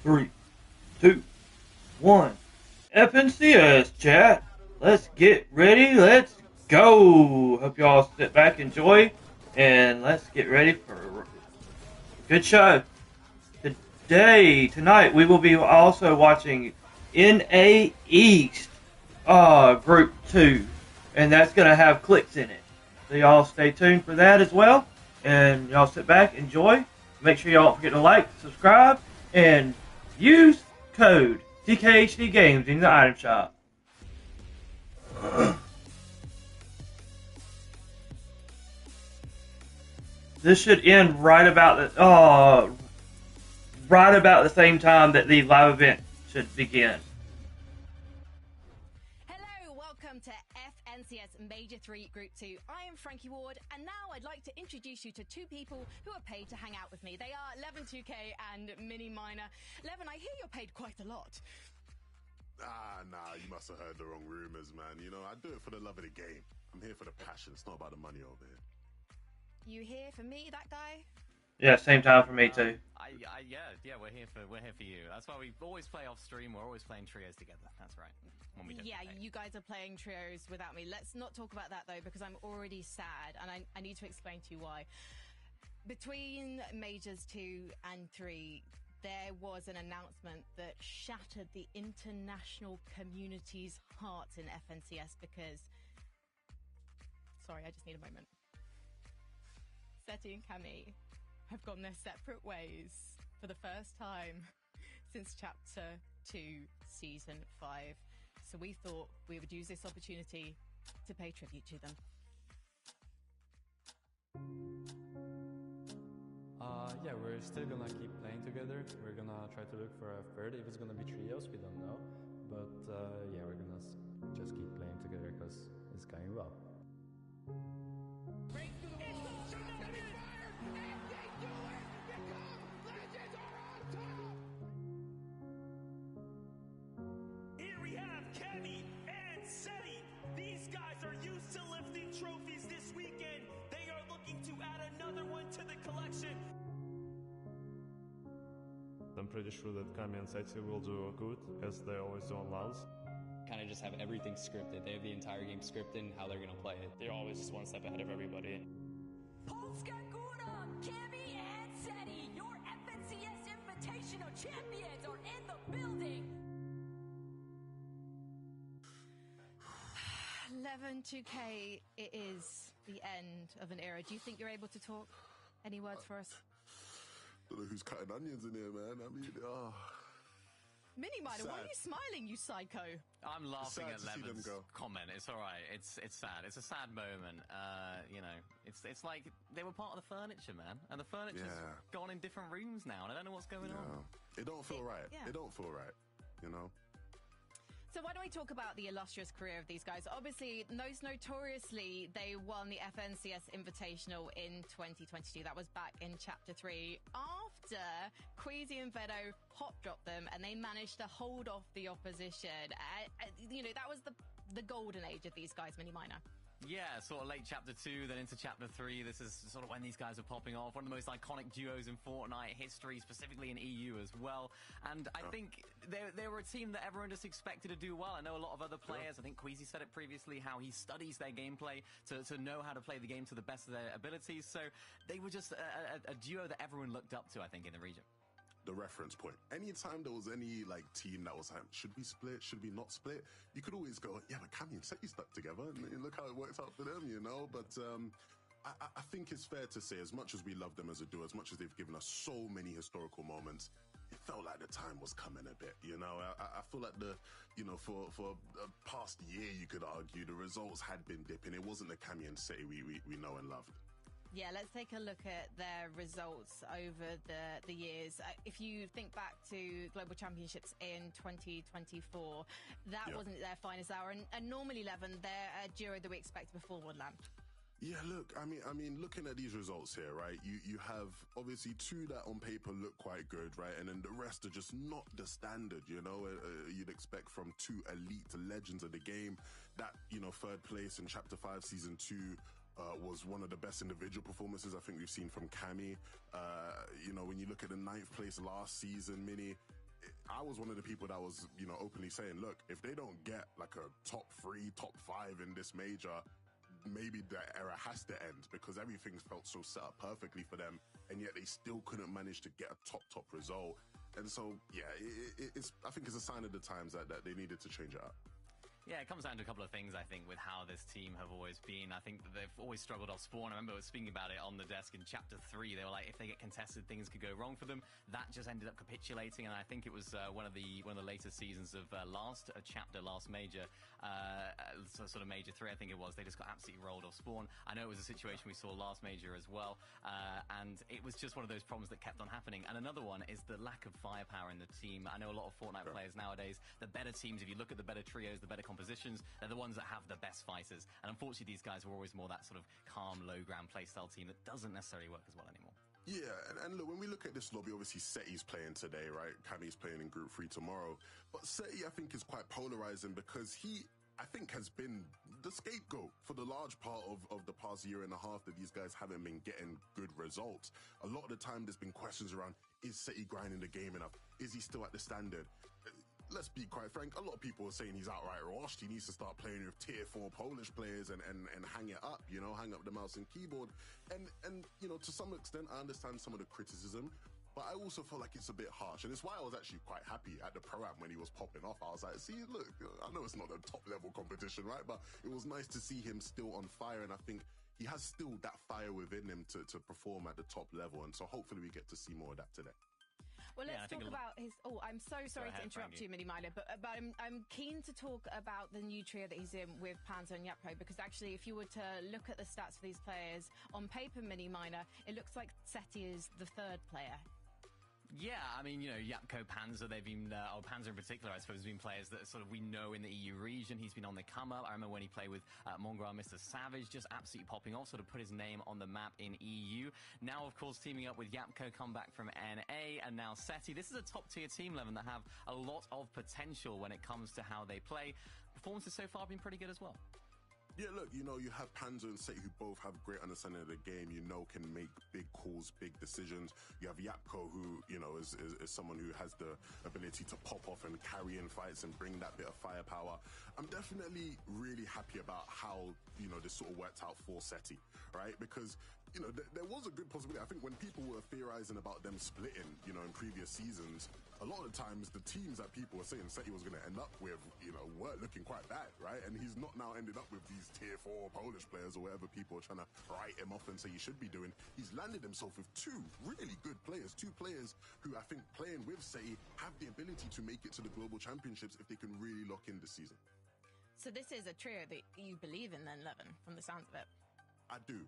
Three, two, one. FNCS chat. Let's get ready. Let's go. Hope you all sit back, enjoy, and let's get ready for a good show. Tonight, we will be also watching NA East Group 2, and that's going to have clicks in it. So y'all stay tuned for that as well, and y'all sit back, enjoy. Make sure y'all don't forget to like, subscribe, and use code TKHDGAMES in the item shop. This should end right about the same time that the live event should begin. Hello, welcome to FNCS Major 3 Group 2. I am Frankie Ward, and now I'd like to introduce you to two people who are paid to hang out with me. They are Levin2k and Mini Miner. Levin, I hear you're paid quite a lot. Nah, you must have heard the wrong rumors, man. You know, I do it for the love of the game. I'm here for the passion. It's not about the money over here. You here for me, that guy? Yeah, same time for me too. Yeah, we're here for you. That's why we always play off stream. We're always playing trios together. That's right. When we don't play. You guys are playing trios without me. Let's not talk about that though, because I'm already sad, and I need to explain to you why. Between majors 2 and 3, there was an announcement that shattered the international community's hearts in FNCS because... Sorry, I just need a moment. Seti and Cami have gone their separate ways for the first time since Chapter 2, Season 5. So we thought we would use this opportunity to pay tribute to them. Yeah, we're still gonna keep playing together. We're gonna try to look for a third. If it's gonna be trios, we don't know. But yeah, we're gonna just keep playing together because it's going well. Here we have Kemi and Seti. These guys are used to lifting trophies this weekend. They are looking to add another one to the collection. I'm pretty sure that Kami and Seti will do good, as they always do on LANs. Kind of just have everything scripted. They have the entire game scripted and how they're going to play it. They're always just one step ahead of everybody. Polska Gura, Kemi and Seti, your FNCS Invitational champions are in the building. 11-2K, it is the end of an era. Do you think you're able to talk? Any words for us? Don't know who's cutting onions in here, man. I mean, Mini Miner, why are Sad. you smiling, you psycho? I'm laughing Sad at to see them Levin's go. comment. It's all right. It's sad. It's a sad moment. You know, it's like they were part of the furniture, man, and the furniture's gone in different rooms now, and I don't know what's going on. It don't feel right. Yeah. It don't feel right, you know? So why don't we talk about the illustrious career of these guys? Obviously, most notoriously, they won the FNCS Invitational in 2022. That was back in Chapter 3 after Queasy and Vedo hot dropped them, and they managed to hold off the opposition. You know, that was the golden age of these guys, Mini Miner. Yeah, sort of late Chapter 2, then into Chapter 3. This is sort of when these guys are popping off. One of the most iconic duos in Fortnite history, specifically in EU as well. And I think they were a team that everyone just expected to do well. I know a lot of other players, I think Queasy said it previously, how he studies their gameplay to know how to play the game to the best of their abilities. So they were just a duo that everyone looked up to, I think, in the region. The reference point. Anytime there was any like team that was like, should we split? Should we not split? You could always go, yeah, but Cami and Seti stuck together, and look how it worked out for them, you know. But I think it's fair to say, as much as we love them as a duo, as much as they've given us so many historical moments, it felt like the time was coming a bit, you know. I feel like for the past year, you could argue the results had been dipping. It wasn't the Cami and Seti we know and love. Yeah, let's take a look at their results over the years. If you think back to Global Championships in 2024, that wasn't their finest hour. And normally, Levin, they're a duo that we expect before Woodland. Yeah, look, I mean, looking at these results here, right, you have obviously two that on paper look quite good, right, and then the rest are just not the standard, you know, you'd expect from two elite legends of the game. That, you know, third place in Chapter 5 Season 2 was one of the best individual performances I think we've seen from Cami. You know, when you look at the 9th place last season, Mini, I was one of the people that was, you know, openly saying, look, if they don't get like a top 3, top 5 in this major, maybe the era has to end, because everything felt so set up perfectly for them, and yet they still couldn't manage to get a top result. And so, yeah, it's I think it's a sign of the times that they needed to change it up. Yeah, it comes down to a couple of things, I think, with how this team have always been. I think that they've always struggled off spawn. I remember speaking about it on the desk in Chapter 3. They were like, if they get contested, things could go wrong for them. That just ended up capitulating, and I think it was one of the later seasons of last major, sort of Major 3, I think it was. They just got absolutely rolled off spawn. I know it was a situation we saw last major as well, and it was just one of those problems that kept on happening. And another one is the lack of firepower in the team. I know a lot of Fortnite players nowadays, the better teams, if you look at the better trios, the better compositions, they're the ones that have the best fighters. And unfortunately, these guys were always more that sort of calm, low-ground playstyle team that doesn't necessarily work as well anymore. Yeah, and look, when we look at this lobby, obviously Seti's playing today, right? Cammy's playing in Group 3 tomorrow. But Seti, I think, is quite polarizing because he, I think, has been the scapegoat for the large part of the past year and a half that these guys haven't been getting good results. A lot of the time, there's been questions around, is Seti grinding the game enough? Is he still at the standard? Let's be quite frank, a lot of people are saying he's outright washed. He needs to start playing with tier 4 Polish players and hang it up, you know, hang up the mouse and keyboard. And you know, to some extent, I understand some of the criticism, but I also feel like it's a bit harsh. And it's why I was actually quite happy at the Pro-Am when he was popping off. I was like, see, look, I know it's not a top-level competition, right? But it was nice to see him still on fire, and I think he has still that fire within him to perform at the top level. And so hopefully we get to see more of that today. Well, let's talk about his... Oh, I'm so sorry to interrupt you, Mini-Miner, but I'm keen to talk about the new trio that he's in with Panzer and Yapko, because actually, if you were to look at the stats for these players, on paper, Mini-Miner, it looks like Seti is the third player. Yeah, I mean, you know, Yapko, Panzer, they've been, or Panzer in particular, I suppose, have been players that sort of we know in the EU region. He's been on the come up. I remember when he played with Mongrel, Mr. Savage, just absolutely popping off, sort of put his name on the map in EU. Now, of course, teaming up with Yapko, come back from NA, and now Seti. This is a top tier team, Levin, that have a lot of potential when it comes to how they play. Performances so far have been pretty good as well. Yeah, look, you know, you have Panzer and Seti who both have great understanding of the game, you know, can make big calls, big decisions. You have Yapko who, you know, is someone who has the ability to pop off and carry in fights and bring that bit of firepower. I'm definitely really happy about how, you know, this sort of worked out for Seti, right? Because, you know, there was a good possibility. I think when people were theorizing about them splitting, you know, in previous seasons, a lot of the times the teams that people were saying Seti was going to end up with, you know, were looking quite bad, right? And he's not now ended up with these tier 4 Polish players or whatever people are trying to write him off and say he should be doing. He's landed himself with 2 really good players, 2 players who I think playing with Seti have the ability to make it to the global championships if they can really lock in this season. So this is a trio that you believe in then, Levin, from the sounds of it. I do.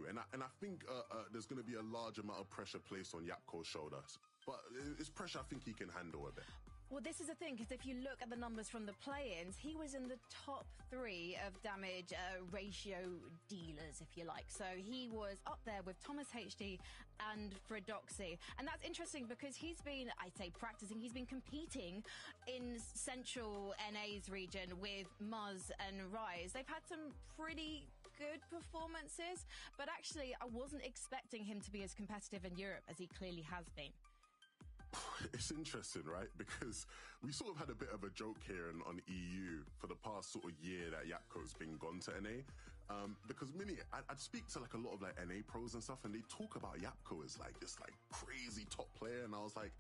And I think there's going to be a large amount of pressure placed on Yapko's shoulders. But it's pressure I think he can handle a bit. Well, this is the thing, because if you look at the numbers from the play-ins, he was in the top 3 of damage ratio dealers, if you like. So he was up there with Thomas HD and Fredoxy. And that's interesting because he's been, I say practicing, he's been competing in central NA's region with Muzz and Rise. They've had some pretty good performances, but actually I wasn't expecting him to be as competitive in Europe as he clearly has been. It's interesting, right? Because we sort of had a bit of a joke here on EU for the past sort of year that Yapko's been gone to NA. Because I'd speak to like a lot of like NA pros and stuff, and they talk about Yapko as like this like crazy top player, and I was like,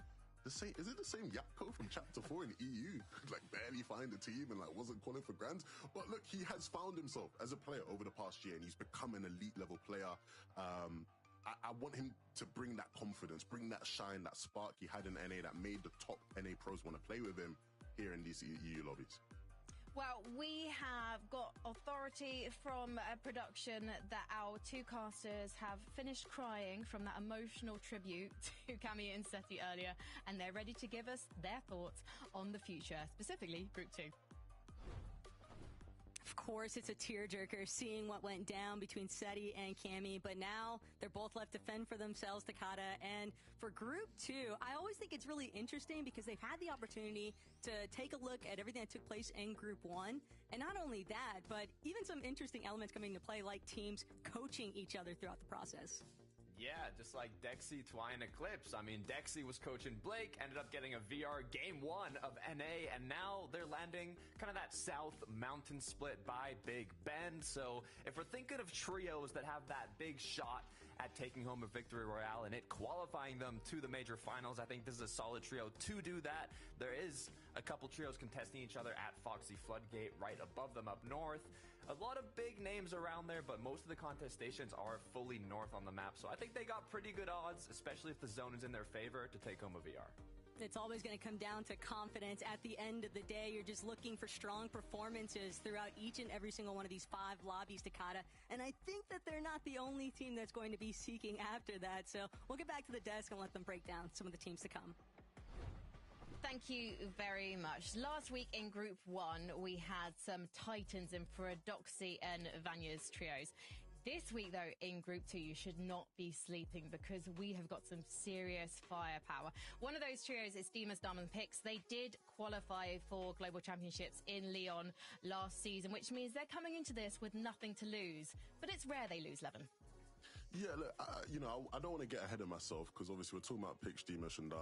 is it the same Yapko from Chapter 4 in EU? Like barely find a team and like wasn't calling for grands. But look, he has found himself as a player over the past year, and he's become an elite level player. I want him to bring that confidence, bring that shine, that spark he had in NA that made the top NA pros want to play with him here in these EU lobbies. Well, we have got authority from production that our 2 casters have finished crying from that emotional tribute to Cammy and Seti earlier, and they're ready to give us their thoughts on the future, specifically Group 2. Of course, it's a tearjerker seeing what went down between Seti and Cammy, but now they're both left to fend for themselves, Takata. And for Group 2, I always think it's really interesting because they've had the opportunity to take a look at everything that took place in Group 1. And not only that, but even some interesting elements coming into play, like teams coaching each other throughout the process. Yeah, just like Dexy, Twine, Eclipse. I mean, Dexy was coaching Blake, ended up getting a VR Game 1 of NA, and now they're landing kind of that South Mountain split by Big Bend. So if we're thinking of trios that have that big shot at taking home a victory royale and it qualifying them to the major finals, I think this is a solid trio to do that. There is a couple trios contesting each other at Foxy Floodgate right above them up north. A lot of big names around there, but most of the contest stations are fully north on the map, so I think they got pretty good odds, especially if the zone is in their favor, to take home a VR. It's always going to come down to confidence. At the end of the day, you're just looking for strong performances throughout each and every single one of these 5 lobbies, Takata. And I think that they're not the only team that's going to be seeking after that. So we'll get back to the desk and let them break down some of the teams to come. Thank you very much. Last week in Group 1, we had some Titans in Paradoxy and Vanya's trios. This week, though, in Group 2, you should not be sleeping because we have got some serious firepower. One of those trios is Demon's Diamond Picks. They did qualify for Global Championships in Lyon last season, which means they're coming into this with nothing to lose. But it's rare they lose, Levin. Yeah, look, I don't want to get ahead of myself because obviously we're talking about Pix, Dimash, and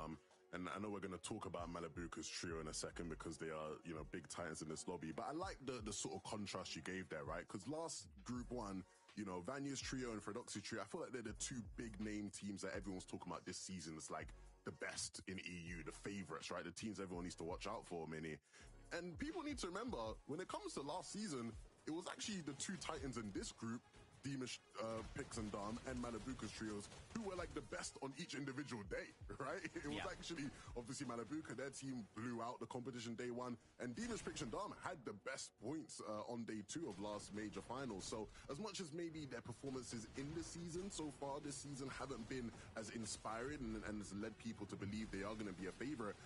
and I know we're going to talk about Malibuka's trio in a second because they are, big titans in this lobby. But I like the sort of contrast you gave there, right? Because last Group 1, Vanya's trio and Fedoxy trio, I feel like they're the 2 big name teams that everyone's talking about this season. It's like the best in EU, the favorites, right? The teams everyone needs to watch out for, Mini. And people need to remember, when it comes to last season, it was actually the 2 titans in this group, Deemish, Pix and Dom, and Malibuka's trios, who were like the best on each individual day, right? It was actually, obviously, Malibuka, their team blew out the competition day 1, and Deemish, Pix and Dom had the best points on day 2 of last major finals. So as much as maybe their performances in the season so far this season haven't been as inspiring and has led people to believe they are going to be a favorite,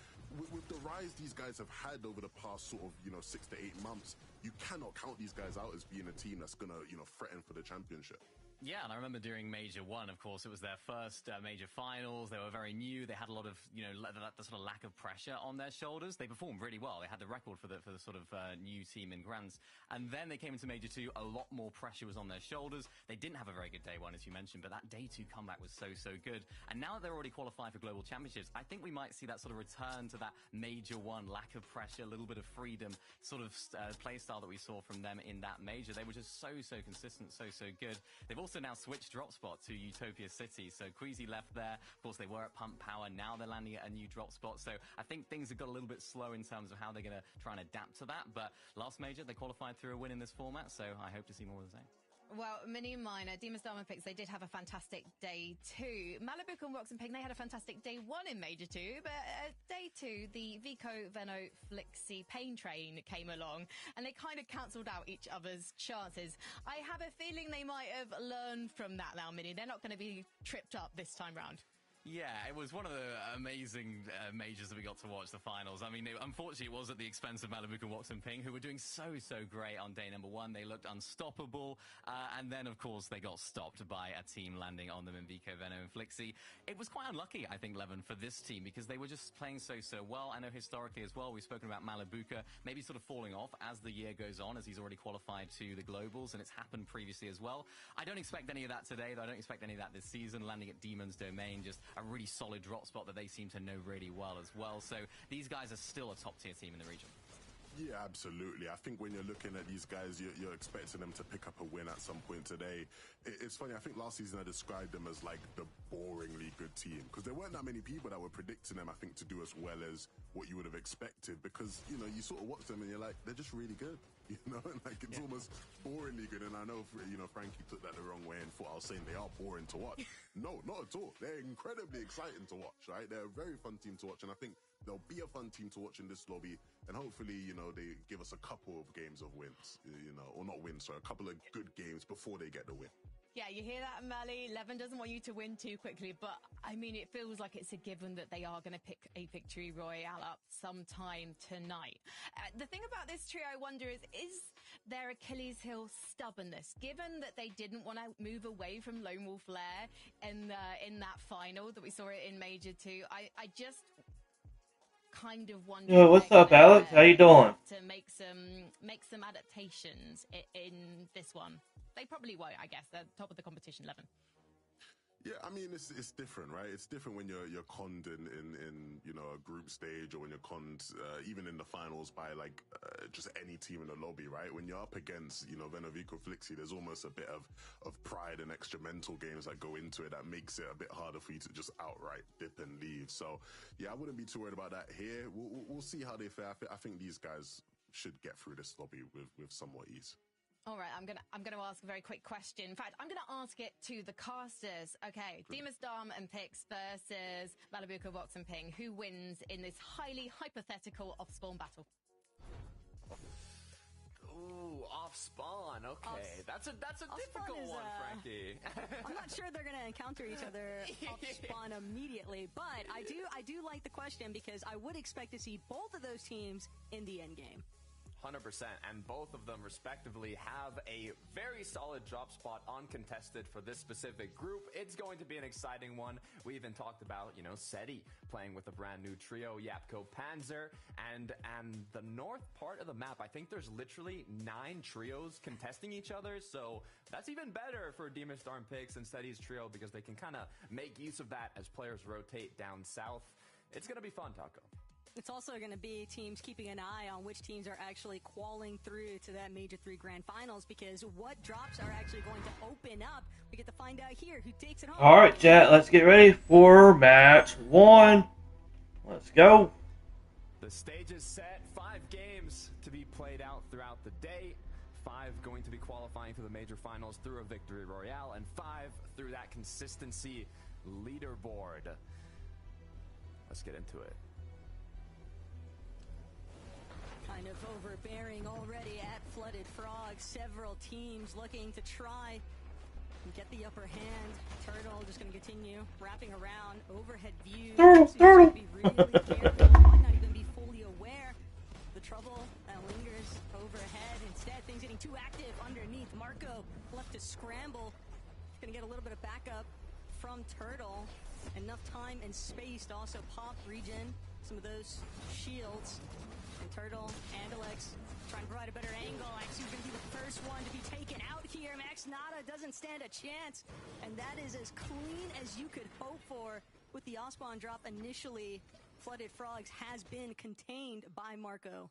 with the rise these guys have had over the past sort of, 6 to 8 months, you cannot count these guys out as being a team that's going to, threaten for the championship. Yeah, and I remember during Major 1, of course, it was their first major finals. They were very new. They had a lot of, the sort of lack of pressure on their shoulders. They performed really well. They had the record for the sort of new team in Grands. And then they came into Major 2, a lot more pressure was on their shoulders. They didn't have a very good day 1, as you mentioned, but that day 2 comeback was so good. And now that they're already qualified for global championships, I think we might see that sort of return to that Major 1, lack of pressure, a little bit of freedom, sort of play style that we saw from them in that major. They were just so consistent, so good. They've also now switched drop spot to Utopia City. So Queasy left there. Of course, they were at Pump Power. Now they're landing at a new drop spot. So I think things have got a little bit slow in terms of how they're going to try and adapt to that. But last major, they qualified through a win in this format. So I hope to see more of the same. Well, Mini and Minor, Demon's Diamond Picks, they did have a fantastic day 2. Malibu and Rox and Ping, they had a fantastic day 1 in Major 2, but day 2, the Vico, Veno, Flixie Pain Train came along, and they kind of cancelled out each other's chances. I have a feeling they might have learned from that now, Mini. They're not going to be tripped up this time round. Yeah, it was one of the amazing majors that we got to watch, the finals. I mean, unfortunately, it was at the expense of Malibuka, Watson Ping, who were doing so great on day number 1. They looked unstoppable. And then, of course, they got stopped by a team landing on them in Vico, Veno, and Flixie. It was quite unlucky, I think, Levin, for this team, because they were just playing so well. I know historically as well, we've spoken about Malibuka maybe sort of falling off as the year goes on, as he's already qualified to the Globals, and it's happened previously as well. I don't expect any of that today, though. I don't expect any of that this season. Landing at Demon's Domain, just a really solid drop spot that they seem to know really well as well. So these guys are still a top tier team in the region. Yeah, absolutely. I think when you're looking at these guys, you're expecting them to pick up a win at some point today. It's funny, I think last season I described them as like the boringly good team because there weren't that many people that were predicting them, I think, to do as well as what you would have expected because, you sort of watch them and you're like, they're just really good, like it's almost boringly good. And I know, Frankie took that the wrong way and thought I was saying they are boring to watch. No, not at all. They're incredibly exciting to watch, right? They're a very fun team to watch. And I think they'll be a fun team to watch in this lobby. And hopefully, they give us a couple of games of wins, or not wins, sorry, a couple of good games before they get the win. Yeah, you hear that, Mally? Levin doesn't want you to win too quickly, but I mean, it feels like it's a given that they are going to pick a victory royale up sometime tonight. The thing about this trio, I wonder, is their Achilles heel stubbornness? Given that they didn't want to move away from Lone Wolf Lair in that final that we saw it in Major 2, I just kind of wonder. Yo, what's up, Alex? How you doing? To make some adaptations in this one. They probably won't, I guess. They're top of the competition, 11. Yeah, I mean it's different, right? It's different when you're conned in you know a group stage, or when you're conned even in the finals by like just any team in the lobby, right? When you're up against you know Venovico Flixi, there's almost a bit of pride and extra mental games that go into it that makes it a bit harder for you to just outright dip and leave. So yeah, I wouldn't be too worried about that here. We'll see how they fare. I think these guys should get through this lobby with somewhat ease. All right, I'm gonna ask a very quick question. In fact, I'm gonna ask it to the casters. Okay, Demas Dom and Pix versus Malabuko Vox and Ping. Who wins in this highly hypothetical off-spawn battle? Ooh, off spawn. Okay, that's a difficult one, Frankie. I'm not sure they're gonna encounter each other off spawn immediately, but I do like the question because I would expect to see both of those teams in the end game. 100%, and both of them respectively have a very solid drop spot uncontested for this specific group. It's going to be an exciting one. We even talked about, you know, SETI playing with a brand new trio, Yapko Panzer, and the north part of the map, I think there's literally 9 trios contesting each other, so that's even better for Demon Storm Pix and SETI's trio because they can kind of make use of that as players rotate down south. It's going to be fun, Taco. It's also going to be teams keeping an eye on which teams are actually qualing through to that Major 3 Grand Finals, because what drops are actually going to open up. We get to find out here who takes it home. All right, chat, let's get ready for match 1. Let's go. The stage is set. 5 games to be played out throughout the day. 5 going to be qualifying for the Major Finals through a Victory Royale, and 5 through that consistency leaderboard. Let's get into it. Kind of overbearing already at Flooded Frog. Several teams looking to try and get the upper hand. Turtle just going to continue wrapping around. Overhead view. Turtle. Be really careful. Might not even be fully aware the trouble that lingers overhead. Instead, things getting too active underneath. Marco left to scramble. Going to get a little bit of backup from Turtle. Enough time and space to also pop regen some of those shields. And Turtle and Alex trying to provide a better angle. Actually going to be the first one to be taken out here. Max Nada doesn't stand a chance. And that is as clean as you could hope for with the Ospawn drop initially. Flooded Frogs has been contained by Marco.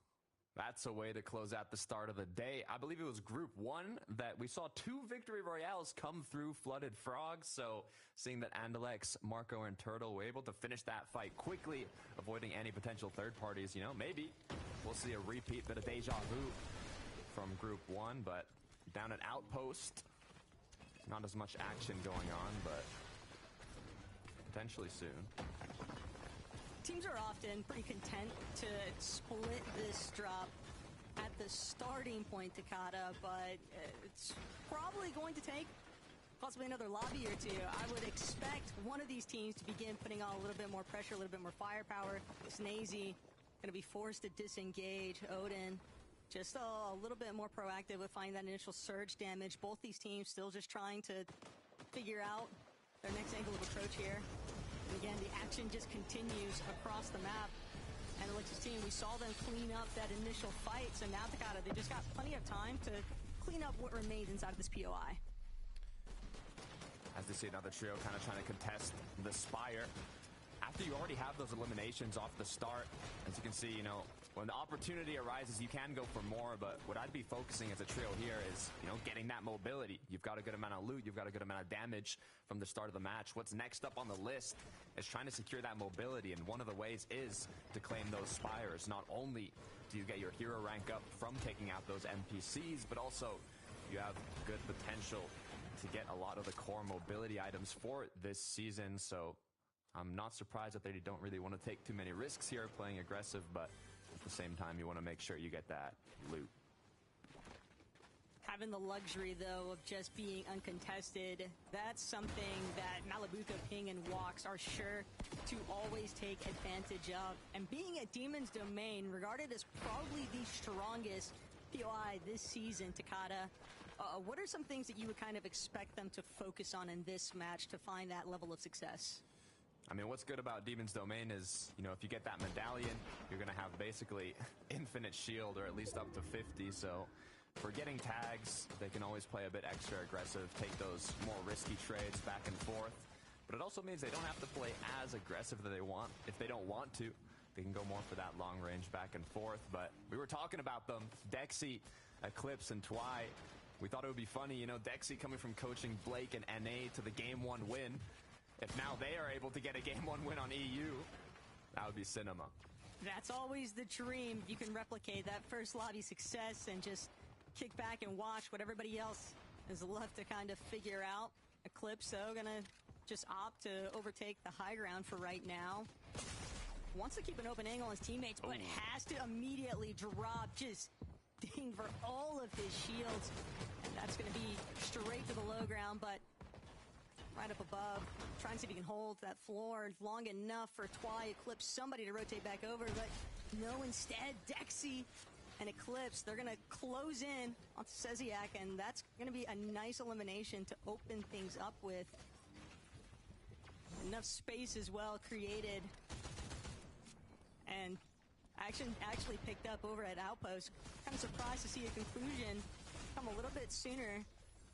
That's a way to close out the start of the day. I believe it was Group 1 that we saw 2 Victory Royales come through Flooded Frogs. So seeing that Andalex, Marco, and Turtle were able to finish that fight quickly, avoiding any potential third parties, you know, maybe we'll see a repeat, bit of deja vu from Group 1. But down at Outpost, not as much action going on, but potentially soon. Teams are often pretty content to split this drop at the starting point, Takada, but it's probably going to take possibly another lobby or 2. I would expect one of these teams to begin putting on a little bit more pressure, a little bit more firepower. Snazy going to be forced to disengage. Odin just a little bit more proactive with finding that initial surge damage. Both these teams still just trying to figure out their next angle of approach here. And again, the action just continues across the map. And Alexis team, we saw them clean up that initial fight. So now Takada, they just got plenty of time to clean up what remains inside of this POI. As they see another trio kind of trying to contest the Spire. After you already have those eliminations off the start, as you can see, you know, when the opportunity arises, you can go for more, but what I'd be focusing as a trio here is, you know, getting that mobility. You've got a good amount of loot, you've got a good amount of damage from the start of the match. What's next up on the list is trying to secure that mobility, and one of the ways is to claim those Spires. Not only do you get your hero rank up from taking out those NPCs, but also you have good potential to get a lot of the core mobility items for this season, so I'm not surprised that they don't really want to take too many risks here playing aggressive, but at the same time, you want to make sure you get that loot. Having the luxury, though, of just being uncontested, that's something that Malabuka, Ping, and Wox are sure to always take advantage of. And being at Demon's Domain, regarded as probably the strongest POI this season, Takada, what are some things that you would kind of expect them to focus on in this match to find that level of success? I mean, what's good about Demon's Domain is, you know, if you get that medallion, you're going to have basically infinite shield, or at least up to 50, so for getting tags, they can always play a bit extra aggressive, take those more risky trades back and forth. but it also means they don't have to play as aggressive as they want. If they don't want to, they can go more for that long range back and forth. But we were talking about them, Dexy, Eclipse, and Twy. We thought it would be funny, you know, Dexy coming from coaching Blake and NA to the Game 1 win. If now they are able to get a Game 1 win on EU, that would be cinema. That's always the dream. You can replicate that first lobby success and just kick back and watch what everybody else is left to kind of figure out. Eclipse, though, gonna just opt to overtake the high ground for right now. Wants to keep an open angle on his teammates, but has to immediately drop, just ding for all of his shields. And that's gonna be straight to the low ground, but right up above, trying to see if he can hold that floor long enough for Twy, Eclipse, somebody to rotate back over, but no, instead, Dexy and Eclipse, they're gonna close in on Seziak, and that's gonna be a nice elimination to open things up with. Enough space as well created. And action actually picked up over at Outpost. Kind of surprised to see a conclusion come a little bit sooner,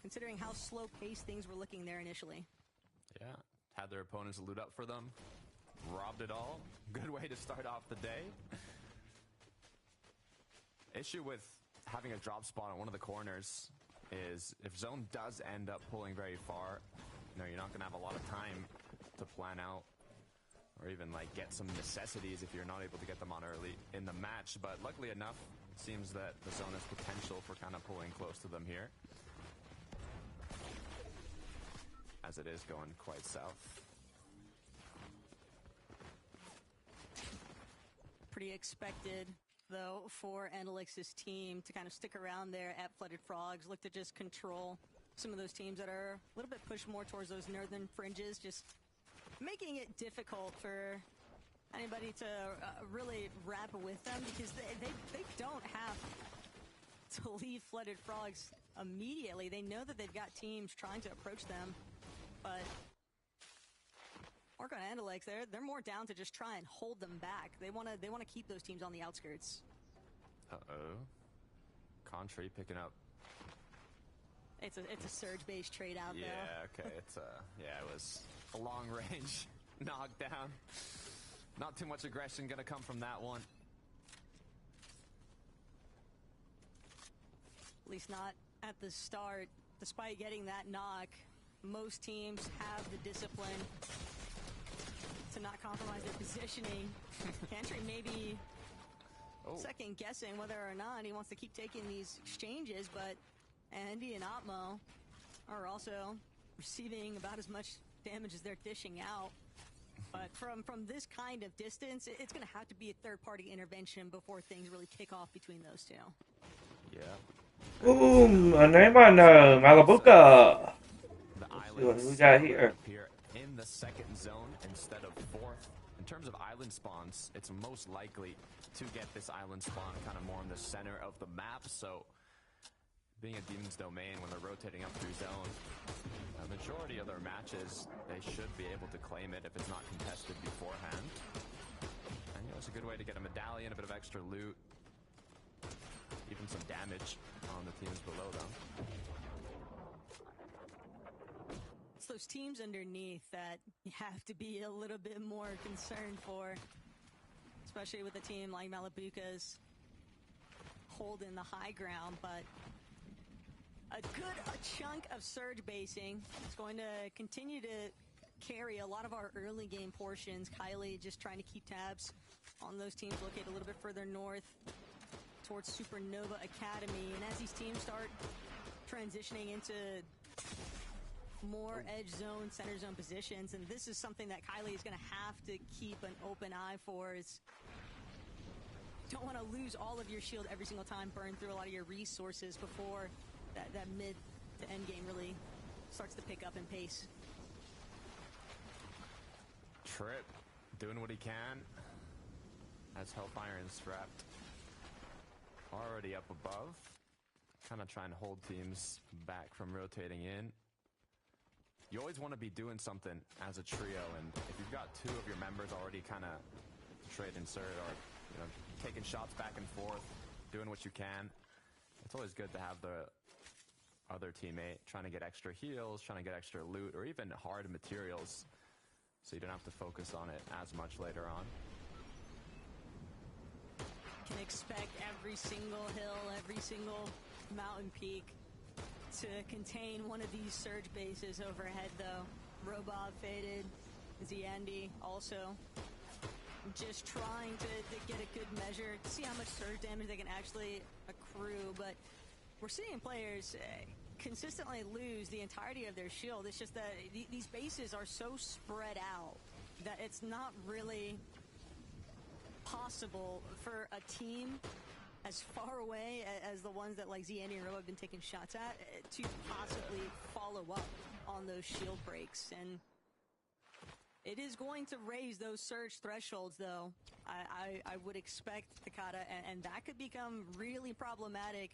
considering how slow-paced things were looking there initially. Yeah, had their opponents loot up for them, robbed it all. Good way to start off the day. Issue with having a drop spot on one of the corners is if zone does end up pulling very far, you know, you're not going to have a lot of time to plan out or even like get some necessities if you're not able to get them on early in the match. But luckily enough, it seems that the zone has potential for kind of pulling close to them here, as it is going quite south. Pretty expected, though, for Analyx's team to kind of stick around there at Flooded Frogs, look to just control some of those teams that are a little bit pushed more towards those northern fringes, just making it difficult for anybody to really wrap with them, because they don't have to leave Flooded Frogs immediately. They know that they've got teams trying to approach them, but Orc on Analyx, they're more down to just try and hold them back. They want to keep those teams on the outskirts. Contrary picking up. It's a surge-based trade out there. Yeah, okay. It was a long range knockdown. Not too much aggression gonna come from that one. At least not at the start. Despite getting that knock, most teams have the discipline to not compromise their positioning. Cantry maybe second guessing whether or not he wants to keep taking these exchanges, but Andy and Atmo are also receiving about as much damage as they're dishing out. But from this kind of distance, it's going to have to be a third-party intervention before things really kick off between those two. Yeah. Boom! A name I know, Malabuka. Let's see what we got here. In the second zone instead of fourth. In terms of island spawns, it's most likely to get this island spawn kind of more in the center of the map. So, being a Demon's Domain, when they're rotating up through zone, a majority of their matches, they should be able to claim it if it's not contested beforehand. And you know, it's a good way to get a medallion, a bit of extra loot, even some damage on the teams below them. It's those teams underneath that you have to be a little bit more concerned for, especially with a team like Malabuka's holding the high ground, but a chunk of surge basing is going to continue to carry a lot of our early game portions. Kylie just trying to keep tabs on those teams located a little bit further north towards Supernova Academy. And as these teams start transitioning into more edge zone, center zone positions, and this is something that Kylie is going to have to keep an open eye for, is don't want to lose all of your shield every single time, burn through a lot of your resources before that mid to end game really starts to pick up in pace. Trip doing what he can as Hellfire and Strapped already up above, kind of trying to hold teams back from rotating in. You always want to be doing something as a trio, and if you've got two of your members already kind of trade insert or taking shots back and forth, doing what you can, it's always good to have the other teammate trying to get extra heals, trying to get extra loot, or even hard materials so you don't have to focus on it as much later on. Can expect every single hill, every single mountain peak to contain one of these surge bases overhead, though. Robot faded, Ziandi also just trying to get a good measure to see how much surge damage they can actually accrue, but we're seeing players consistently lose the entirety of their shield. It's just that these bases are so spread out that it's not really possible for a team as far away as the ones that like Ziandi and Robo have been taking shots at to possibly follow up on those shield breaks. And it is going to raise those surge thresholds, though. I would expect Takada, and that could become really problematic,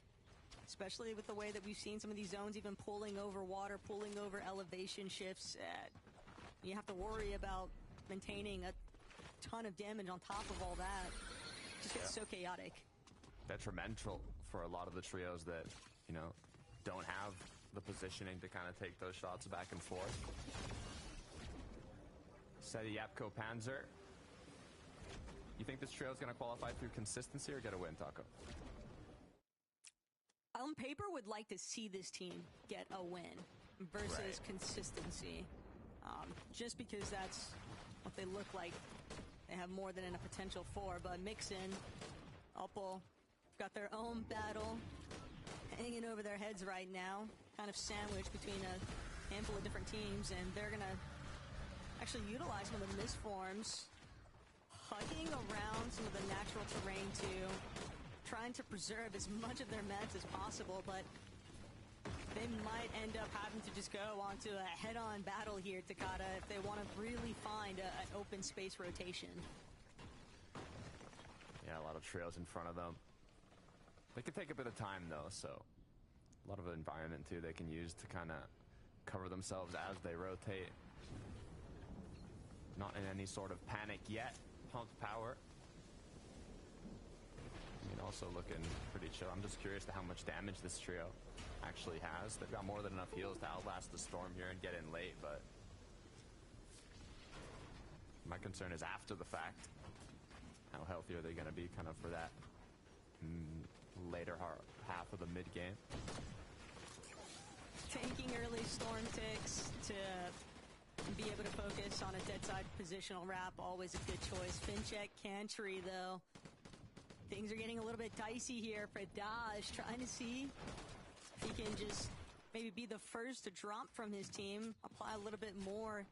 especially with the way that we've seen some of these zones even pulling over water, pulling over elevation shifts. You have to worry about maintaining a ton of damage on top of all that. Just gets so chaotic. Detrimental for a lot of the trios that, you know, don't have the positioning to kind of take those shots back and forth. Seti, Yapko, Panzer. You think this trio is going to qualify through consistency or get a win, Taco? On paper, would like to see this team get a win versus consistency. Just because that's what they look like. They have more than enough potential for, but Mixin, Opal, got their own battle hanging over their heads right now, kind of sandwiched between a handful of different teams, and they're going to actually utilize some of the misforms, hugging around some of the natural terrain too, trying to preserve as much of their mats as possible, but they might end up having to just go onto a head-on battle here, Takada, if they want to really find an open space rotation. Yeah, a lot of trios in front of them. They could take a bit of time, though, so a lot of environment, too, they can use to kind of cover themselves as they rotate. Not in any sort of panic yet. Pumped power. I mean, also looking pretty chill. I'm just curious to how much damage this trio actually has. They've got more than enough heals to outlast the storm here and get in late, but my concern is after the fact. How healthy are they going to be kind of for that later half of the mid-game? Taking early storm ticks to be able to focus on a dead side positional wrap, always a good choice. Fincheck, Cantry, though. Things are getting a little bit dicey here for Daj, trying to see if he can just maybe be the first to drop from his team, apply a little bit more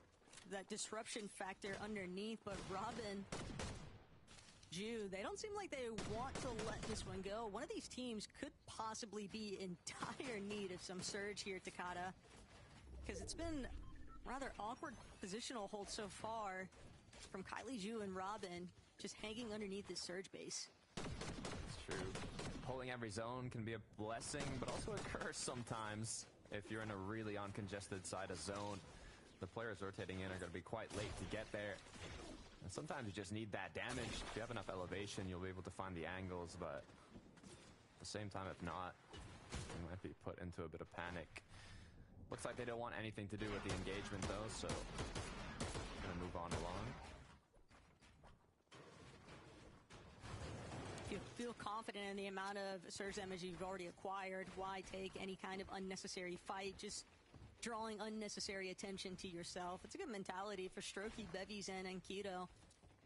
that disruption factor underneath, but Robin, Jew, they don't seem like they want to let this one go. One of these teams could possibly be in dire need of some surge here, Takada, because it's been rather awkward positional hold so far from Kylie Jew and Robin, just hanging underneath this surge base. It's true. Pulling every zone can be a blessing, but also a curse sometimes. If you're in a really uncongested side of zone, the players rotating in are going to be quite late to get there. And sometimes you just need that damage. If you have enough elevation, you'll be able to find the angles, but at the same time, if not, you might be put into a bit of panic. Looks like they don't want anything to do with the engagement, though, so gonna move on along. If you feel confident in the amount of surge damage you've already acquired, why take any kind of unnecessary fight? Just drawing unnecessary attention to yourself. It's a good mentality for Strokey, Bevies, and Keto.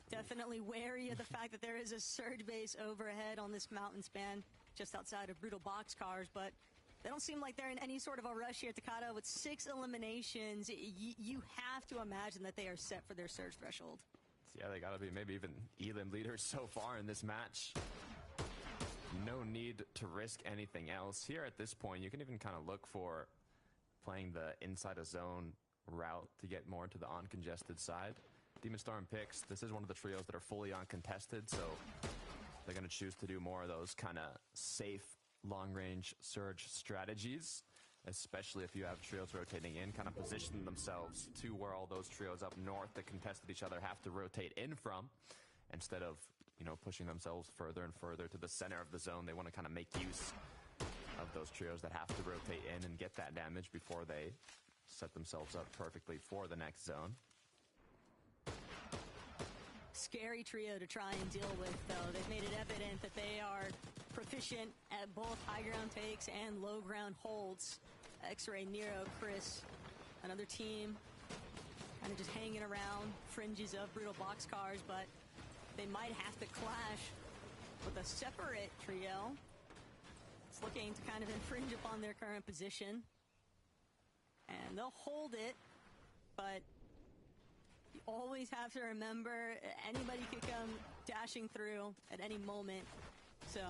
Definitely wary of the fact that there is a surge base overhead on this mountain span just outside of Brutal Boxcars, but they don't seem like they're in any sort of a rush here, Takada. With 6 eliminations, you have to imagine that they are set for their surge threshold. Yeah, they gotta be maybe even elim leaders so far in this match. No need to risk anything else. Here at this point, you can even kind of look for playing the inside a zone route to get more to the uncongested side. Demon Storm picks. This is one of the trios that are fully uncontested, so they're going to choose to do more of those kind of safe long-range surge strategies, especially if you have trios rotating in, kind of position themselves to where all those trios up north that contested each other have to rotate in from, instead of, you know, pushing themselves further and further to the center of the zone. They want to kind of make use of those trios that have to rotate in and get that damage before they set themselves up perfectly for the next zone. scary trio to try and deal with, though. They've made it evident that they are proficient at both high ground takes and low ground holds. X-Ray, Nero, Chris, another team kind of just hanging around fringes of brutal boxcars, but they might have to clash with a separate trio. It's looking to kind of infringe upon their current position. And they'll hold it, but you always have to remember anybody could come dashing through at any moment. So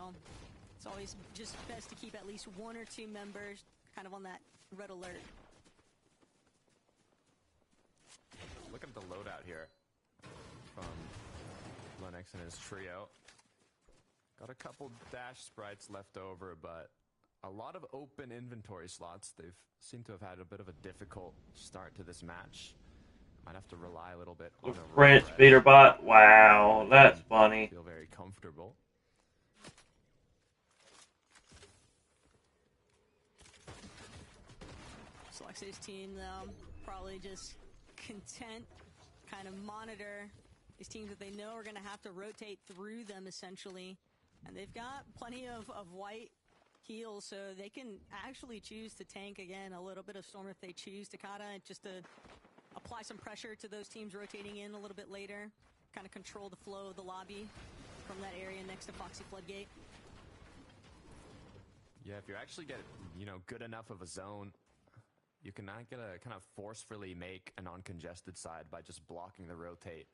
it's always just best to keep at least one or two members kind of on that red alert. Look at the loadout here from Lennox and his trio. Got a couple dash sprites left over, but a lot of open inventory slots. They've seemed to have had a bit of a difficult start to this match. Might have to rely a little bit on a French beater bot. Wow, that's funny. Feel very comfortable. Selex's team, though, probably just content, kind of monitor these teams that they know are going to have to rotate through them, essentially. And they've got plenty of white heals, so they can actually choose to tank, again, a little bit of Storm if they choose. Takada, just to apply some pressure to those teams rotating in a little bit later, kind of control the flow of the lobby from that area next to Foxy Floodgate. Yeah, if you actually get, good enough of a zone, you can get a kind of forcefully make a non-congested side by just blocking the rotate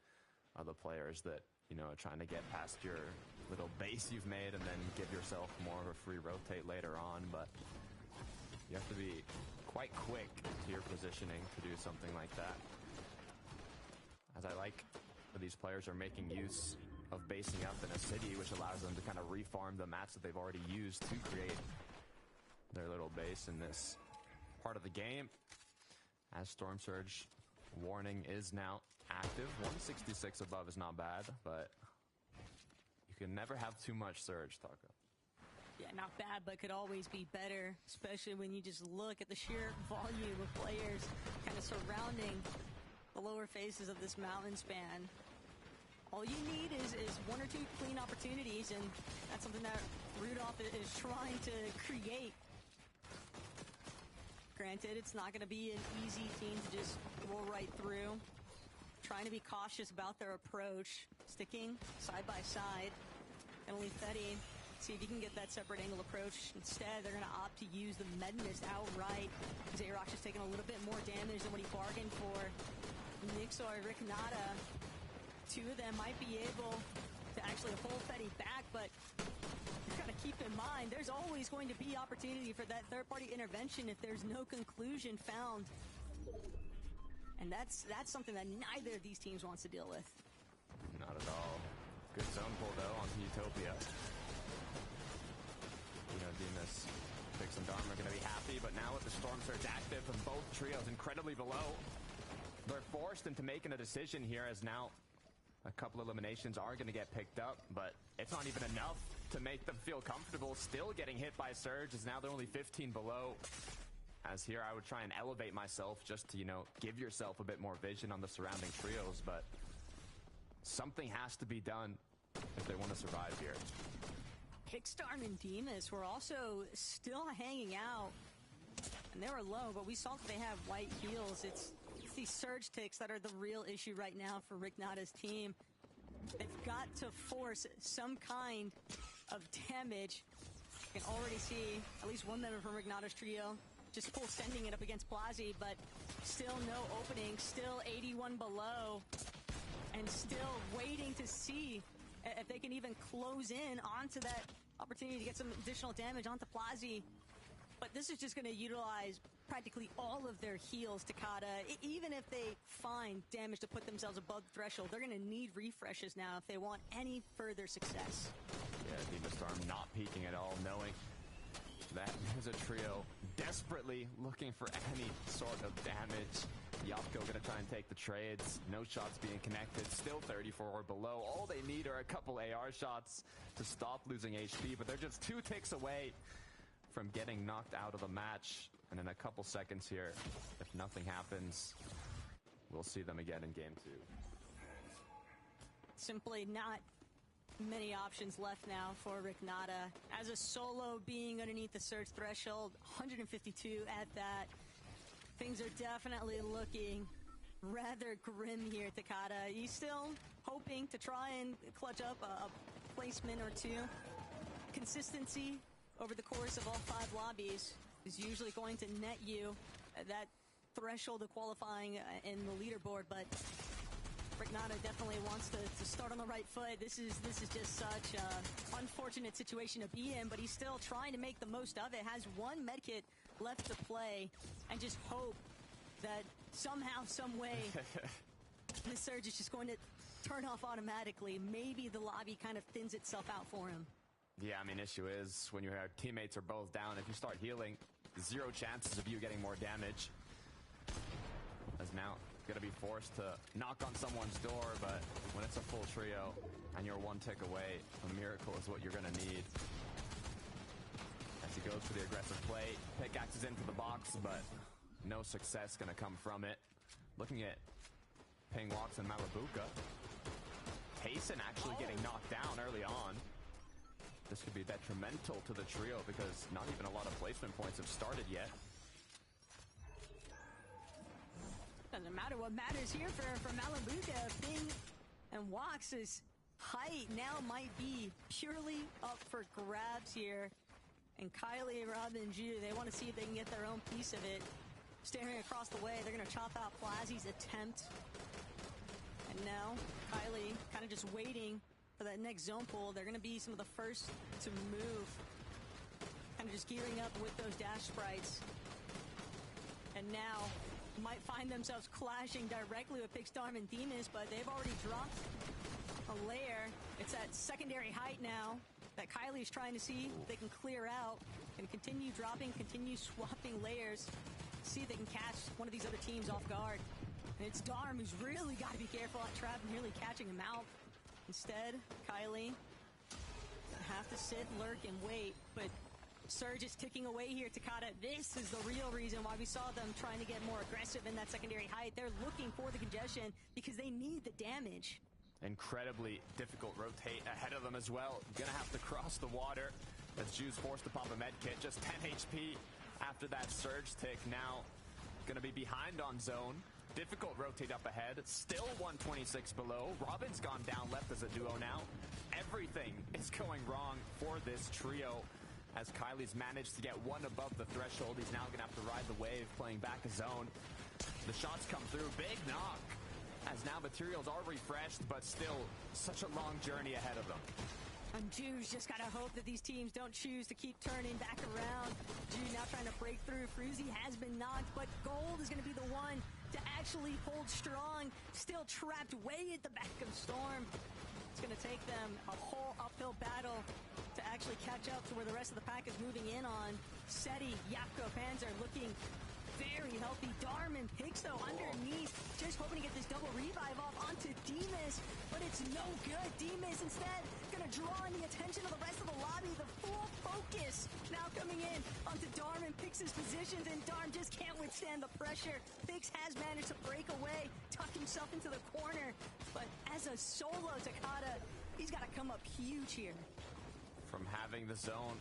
of the players that, are trying to get past your little base you've made and then give yourself more of a free rotate later on. But you have to be quite quick to your positioning to do something like that. As I like that these players are making use of basing up in a city, which allows them to kind of refarm the mats that they've already used to create their little base in this part of the game. As Storm Surge warning is now active. 166 above is not bad, but you can never have too much surge, Taka. Yeah, not bad, but could always be better, especially when you just look at the sheer volume of players kind of surrounding the lower faces of this mountain span. All you need is one or two clean opportunities, and that's something that Rudolph is trying to create. Granted, it's not going to be an easy team to just roll right through. Trying to be cautious about their approach, sticking side by side. And only Fetty, see if you can get that separate angle approach. Instead, they're going to opt to use the Medmist outright. Xerox is taking a little bit more damage than what he bargained for. Nixoy, Rick Nada, two of them might be able to actually hold Fetty back, but you got to keep in mind, there's always going to be opportunity for that third-party intervention if there's no conclusion found. And that's something that neither of these teams wants to deal with. Not at all. Good zone pull, though, onto Utopia. Demas, Fix and Dharma are going to be happy, but now with the Storm Surge active and both trios incredibly below, they're forced into making a decision here, as now a couple eliminations are going to get picked up, but it's not even enough to make them feel comfortable. Still getting hit by Surge, as now they're only 15 below. As here, I would try and elevate myself just to, give yourself a bit more vision on the surrounding trios, but something has to be done if they want to survive here. Kickstarm and Demas were also still hanging out, and they were low, but we saw that they have white heals. It's these surge ticks that are the real issue right now for Rick Nada's team. They've got to force some kind of damage. You can already see at least one member from Rick Nada's trio just full sending it up against Plazi, but still no opening, still 81 below, and still waiting to see if they can even close in onto that opportunity to get some additional damage onto Plazi. But this is just going to utilize practically all of their heals, Takada. Even if they find damage to put themselves above the threshold, they're going to need refreshes now if they want any further success. Yeah, Demon Storm not peeking at all, knowing that is a trio desperately looking for any sort of damage. Yapko gonna try and take the trades. No shots being connected. Still 34 or below. All they need are a couple AR shots to stop losing HP, but they're just 2 ticks away from getting knocked out of the match. And in a couple seconds here, if nothing happens, we'll see them again in game 2. simply not many options left now for Rignata. As a solo being underneath the surge threshold, 152 at that. Things are definitely looking rather grim here, Takada. He's still hoping to try and clutch up a placement or two. Consistency over the course of all 5 lobbies is usually going to net you that threshold of qualifying in the leaderboard, but Rignata definitely wants to start on the right foot. This is just such an unfortunate situation to be in, but he's still trying to make the most of it. Has 1 medkit left to play, and just hope that somehow, some way, the surge is just going to turn off automatically. Maybe the lobby kind of thins itself out for him. Yeah, I mean, issue is when your teammates are both down, if you start healing, 0 chances of you getting more damage. As now going to be forced to knock on someone's door, but when it's a full trio and you're 1 tick away, a miracle is what you're going to need. As he goes for the aggressive play, pickaxes into the box, but no success going to come from it. Looking at Ping Walks and Malabuka. Tayson actually getting knocked down early on. This could be detrimental to the trio because not even a lot of placement points have started yet. Doesn't matter what matters here for Malabuka. Ping and Walks' height now might be purely up for grabs here. And Kylie, Robin, Ju, they want to see if they can get their own piece of it. Staring across the way, they're going to chop out Plazzy's attempt. And now, Kylie kind of just waiting for that next zone pull. They're going to be some of the first to move. Kind of just gearing up with those dash sprites. And now, might find themselves clashing directly with Pixstorm and Demas, but they've already dropped a layer. It's that secondary height now that Kylie's trying to see if they can clear out and continue dropping, continue swapping layers, see if they can catch one of these other teams off guard. And it's Darm who's really got to be careful at trap, nearly catching him out. Instead, Kylie have to sit, lurk, and wait, but Surge is ticking away here, Takada. This is the real reason why we saw them trying to get more aggressive in that secondary height. They're looking for the congestion because they need the damage. Incredibly difficult rotate ahead of them as well. Gonna have to cross the water as Ju's forced to pop a med kit. Just 10 HP after that surge tick. Now gonna be behind on zone. Difficult rotate up ahead. Still 126 below. Robin's gone down left as a duo now. Everything is going wrong for this trio. As Kylie's managed to get 1 above the threshold, he's now gonna have to ride the wave, playing back a zone. The shots come through, big knock. As now materials are refreshed, but still such a long journey ahead of them. And Ju's just gotta hope that these teams don't choose to keep turning back around. Ju now trying to break through. Fruzy has been knocked, but Gold is gonna be the one to actually hold strong. Still trapped way at the back of Storm. It's gonna take them a whole uphill battle to actually catch up to where the rest of the pack is moving in on. Seti, Yapko, Panzer looking very healthy. Darm and Pix though underneath, just hoping to get this double revive off onto Demas, but it's no good. Demas instead gonna draw in the attention of the rest of the lobby. The full focus now coming in onto Darm and Pix's positions, and Darm just can't withstand the pressure. Pix has managed to break away, tuck himself into the corner, but as a solo Takada, he's got to come up huge here. From having the zone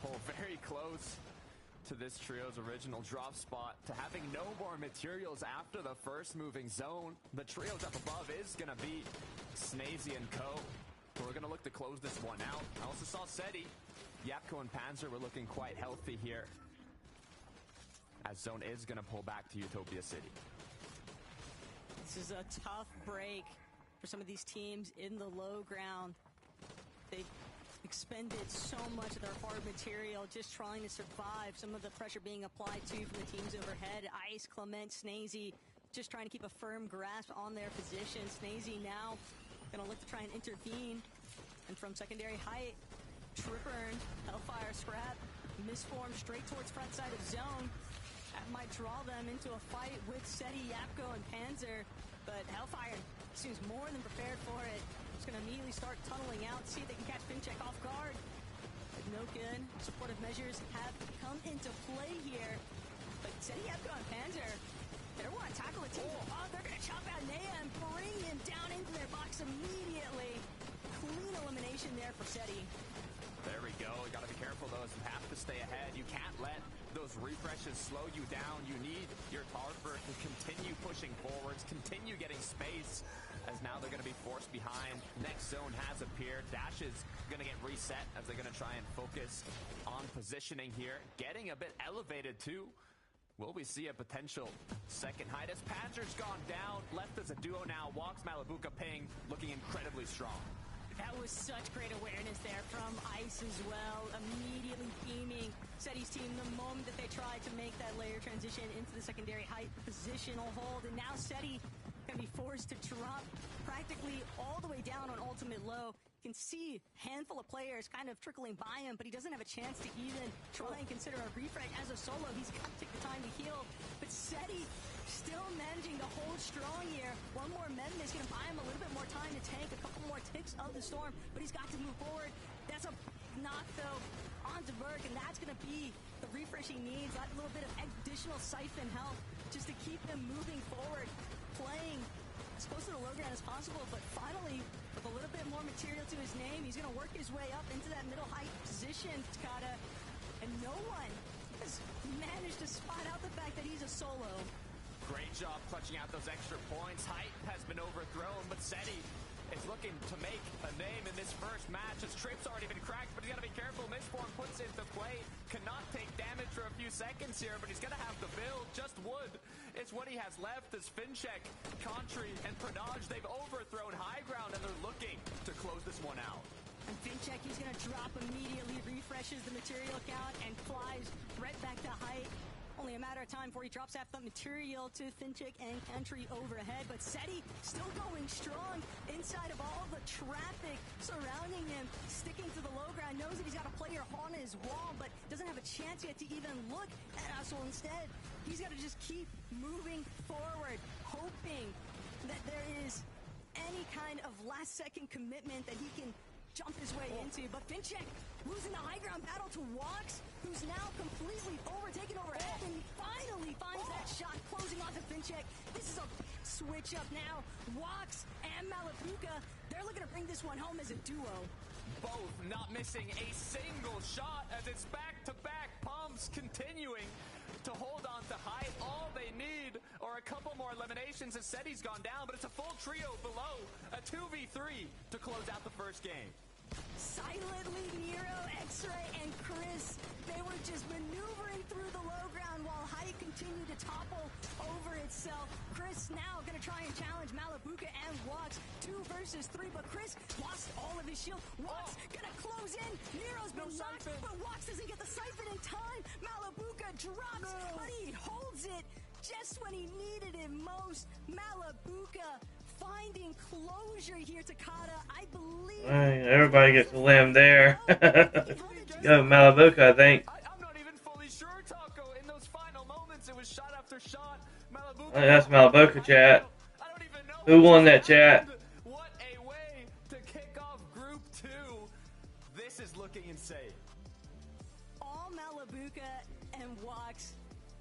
pull very close to this trio's original drop spot, to having no more materials after the first moving zone, the trios up above is going to be Snazy and Co. We're going to look to close this one out. I also saw Seti. Yapko and Panzer were looking quite healthy here, as zone is going to pull back to Utopia City. This is a tough break for some of these teams in the low ground. They've expended so much of their hard material just trying to survive. Some of the pressure being applied to from the teams overhead. Ice, Clement, Snazy just trying to keep a firm grasp on their position. Snazy now gonna look to try and intervene. And from secondary height, Tripper, Hellfire, Scrap, misformed straight towards front side of zone. That might draw them into a fight with Seti, Yapko, and Panzer. But Hellfire seems more than prepared for it. Just gonna immediately start tunneling out, see if they can catch Pincheck off guard. But no good. Supportive measures have come into play here. But Seti, Yapko, and Panzer They don't want to tackle a team. Oh, they're going to chop out Nea and bring him down into their box immediately. Clean elimination there for Seti. There we go. You got to be careful, though, as you have to stay ahead. You can't let those refreshes slow you down. You need your Tarfer to continue pushing forwards, continue getting space, as now they're going to be forced behind. Next zone has appeared. Dash is going to get reset as they're going to try and focus on positioning here. Getting a bit elevated, too. Will we see a potential second height as Panzer's gone down? Left as a duo now. Walks Malabuka Ping looking incredibly strong. That was such great awareness there from Ice as well. Immediately beaming Seti's team the moment that they tried to make that layer transition into the secondary height positional hold. And now Seti going to be forced to drop practically all the way down on ultimate low. You can see a handful of players kind of trickling by him, but he doesn't have a chance to even try and consider a refresh as a solo. He's got to take the time to heal. But Seti still managing to hold strong here. One more Memon is going to buy him a little bit more time to tank a couple more ticks of the storm, but he's got to move forward. That's a knock, though, onto Berg, and that's going to be the refresh he needs. That little bit of additional siphon health just to keep him moving forward, playing as close to the low ground as possible, but finally, with a little bit more material to his name, he's going to work his way up into that middle height position, Takata, and no one has managed to spot out the fact that he's a solo. Great job clutching out those extra points. Height has been overthrown, but Seti is looking to make a name in this first match. His trip's already been cracked, but he's got to be careful. Mistborn puts into play. Cannot take damage for a few seconds here, but he's going to have to build. Just wood is what he has left as Finchek, Contri, and Pradaj. They've overthrown high ground, and they're looking to close this one out. And Finchek, he's going to drop immediately, refreshes the material count, and flies right back to height. Only a matter of time before he drops half the material to Finchek and Country overhead. But Seti still going strong inside of all the traffic surrounding him, sticking to the low ground, knows that he's got a player on his wall, but doesn't have a chance yet to even look at us. So instead, he's got to just keep moving forward, hoping that there is any kind of last-second commitment that he can jump his way into. But Finchek losing the high ground battle to Wox, who's now completely overtaken overhead, and he finally finds that shot closing onto Finchek. This is a switch up now. Wox and Malabuka, they're looking to bring this one home as a duo. Both not missing a single shot as it's back-to-back pumps continuing to hold on to height. All they need are a couple more eliminations as Seti's gone down, but it's a full trio below. A 2v3 to close out the first game. Silently, Nero, X-Ray, and Chris, they were just maneuvering through the low ground while height continued to topple over itself. Chris now going to try and challenge Malabuka and Wox 2 versus 3, but Chris lost all of his shield. Wox going to close in. Nero's been knocked, but Wox doesn't get the siphon in time. Malabuka drops, but he holds it just when he needed it most. Malabuka finding closure here, Takata. I believe everybody gets a limb there. Go Malabuka, I think. I'm not even fully sure, Taco. In those final moments, it was shot after shot. Malabuka. That's Malabuka chat. I don't even know who won that chat. What a way to kick off Group 2. This is looking insane. All Malabuka and Wox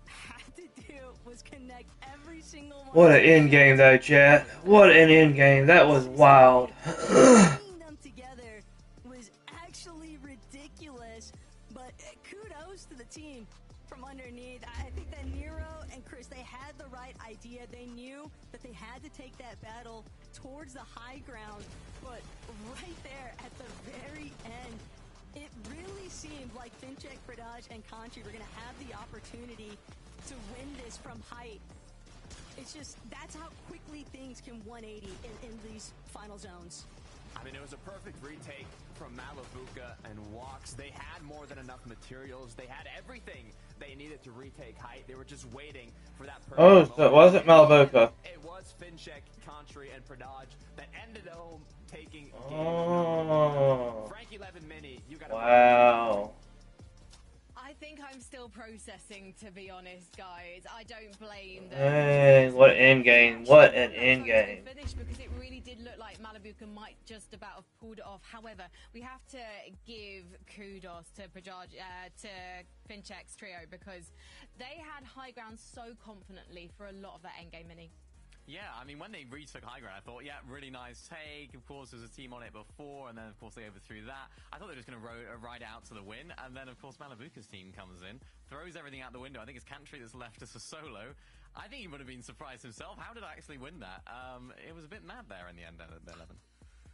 had to do was connect every single one. What an end game, though, chat. What an end game. That was wild. Seeing them together was actually ridiculous, but kudos to the team from underneath. I think that Nero and Chris, they had the right idea. They knew that they had to take that battle towards the high ground, but right there at the very end, it really seemed like Finchek, Pradaj, and Contri were going to have the opportunity to win this from height. It's just, that's how quickly things can 180 in these final zones. I mean, it was a perfect retake from Malabuka and Wox. They had more than enough materials. They had everything they needed to retake height. They were just waiting for that perfect moment. So it wasn't Malabuka. It was Finchek, Contri, and Pradaj that ended home taking game. Frankie Levin Mini, you got wow. I think I'm still processing, to be honest, guys. I don't blame them. Hey, what an end game. What an end game. Finish because it really did look like Malabuka Malabuka might just about have pulled it off. However, we have to give kudos to Fincheck's trio, because they had high ground so confidently for a lot of that endgame mini. Yeah, I mean, when they retook high ground, I thought, yeah, really nice take. Of course, there was a team on it before, and then, of course, they overthrew that. I thought they were just going to ride out to the win, and then, of course, Malabuka's team comes in, throws everything out the window. I think it's Cantry that's left as a solo. I think he would have been surprised himself. How did I actually win that? It was a bit mad there in the end at 11.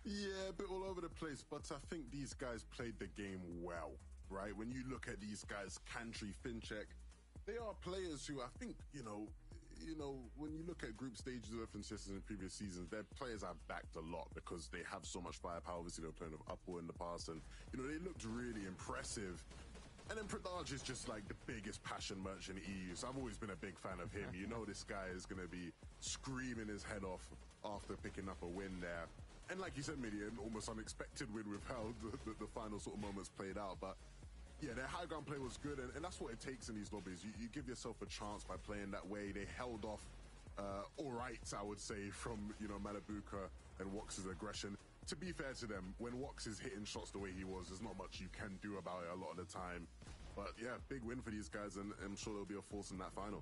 Yeah, a bit all over the place, but I think these guys played the game well, right? When you look at these guys, Cantry, Fincheck, they are players who I think, you know, when you look at group stages of FNCS in previous seasons, their players are backed a lot because they have so much firepower. Obviously, they were playing with Upward in the past, and, you know, they looked really impressive. And then Pradaj is just like the biggest passion merchant in EU, so I've always been a big fan of him. You know this guy is going to be screaming his head off after picking up a win there. And like you said, Midi, an almost unexpected win with how the final sort of moments played out, but yeah, their high ground play was good, and that's what it takes in these lobbies. You give yourself a chance by playing that way. They held off all right, I would say, from, you know, Malabuka and Wox's aggression. To be fair to them, when Wox is hitting shots the way he was, there's not much you can do about it a lot of the time. But yeah, big win for these guys, and I'm sure there'll be a force in that final.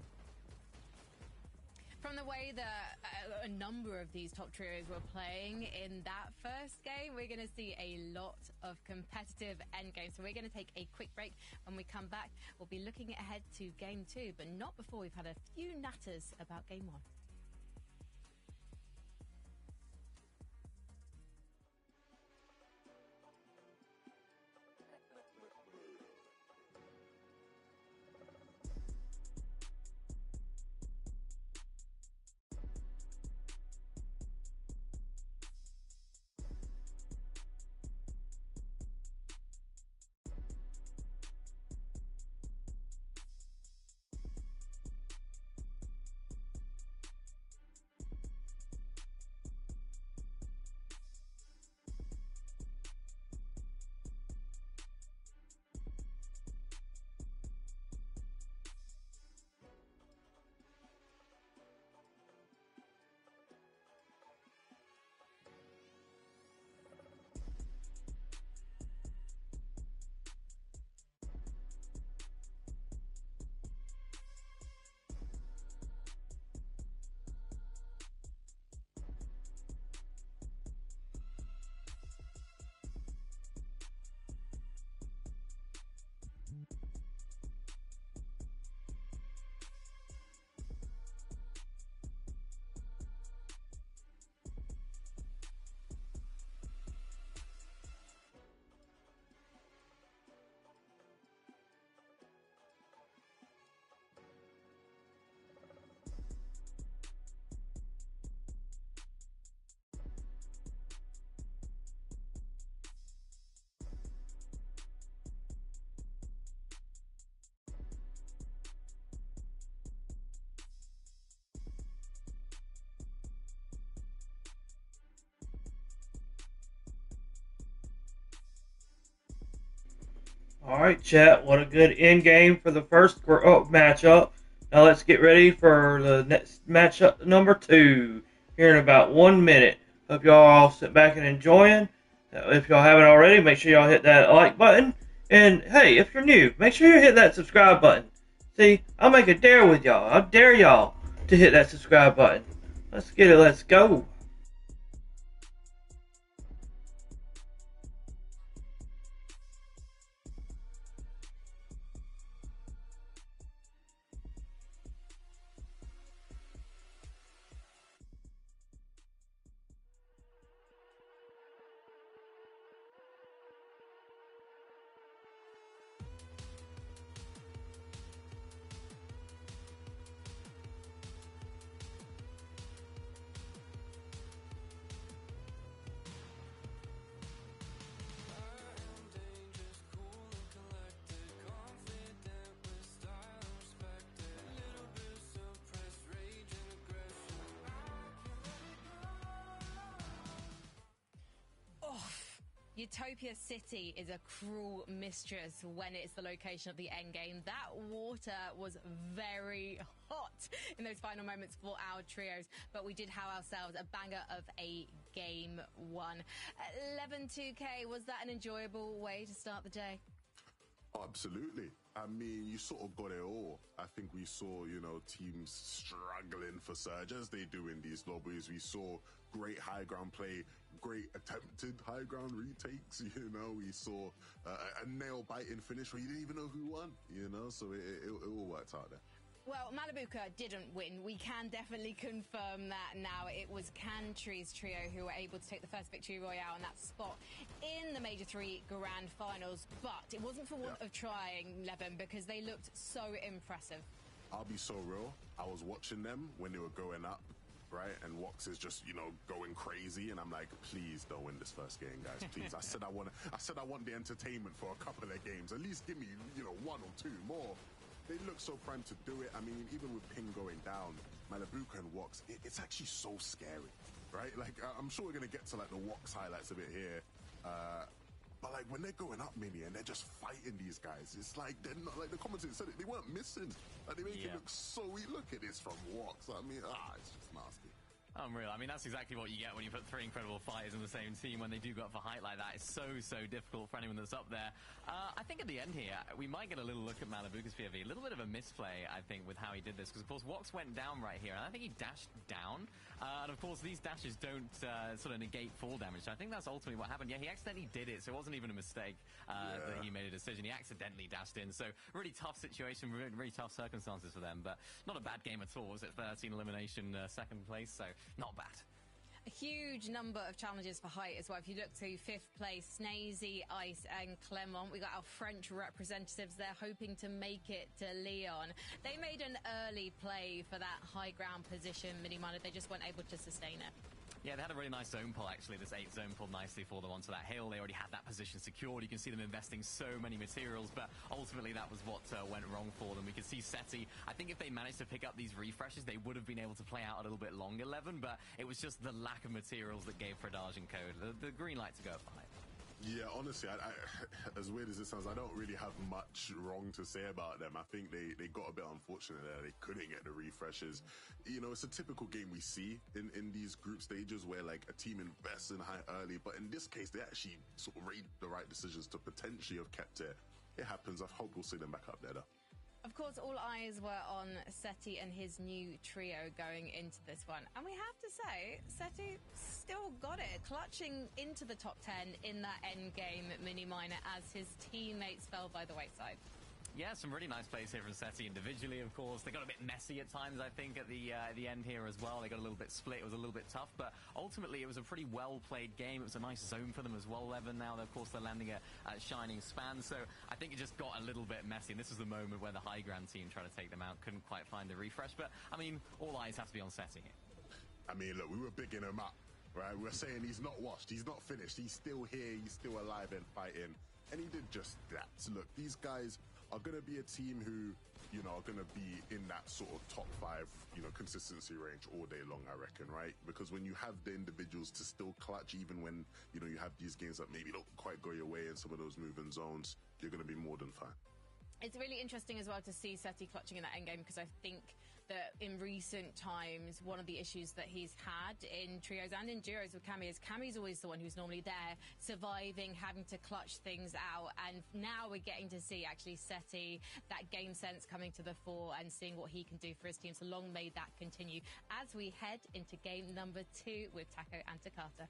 From the way that a number of these top trios were playing in that first game, we're going to see a lot of competitive endgames. So we're going to take a quick break. When we come back, we'll be looking ahead to game 2, but not before we've had a few natters about game 1. All right, chat. What a good end game for the first matchup. Now let's get ready for the next matchup number 2 here in about 1 minute. Hope y'all all sit back and enjoying. If y'all haven't already, make sure y'all hit that like button. And hey, if you're new, make sure you hit that subscribe button. See, I'll make a dare with y'all. I dare y'all to hit that subscribe button. Let's get it. Let's go. Utopia City is a cruel mistress when it's the location of the end game. That water was very hot in those final moments for our trios, but we did have ourselves a banger of a game one. 11-2K, was that an enjoyable way to start the day? Absolutely. I mean, you sort of got it all. I think we saw, you know, teams struggling for surge as they do in these lobbies. We saw great high ground play, great attempted high ground retakes, you know. We saw a nail-biting finish where you didn't even know who won, you know, so it all worked out there. Well, Malibuka didn't win. We can definitely confirm that now. It was Cantry's trio who were able to take the first victory royale on that spot in the Major 3 Grand Finals. But it wasn't for want of trying, Levin, because they looked so impressive. I'll be so real. I was watching them when they were going up, right? And Wox is just, you know, going crazy. And I'm like, please don't win this first game, guys. Please. I said I want the entertainment for a couple of games. At least give me, you know, one or two more. They look so primed to do it. I mean, even with Ping going down, Malibuka and Wox, it's actually so scary, right? Like, I'm sure we're going to get to, like, the Wox highlights a bit here. But, like, when they're going up, Mini, and they're just fighting these guys, it's like they're not, like the commentators said it, they weren't missing. Like, they make it look so, look at this from Wox. I mean, it's just nasty. Unreal. I mean, that's exactly what you get when you put three incredible fighters in the same team. When they do go up for height like that, it's so difficult for anyone that's up there. I think at the end here, we might get a little look at Malibuka's POV. A little bit of a misplay, I think, with how he did this. Because, of course, Wox went down right here, and I think he dashed down. And, of course, these dashes don't sort of negate fall damage. So I think that's ultimately what happened. Yeah, he accidentally did it, so it wasn't even a mistake that he made a decision. He accidentally dashed in. So really tough situation, really tough circumstances for them. But not a bad game at all. Was it 13 elimination, second place? So not bad. A huge number of challenges for height as well. If you look to fifth place, Snazy, Ice and Clement, we got our French representatives there hoping to make it to Leon. They made an early play for that high ground position, mini-minded. They just weren't able to sustain it. Yeah, they had a really nice zone pull, actually. This 8 zone pulled nicely for them onto that hill. They already had that position secured. You can see them investing so many materials, but ultimately that was what went wrong for them. We could see Seti. I think if they managed to pick up these refreshes, they would have been able to play out a little bit longer, Levin, but it was just the lack of materials that gave Fredage and Code the green light to go for height. Yeah, honestly, I, as weird as it sounds, I don't really have much wrong to say about them. I think they got a bit unfortunate there. They couldn't get the refreshes. You know, it's a typical game we see in these group stages where, like, a team invests in high early. But in this case, they actually sort of made the right decisions to potentially have kept it. It happens. I hope we'll see them back up there, though. Of course, all eyes were on Seti and his new trio going into this one. And we have to say, Seti still got it, clutching into the top 10 in that end game mini-minor as his teammates fell by the wayside. Yeah, some really nice plays here from Seti individually, of course. They got a bit messy at times, I think, at the end here as well. They got a little bit split. It was a little bit tough, but ultimately it was a pretty well-played game. It was a nice zone for them as well, Levin. Now, of course, they're landing a shining span, so I think it just got a little bit messy. And this was the moment where the high ground team tried to take them out, couldn't quite find the refresh. But, I mean, all eyes have to be on Seti here. I mean, look, we were bigging him up, right? We were saying he's not washed, he's not finished, he's still here, he's still alive and fighting. And he did just that. So look, these guys are going to be a team who, you know, are going to be in that sort of top 5, you know, consistency range all day long, I reckon, right? Because when you have the individuals to still clutch, even when, you know, you have these games that maybe don't quite go your way in some of those moving zones, you're going to be more than fine. It's really interesting as well to see Seti clutching in that endgame, because I think that in recent times, one of the issues that he's had in trios and in duos with Cammy is Cammy's always the one who's normally there, surviving, having to clutch things out. And now we're getting to see actually Seti, that game sense coming to the fore and seeing what he can do for his team. So long may that continue as we head into game number 2 with Taco and Takata.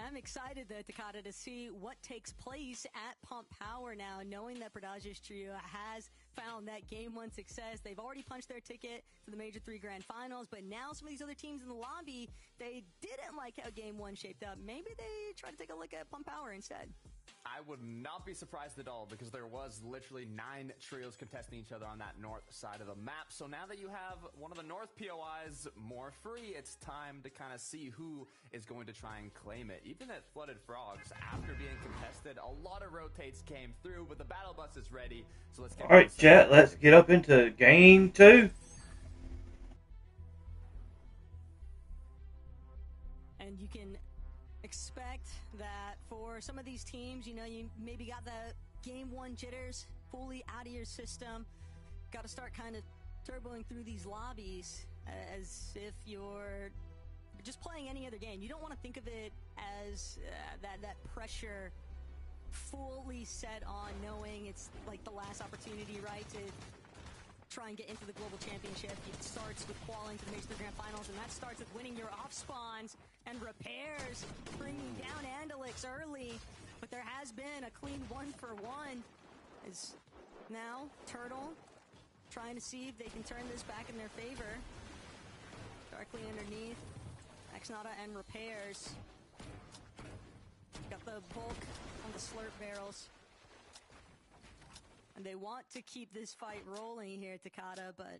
I'm excited, though, Takata, to see what takes place at Pump Power now, knowing that Predage's trio has found that Game 1 success. They've already punched their ticket to the Major 3 Grand Finals, but now some of these other teams in the lobby, they didn't like how Game 1 shaped up. Maybe they try to take a look at Pump Power instead. I would not be surprised at all, because there was literally 9 trios contesting each other on that north side of the map. So now that you have one of the north POIs more free, it's time to kind of see who is going to try and claim it. Even at Flooded Frogs, after being contested, a lot of rotates came through, but the battle bus is ready. So let's get all right, chat, let's get up into game 2. And you can expect that for some of these teams, you know, you maybe got the game one jitters fully out of your system. Got to start kind of turboing through these lobbies as if you're just playing any other game. You don't want to think of it as that pressure fully set on, knowing it's like the last opportunity, right, to try and get into the global championship. It starts with qualifying to the Major Grand Finals, and that starts with winning your off spawns and repairs, bringing down Andalix early. But there has been a clean 1-for-1. Is now Turtle trying to see if they can turn this back in their favor. Darkly underneath, Xnata and repairs. Got the bulk on the slurp barrels. And they want to keep this fight rolling here, Takada, but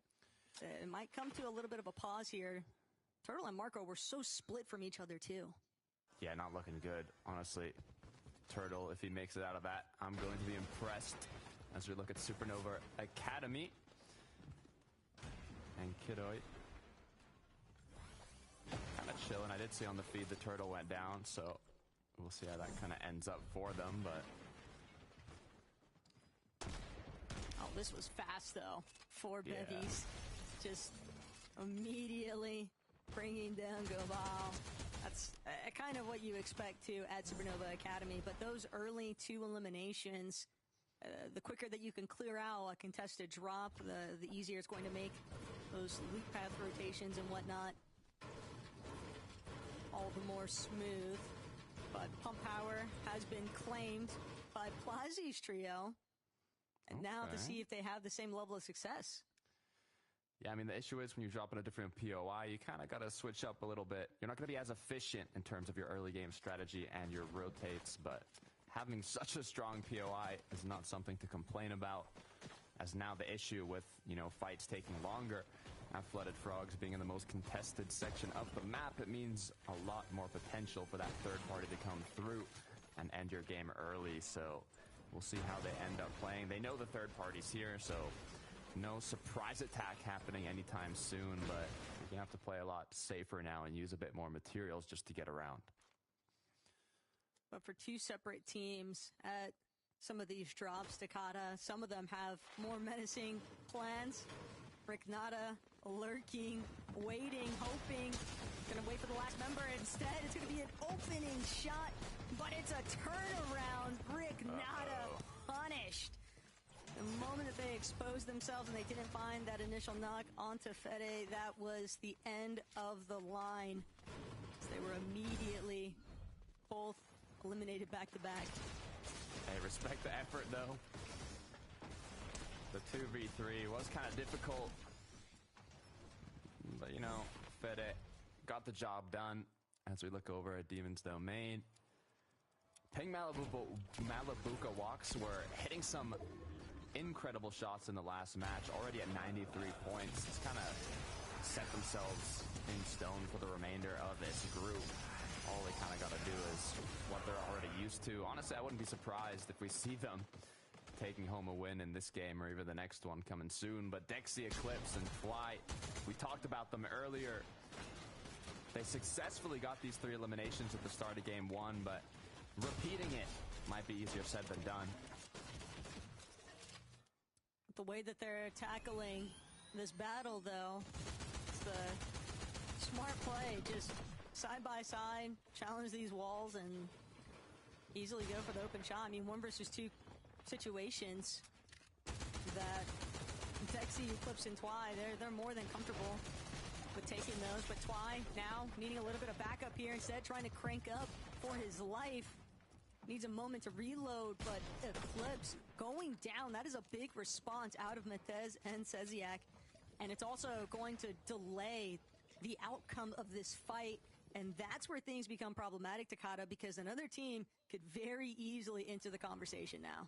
it might come to a little bit of a pause here. Turtle and Marco were so split from each other, too. Yeah, not looking good, honestly. Turtle, if he makes it out of that, I'm going to be impressed as we look at Supernova Academy. And Kidoi. Kind of chilling. I did see on the feed the Turtle went down, so we'll see how that kind of ends up for them, but... Oh, this was fast, though, for Bevies. Just immediately bringing down Gobal. That's kind of what you expect, too, at Supernova Academy. But those early 2 eliminations, the quicker that you can clear out a contested drop, the easier it's going to make those loop path rotations and whatnot all the more smooth. But pump power has been claimed by Plazi's trio. And now to see if they have the same level of success. Yeah, I mean, the issue is when you drop in a different POI, you kind of got to switch up a little bit. You're not going to be as efficient in terms of your early game strategy and your rotates, but having such a strong POI is not something to complain about. As now the issue with, you know, fights taking longer and Flooded Frogs being in the most contested section of the map, it means a lot more potential for that third party to come through and end your game early. So we'll see how they end up playing. They know the third party's here, so no surprise attack happening anytime soon, but you're going to have to play a lot safer now and use a bit more materials just to get around. But for 2 separate teams at some of these drops, Takada, some of them have more menacing plans. Ricknata lurking, waiting, hoping, gonna wait for the last member. Instead, it's gonna be an opening shot, but it's a turnaround. Ricknata punished. The moment that they exposed themselves and they didn't find that initial knock onto Fede, that was the end of the line. So they were immediately both eliminated back to back. Hey, respect the effort though. The 2v3 was kind of difficult, but you know, Fede got the job done. As we look over at Demon's Domain, Ping Malabuka Walks were hitting some incredible shots in the last match, already at 93 points. It's kind of set themselves in stone for the remainder of this group. All they kind of got to do is what they're already used to. Honestly, I wouldn't be surprised if we see them taking home a win in this game or even the next one coming soon. But Dexy, Eclipse, and Fly, we talked about them earlier. They successfully got these 3 eliminations at the start of game 1, but repeating it might be easier said than done. The way that they're tackling this battle, though, it's the smart play. Just side by side, challenge these walls, and easily go for the open shot. I mean, 1 versus 2 situations that Dexy, Eclipse, and Twy, they're more than comfortable with taking those. But Twy now needing a little bit of backup here, instead trying to crank up for his life. Needs a moment to reload, but Eclipse going down. That is a big response out of Matez and Seziak. And it's also going to delay the outcome of this fight. And that's where things become problematic, Takada, because another team could very easily enter the conversation now.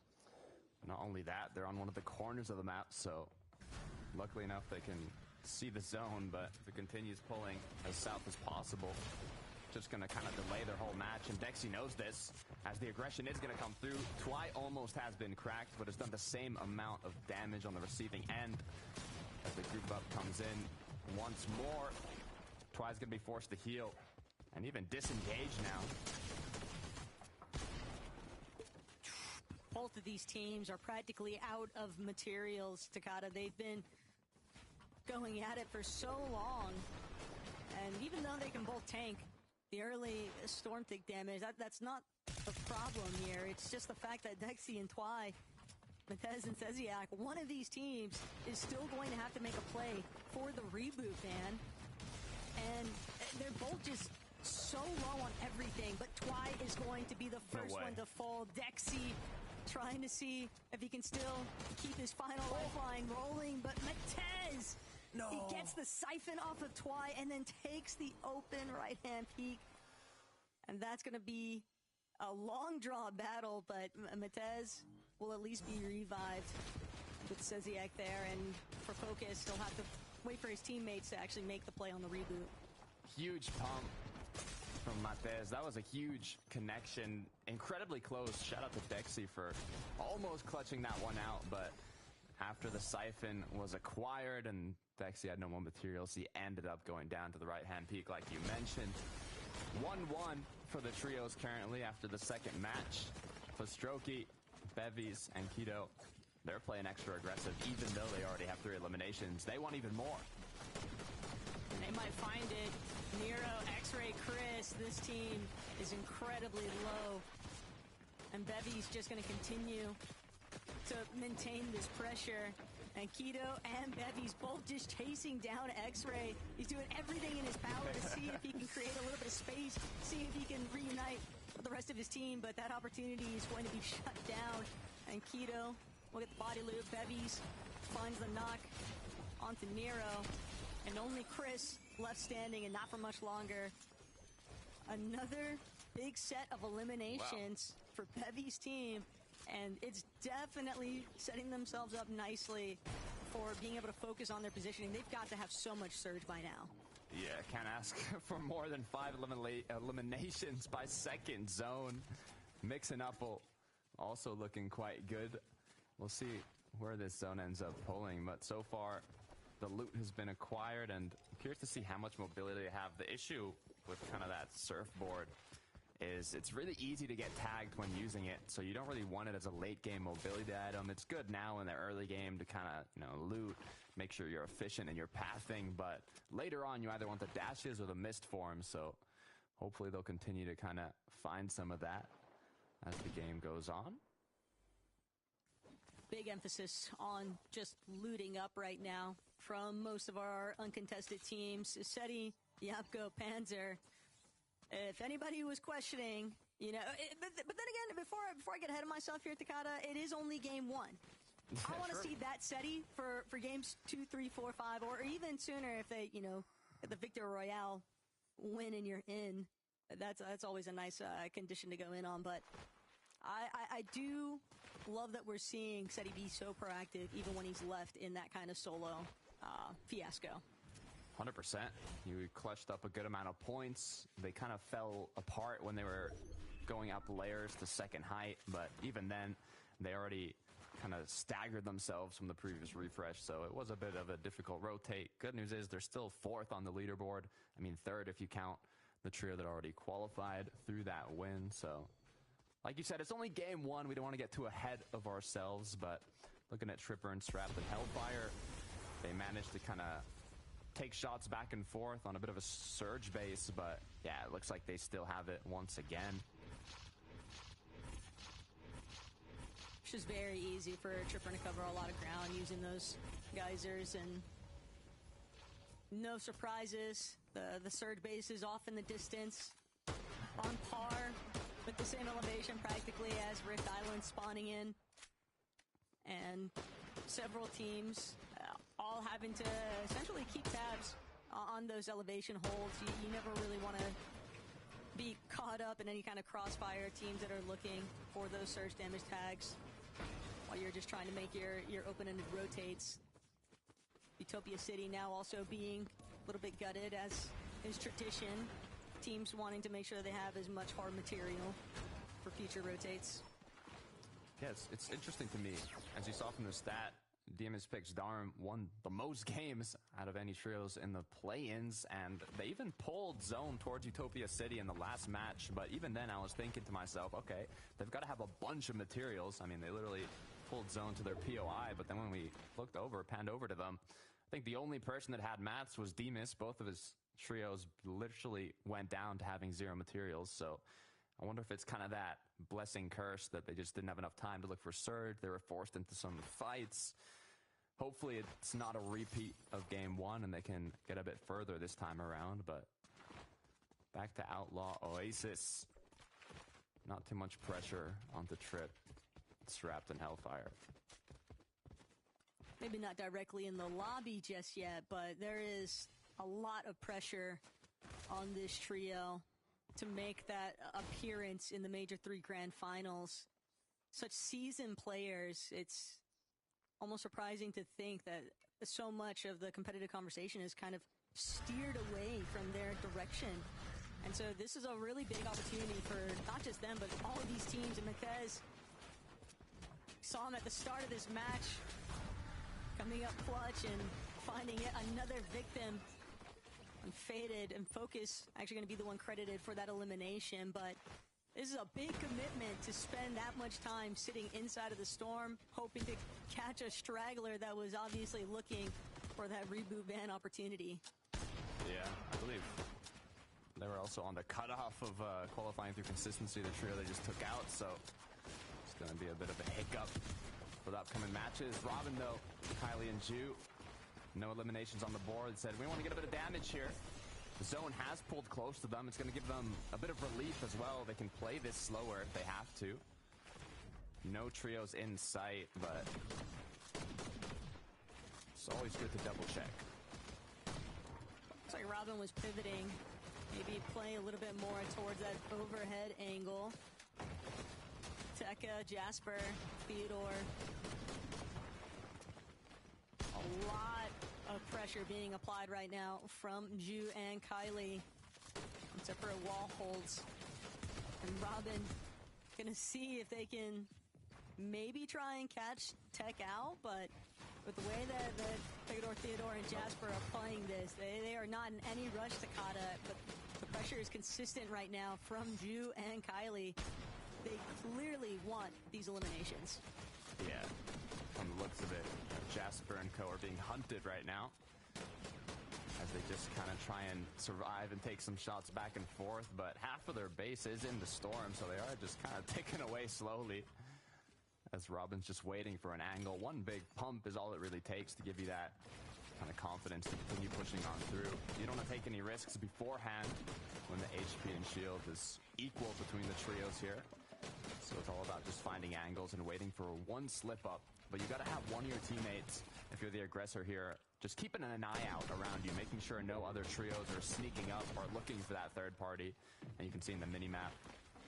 Not only that, they're on one of the corners of the map, so luckily enough they can see the zone, but if it continues pulling as south as possible, just going to kind of delay their whole match. And Dexy knows this, as the aggression is going to come through. Twy almost has been cracked, but has done the same amount of damage on the receiving end. As the group up comes in once more, Twy's going to be forced to heal. And even disengage now. Both of these teams are practically out of materials, Takata. They've been going at it for so long. And even though they can both tank the early Stormtick damage, that's not the problem here. It's just the fact that Dexy and Twy, Matez and Seziak, one of these teams is still going to have to make a play for the reboot, man. And they're both just so low on everything, but Twy is going to be the first one to fall. Dexy trying to see if he can still keep his final lifeline rolling, but Matez, he gets the siphon off of Twy and then takes the open right-hand peek. And that's going to be a long draw battle, but Matez will at least be revived with Seziak there, and for Focus, he'll have to wait for his teammates to actually make the play on the reboot. Huge pump from Matez. That was a huge connection. Incredibly close. Shout out to Dexy for almost clutching that one out, but after the siphon was acquired and Dexy had no more materials, he ended up going down to the right-hand peak like you mentioned. 1-1 for the trios currently after the second match. Fastrokey, Bevies, and Keto, they're playing extra aggressive even though they already have 3 eliminations. They want even more. And they might find it. Nero, X-Ray, Chris, this team is incredibly low. And Bevy's just going to continue to maintain this pressure. And Keto and Bevy's both just chasing down X-Ray. He's doing everything in his power to see if he can create a little bit of space, see if he can reunite with the rest of his team, but that opportunity is going to be shut down. And Keto will get the body loop. Bevy's finds the knock onto Nero. And only Chris left standing, and not for much longer. Another big set of eliminations for Bevy's team, and it's definitely setting themselves up nicely for being able to focus on their positioning. They've got to have so much surge by now. Yeah, can't ask for more than 5 eliminations by second zone. Mixing up also looking quite good. We'll see where this zone ends up pulling, but so far the loot has been acquired, and I'm curious to see how much mobility they have. The issue with kind of that surfboard is it's really easy to get tagged when using it, so you don't really want it as a late game mobility item. It's good now in the early game to kind of, loot, make sure you're efficient in your pathing, but later on you either want the dashes or the mist form, so hopefully they'll continue to kind of find some of that as the game goes on. Big emphasis on just looting up right now from most of our uncontested teams. Seti, Yapko, Panzer. If anybody was questioning, but then again, before I get ahead of myself here, Takata, it is only game 1. I want to see that Seti for games 2, 3, 4, 5, or even sooner if they, the Victor Royale win and you're in. That's always a nice condition to go in on, but I do love that we're seeing Seti be so proactive even when he's left in that kind of solo fiasco. 100%. You clutched up a good amount of points. They kind of fell apart when they were going up layers to second height, but even then, they already kind of staggered themselves from the previous refresh, so it was a bit of a difficult rotate. Good news is they're still 4th on the leaderboard. I mean, 3rd if you count the trio that already qualified through that win, so like you said, it's only game 1. We don't want to get too ahead of ourselves, but looking at Tripper and Strapped and Hellfire, they managed to kind of take shots back and forth on a bit of a surge base, but yeah, it looks like they still have it once again. It's just very easy for Tripper to cover a lot of ground using those geysers, and no surprises. The surge base is off in the distance, on par with the same elevation practically as Rift Island spawning in, and several teams all having to essentially keep tabs on those elevation holds. You never really want to be caught up in any kind of crossfire. Teams that are looking for those surge damage tags while you're just trying to make your open-ended rotates. Utopia City now also being a little bit gutted, as is tradition. Teams wanting to make sure they have as much hard material for future rotates. Yes, it's interesting to me, as you saw from the stat, DMS picks Darm won the most games out of any trios in the play-ins, and they even pulled zone towards Utopia City in the last match. But even then, I was thinking to myself, okay, they've got to have a bunch of materials. I mean, they literally pulled zone to their POI, but then when we panned over to them, I think the only person that had mats was Demus. Both of his trios literally went down to having 0 materials, so I wonder if it's kind of that blessing curse that they just didn't have enough time to look for Surge. They were forced into some fights. Hopefully it's not a repeat of game 1 and they can get a bit further this time around, but back to Outlaw Oasis. Not too much pressure on the trip. It's wrapped in Hellfire. Maybe not directly in the lobby just yet, but there is a lot of pressure on this trio to make that appearance in the Major 3 Grand Finals. Such seasoned players, it's almost surprising to think that so much of the competitive conversation is kind of steered away from their direction. And so this is a really big opportunity for not just them, but all of these teams. And Mekez saw him at the start of this match, coming up clutch and finding yet another victim. And Faded and Focus actually going to be the one credited for that elimination, but this is a big commitment to spend that much time sitting inside of the storm, hoping to catch a straggler that was obviously looking for that reboot ban opportunity. Yeah, I believe they were also on the cutoff of qualifying through consistency, the trio they just took out, so it's going to be a bit of a hiccup for the upcoming matches. Robin, though, Kylie and Ju, no eliminations on the board. Said, we want to get a bit of damage here. The zone has pulled close to them. It's going to give them a bit of relief as well. They can play this slower if they have to. No trios in sight, but it's always good to double check. Looks like Robin was pivoting. Maybe play a little bit more towards that overhead angle. Tekka, Jasper, Theodore. A lot of pressure being applied right now from Ju and Kylie. Except for wall holds. And Robin gonna see if they can maybe try and catch Tech out, but with the way that Theodore and Jasper are playing this, they are not in any rush to Kata, but the pressure is consistent right now from Ju and Kylie. They clearly want these eliminations. Yeah, from the looks of it, Jasper and co are being hunted right now as they just kind of try and survive and take some shots back and forth, but half of their base is in the storm, so they are just kind of ticking away slowly as Robin's just waiting for an angle. One big pump is all it really takes to give you that kind of confidence to continue pushing on through. You don't want to take any risks beforehand when the HP and shield is equal between the trios here. So it's all about just finding angles and waiting for one slip up. But you got to have one of your teammates, if you're the aggressor here, just keeping an eye out around you, making sure no other trios are sneaking up or looking for that third party. And you can see in the mini-map,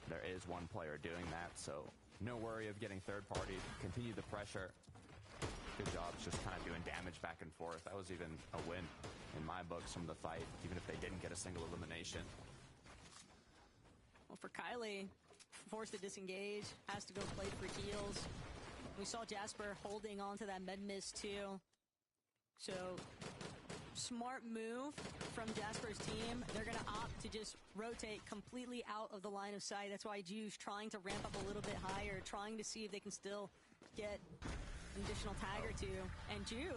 there is one player doing that. So no worry of getting third party. Continue the pressure. Good job just kind of doing damage back and forth. That was even a win in my books from the fight, even if they didn't get a single elimination. Well, for Kylie, forced to disengage, has to go play for heals. We saw Jasper holding on to that med miss too. So, smart move from Jasper's team. They're going to opt to just rotate completely out of the line of sight. That's why Ju's trying to ramp up a little bit higher, trying to see if they can still get an additional tag or two. And Ju,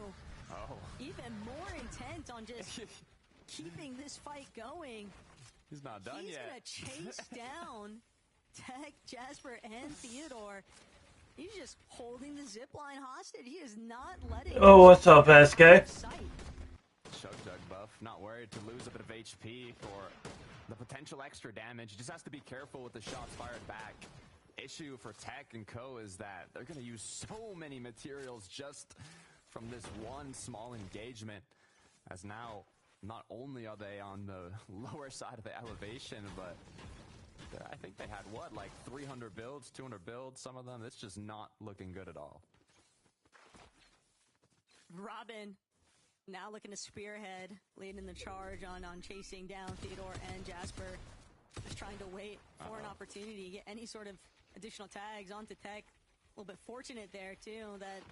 even more intent on just keeping this fight going. He's not done yet. He's going to chase down Tech, Jasper, and Theodore. He's just holding the zipline hostage. He is not letting... Oh, what's up, SK? Chug Jug buff. Not worried to lose a bit of HP for the potential extra damage. He just has to be careful with the shots fired back. Issue for Tech and co is that they're going to use so many materials just from this one small engagement. As now, not only are they on the lower side of the elevation, but... I think they had, what, like 300 builds, 200 builds, some of them. It's just not looking good at all. Robin now looking to spearhead, leading the charge on chasing down Theodore and Jasper. Just trying to wait for an opportunity to get any sort of additional tags onto Tech. A little bit fortunate there, too, that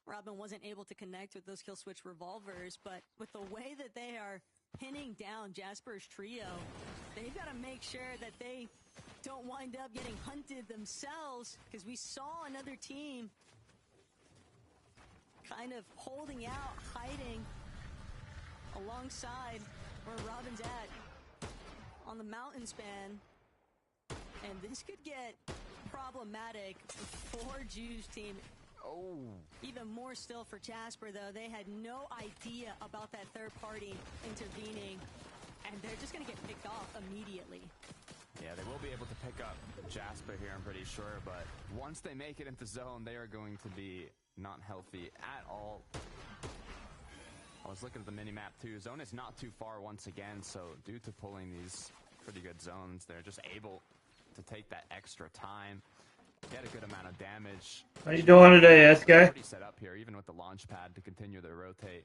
Robin wasn't able to connect with those kill switch revolvers, but with the way that they are pinning down Jasper's trio, they've got to make sure that they don't wind up getting hunted themselves, because we saw another team kind of holding out, hiding alongside where Robin's at on the mountain span. And this could get problematic for Ju's team. Oh. Even more still for Jasper, though. They had no idea about that third party intervening, and they're just going to get picked off immediately. Yeah, they will be able to pick up Jasper here, I'm pretty sure, but once they make it into zone, they are going to be not healthy at all. I was looking at the mini-map too. Zone is not too far once again, so due to pulling these pretty good zones, they're just able to take that extra time, get a good amount of damage. How you doing today, SK? Pretty set up here, even with the launch pad to continue their rotate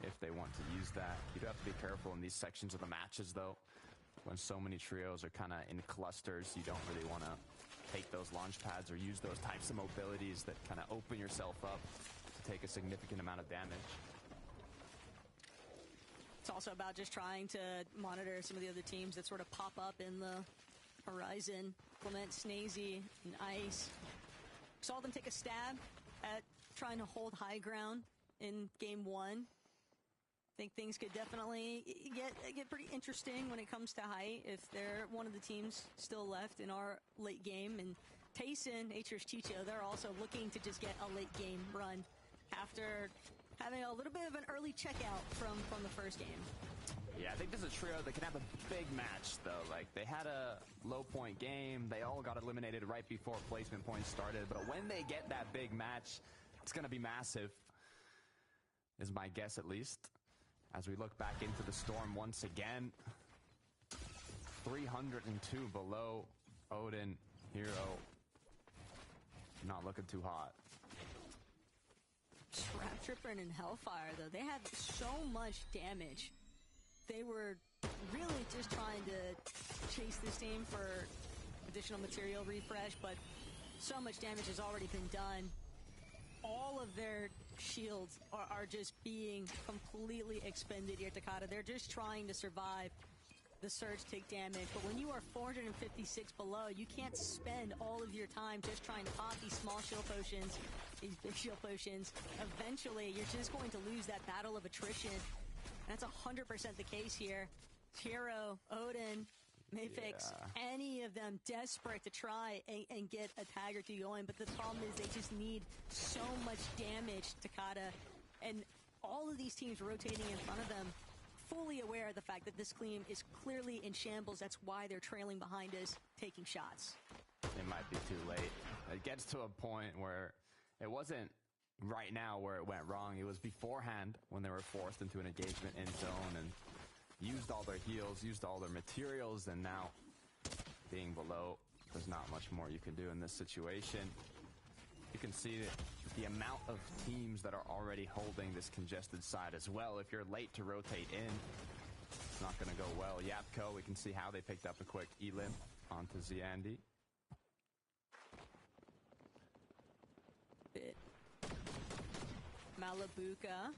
if they want to use that. You do have to be careful in these sections of the matches, though. When so many trios are kind of in clusters, you don't really want to take those launch pads or use those types of mobilities that kind of open yourself up to take a significant amount of damage. It's also about just trying to monitor some of the other teams that sort of pop up in the horizon. Clement, Snazy, and Ice. Saw them take a stab at trying to hold high ground in game one. I think things could definitely get pretty interesting when it comes to height if they're one of the teams still left in our late game. And Tayson, Atris Chicho, they're also looking to just get a late game run after having a little bit of an early checkout from the first game. Yeah, I think this is a trio that can have a big match, though. Like, they had a low-point game. They all got eliminated right before placement points started. But when they get that big match, it's going to be massive, is my guess at least. As we look back into the storm once again, 302 below Odin, Hero, not looking too hot. Trap Tripper and Hellfire, though, they had so much damage. They were really just trying to chase this team for additional material refresh, but so much damage has already been done. All of their shields are just being completely expended here, Takada. They're just trying to survive the surge take damage, but when you are 456 below, you can't spend all of your time just trying to pop these small shield potions, these big shield potions. Eventually, you're just going to lose that battle of attrition. That's 100% the case here. Hero, Odin, Mythics, any of them desperate to try and get a tag or two going, but the problem is they just need so much damage, Takada, and all of these teams rotating in front of them, fully aware of the fact that this team is clearly in shambles. That's why they're trailing behind us, taking shots. It might be too late. It gets to a point where it wasn't right now where it went wrong. It was beforehand when they were forced into an engagement in zone and used all their heals, used all their materials, and now being below, there's not much more you can do in this situation. You can see that the amount of teams that are already holding this congested side as well. If you're late to rotate in, it's not going to go well. Yapko, we can see how they picked up a quick elim onto Ziandi. Bit. Malabuka.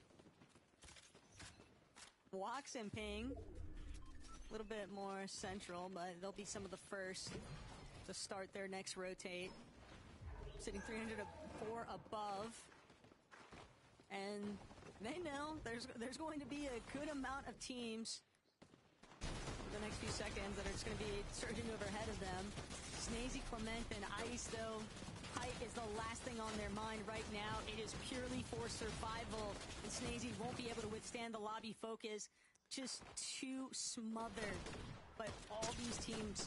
Wax and Ping, a little bit more central, but they'll be some of the first to start their next rotate. Sitting 304 above, and they know there's going to be a good amount of teams for the next few seconds that are just going to be surging over ahead of them. Snazy, Clement, and Ice, though, height is the last thing on their mind right now. It is purely for survival, and Snazy won't be able to withstand the lobby focus. Just too smothered. But all these teams,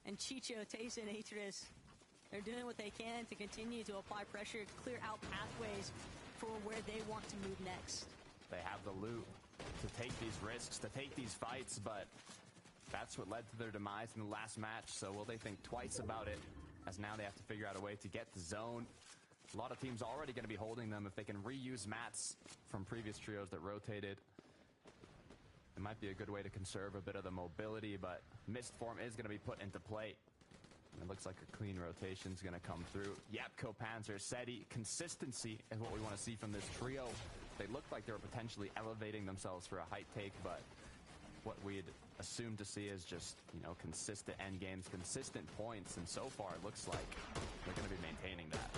and Chicho, Tayson, Atris, they're doing what they can to continue to apply pressure, clear out pathways for where they want to move next. They have the loot to take these risks, to take these fights, but that's what led to their demise in the last match. So will they think twice about it, as now they have to figure out a way to get to zone? A lot of teams already going to be holding them. If they can reuse mats from previous trios that rotated, it might be a good way to conserve a bit of the mobility, but Mist Form is going to be put into play. It looks like a clean rotation is going to come through. Yapko, Panzer, Seti. Consistency is what we want to see from this trio. They looked like they were potentially elevating themselves for a height take, but what we'd assumed to see is just, you know, consistent end games, consistent points, and so far it looks like they're going to be maintaining that.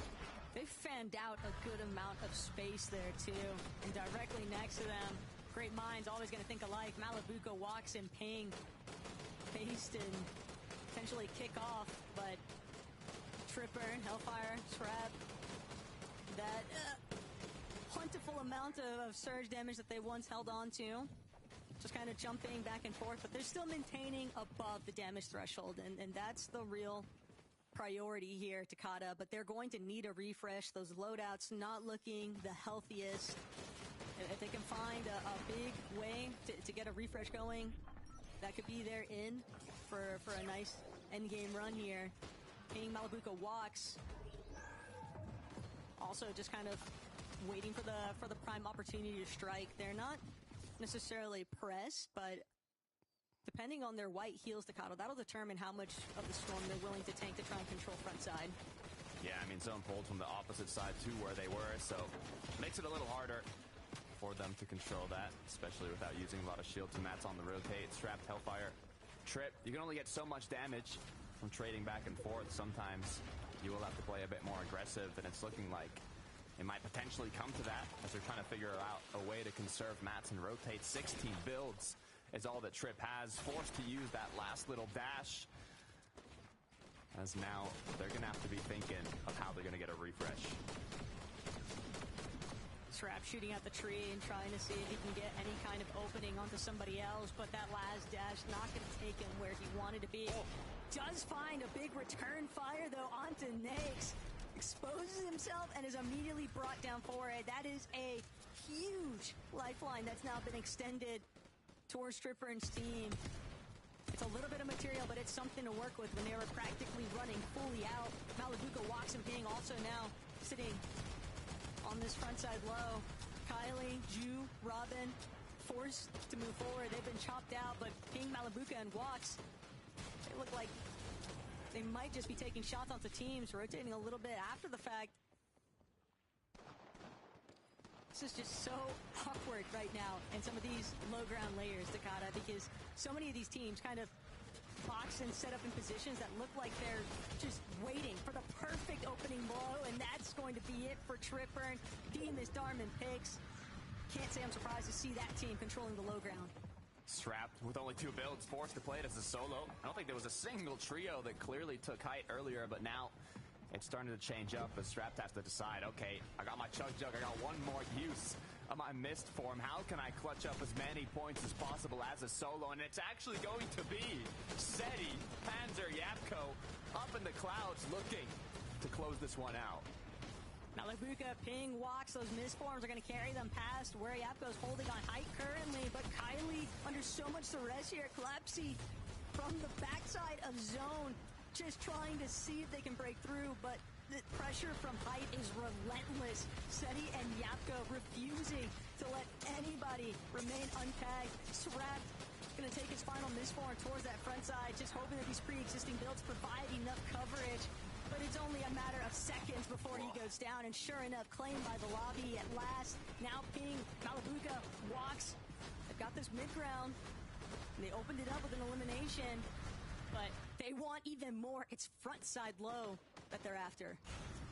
They fanned out a good amount of space there, too. And directly next to them, great minds always going to think alike. Malabuko walks and Ping, paste and potentially kick off, but Tripper, Hellfire, Scrap, that plentiful amount of surge damage that they once held on to. Just kind of jumping back and forth, but they're still maintaining above the damage threshold, and that's the real priority here, Takada. But they're going to need a refresh. Those loadouts not looking the healthiest. If they can find a big way to get a refresh going, that could be their in for a nice endgame run here. Ping, Malabuko walks. Also just kind of waiting for the prime opportunity to strike. They're not necessarily pressed, but depending on their white heals, Takada, that'll determine how much of the storm they're willing to tank to try and control front side. Yeah, I mean, zone pulled from the opposite side to where they were, so makes it a little harder for them to control that, especially without using a lot of shield to mats on the rotate. Strapped Hellfire, Trip. You can only get so much damage from trading back and forth. Sometimes you will have to play a bit more aggressive, and it's looking like it might potentially come to that as they're trying to figure out a way to conserve mats and rotate. 16 builds is all that Trip has. Forced to use that last little dash, as now they're going to have to be thinking of how they're going to get a refresh. Trap shooting at the tree and trying to see if he can get any kind of opening onto somebody else, but that last dash not going to take him where he wanted to be. Does find a big return fire, though, onto Nakes. Exposes himself and is immediately brought down for it. That is a huge lifeline that's now been extended towards Tripper and Steam. It's a little bit of material, but it's something to work with when they were practically running fully out. Malabuko walks and Ping also now sitting on this front side low. Kylie, Ju, Robin, forced to move forward. They've been chopped out, but Ping, Malabuka, and Walks, they look like they might just be taking shots onto teams, rotating a little bit after the fact. This is just so awkward right now in some of these low ground layers, Takada, because so many of these teams kind of box and set up in positions that look like they're just waiting for the perfect opening blow, and that's going to be it for Tripper. Demas, Darman picks. Can't say I'm surprised to see that team controlling the low ground. Strapped with only 2 builds, forced to play it as a solo. I don't think there was a single trio that clearly took height earlier, but now it's starting to change up as Strapped has to decide, okay, I got my Chug Jug, I got one more use of my mist form. How can I clutch up as many points as possible as a solo? And it's actually going to be Seti, Panzer, Yapko up in the clouds looking to close this one out. Malabuka, Ping, walks. Those misforms are going to carry them past where Yapko's holding on height currently, but Kylie under so much duress here. Collapsy from the backside of zone, just trying to see if they can break through, but the pressure from height is relentless. Seti and Yapko refusing to let anybody remain untagged. Srapt going to take his final misform towards that front side, just hoping that these pre-existing builds provide enough coverage. But it's only a matter of seconds before he goes down, and sure enough, claimed by the lobby at last. Now Ping, Malabuka walks. They've got this mid-ground. They opened it up with an elimination, but they want even more. It's front side low that they're after.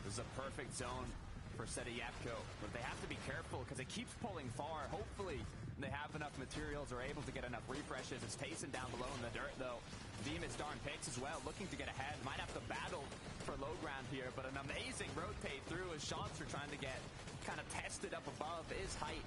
This is a perfect zone for Seti Yapko, but they have to be careful because it keeps pulling far. Hopefully they have enough materials or able to get enough refreshes. It's Tayson down below in the dirt, though. Demas darn picks as well, looking to get ahead. Might have to battle for low ground here, but an amazing rotate through as shots are trying to get kind of tested up above. Is height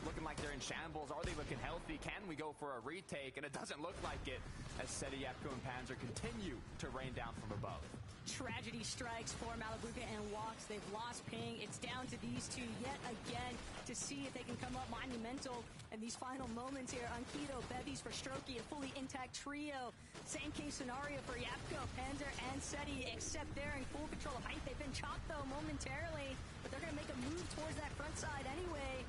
looking like they're in shambles? Are they looking healthy? Can we go for a retake? And it doesn't look like it as Seti, Yapko, and Panzer continue to rain down from above. Tragedy strikes for Malabuka and Walks. They've lost Ping. It's down to these two yet again to see if they can come up monumental in these final moments here. Ankido, Bevies for Strokey, a fully intact trio. Same case scenario for Yapko, Panzer, and Seti, except they're in full control of height. They've been chopped, though, momentarily, but they're going to make a move towards that front side anyway.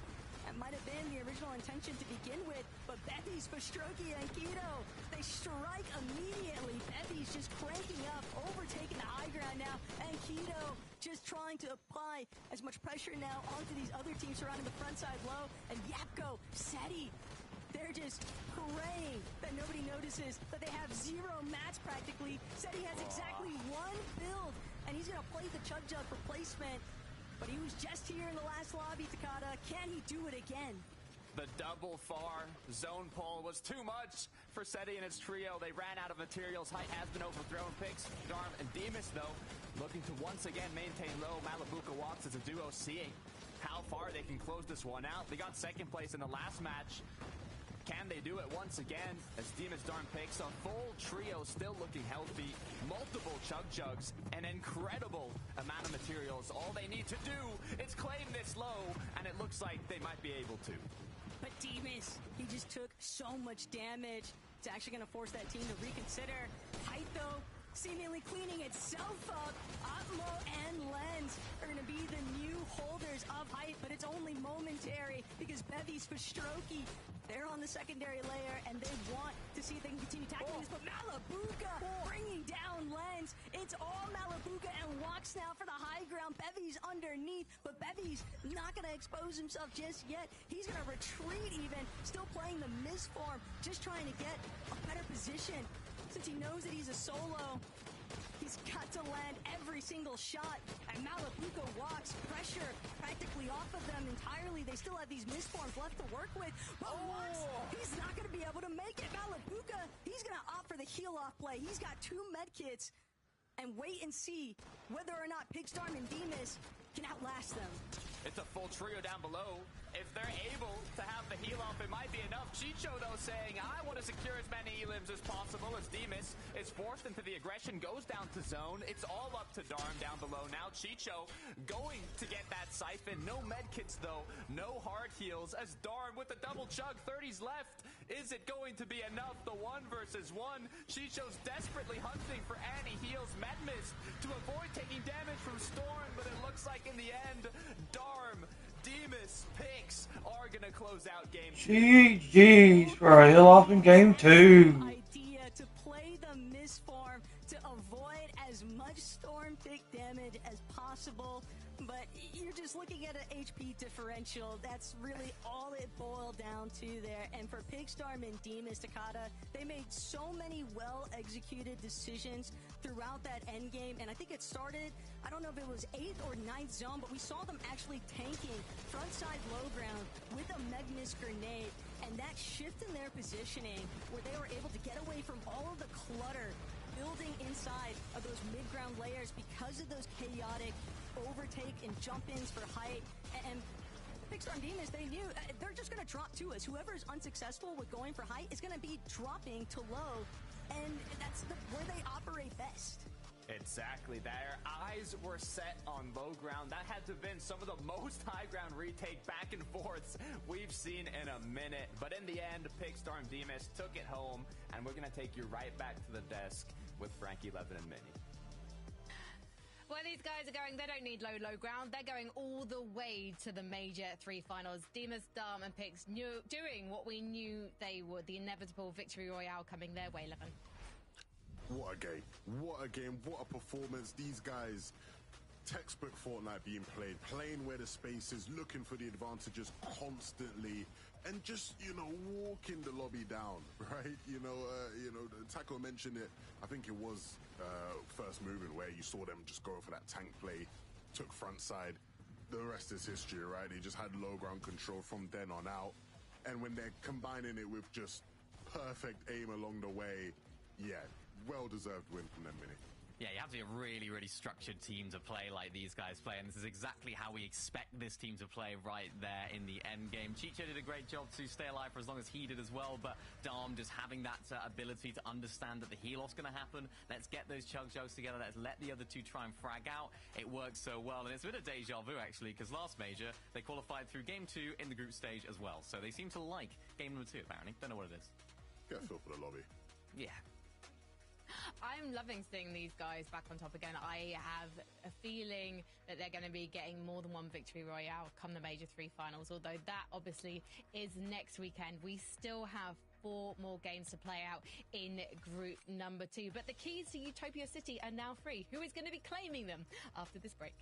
That might have been the original intention to begin with, but Bevies for Strokey and Ankido, they they strike immediately. Bevy's just cranking up, overtaking the high ground now, and Keto just trying to apply as much pressure now onto these other teams surrounding the front side low. And Yapko, Seti, they're just praying that nobody notices that they have 0 mats practically. Seti has exactly 1 build, and he's going to play the Chug Jug replacement. But he was just here in the last lobby, Takada. Can he do it again? The double far zone pull was too much for Seti and his trio. They ran out of materials. Height has been overthrown. Picks, Darm, and Demus, though, looking to once again maintain low. Malibuka walks as a duo, seeing how far they can close this one out. They got second place in the last match. Can they do it once again? As Demus, Darm, picks a full trio, still looking healthy. Multiple Chug Jugs, an incredible amount of materials. All they need to do is claim this low, and it looks like they might be able to. But Demus, he just took so much damage. It's actually going to force that team to reconsider. Height, though, seemingly cleaning itself up. Atmo and Lens are going to be the new holders of Height, but it's only momentary because Bevy's for Strokey. They're on the secondary layer, and they want to see if they can continue tackling this, but Malibuka bringing down Lens. It's all Malibuka and Walks now for the high ground. Bevy's underneath, but Bevy's not going to expose himself just yet. He's going to retreat even, still playing the misform, just trying to get a better position. Since he knows that he's a solo, he's got to land every single shot. And Malibuka Walks, pressure practically off of them entirely. They still have these misforms left to work with. But Walks, he's not going to be able to make it. Malibuka, he's going to opt for the heal-off play. He's got 2 medkits. And wait and see whether or not Pigstorm and Demus can outlast them. It's a full trio down below. If they're able to have the heal off, it might be enough. Chicho, though, saying, I want to secure as many elims as possible as Demus is forced into the aggression, goes down to zone. It's all up to Darm down below now. Chicho going to get that siphon. No medkits, though. No hard heals as Darm with the double chug. 30s left. Is it going to be enough? The 1 versus 1. Chicho's desperately hunting for anti-heals. Medmist to avoid taking damage from Storm, but it looks like in the end, Darm, Demus, Pix are going to close out game 2. GG's for a hill off in game 2. Idea to play the misform to avoid as much Storm pick damage as possible, but you're just looking at an HP differential. That's really all it boiled down to there. And for Pigstorm and Demus, Takada, they made so many well-executed decisions throughout that end game. And I think it started, I don't know if it was 8th or 9th zone, but we saw them actually tanking frontside low ground with a Magnus grenade. And that shift in their positioning where they were able to get away from all of the clutter building inside of those mid-ground layers because of those chaotic overtake and jump-ins for Height. And Pigstorm Demus, they knew they're just going to drop to us. Whoever is unsuccessful with going for Height is going to be dropping to low, and that's where they operate best. Exactly. Their eyes were set on low ground. That had to have been some of the most high ground retake back and forths we've seen in a minute. But in the end, Pigstorm Demus took it home, and we're going to take you right back to the desk with Frankie, Levin, and Minnie. Where these guys are going, they don't need low ground. They're going all the way to the Major 3 finals. Demus, Darm, and Pix doing what we knew they would. The inevitable victory royale coming their way, Levin. What a game. What a game. What a performance. These guys, textbook Fortnite being played, playing where the space is, looking for the advantages constantly, and just, walking the lobby down, right? Taco mentioned it. I think it was first movement where you saw them just go for that tank play, took front side. The rest is history, right? They just had low ground control from then on out. And when they're combining it with just perfect aim along the way, yeah, well-deserved win from them, Minnie. Yeah, you have to be a really, really structured team to play like these guys play, and this is exactly how we expect this team to play right there in the end game. Chicho did a great job to stay alive for as long as he did as well, but Darm just having that ability to understand that the heal-off's going to happen. Let's get those Chug Jugs together. Let's let the other 2 try and frag out. It works so well, and it's a bit of deja vu, actually, because last Major, they qualified through Game 2 in the group stage as well, so they seem to like Game number 2, apparently. Don't know what it is. Get a feel for the lobby. Yeah. I'm loving seeing these guys back on top again. I have a feeling that they're going to be getting more than one victory royale come the Major 3 finals, although that obviously is next weekend. We still have 4 more games to play out in group number 2. But the keys to Utopia City are now free. Who is going to be claiming them after this break?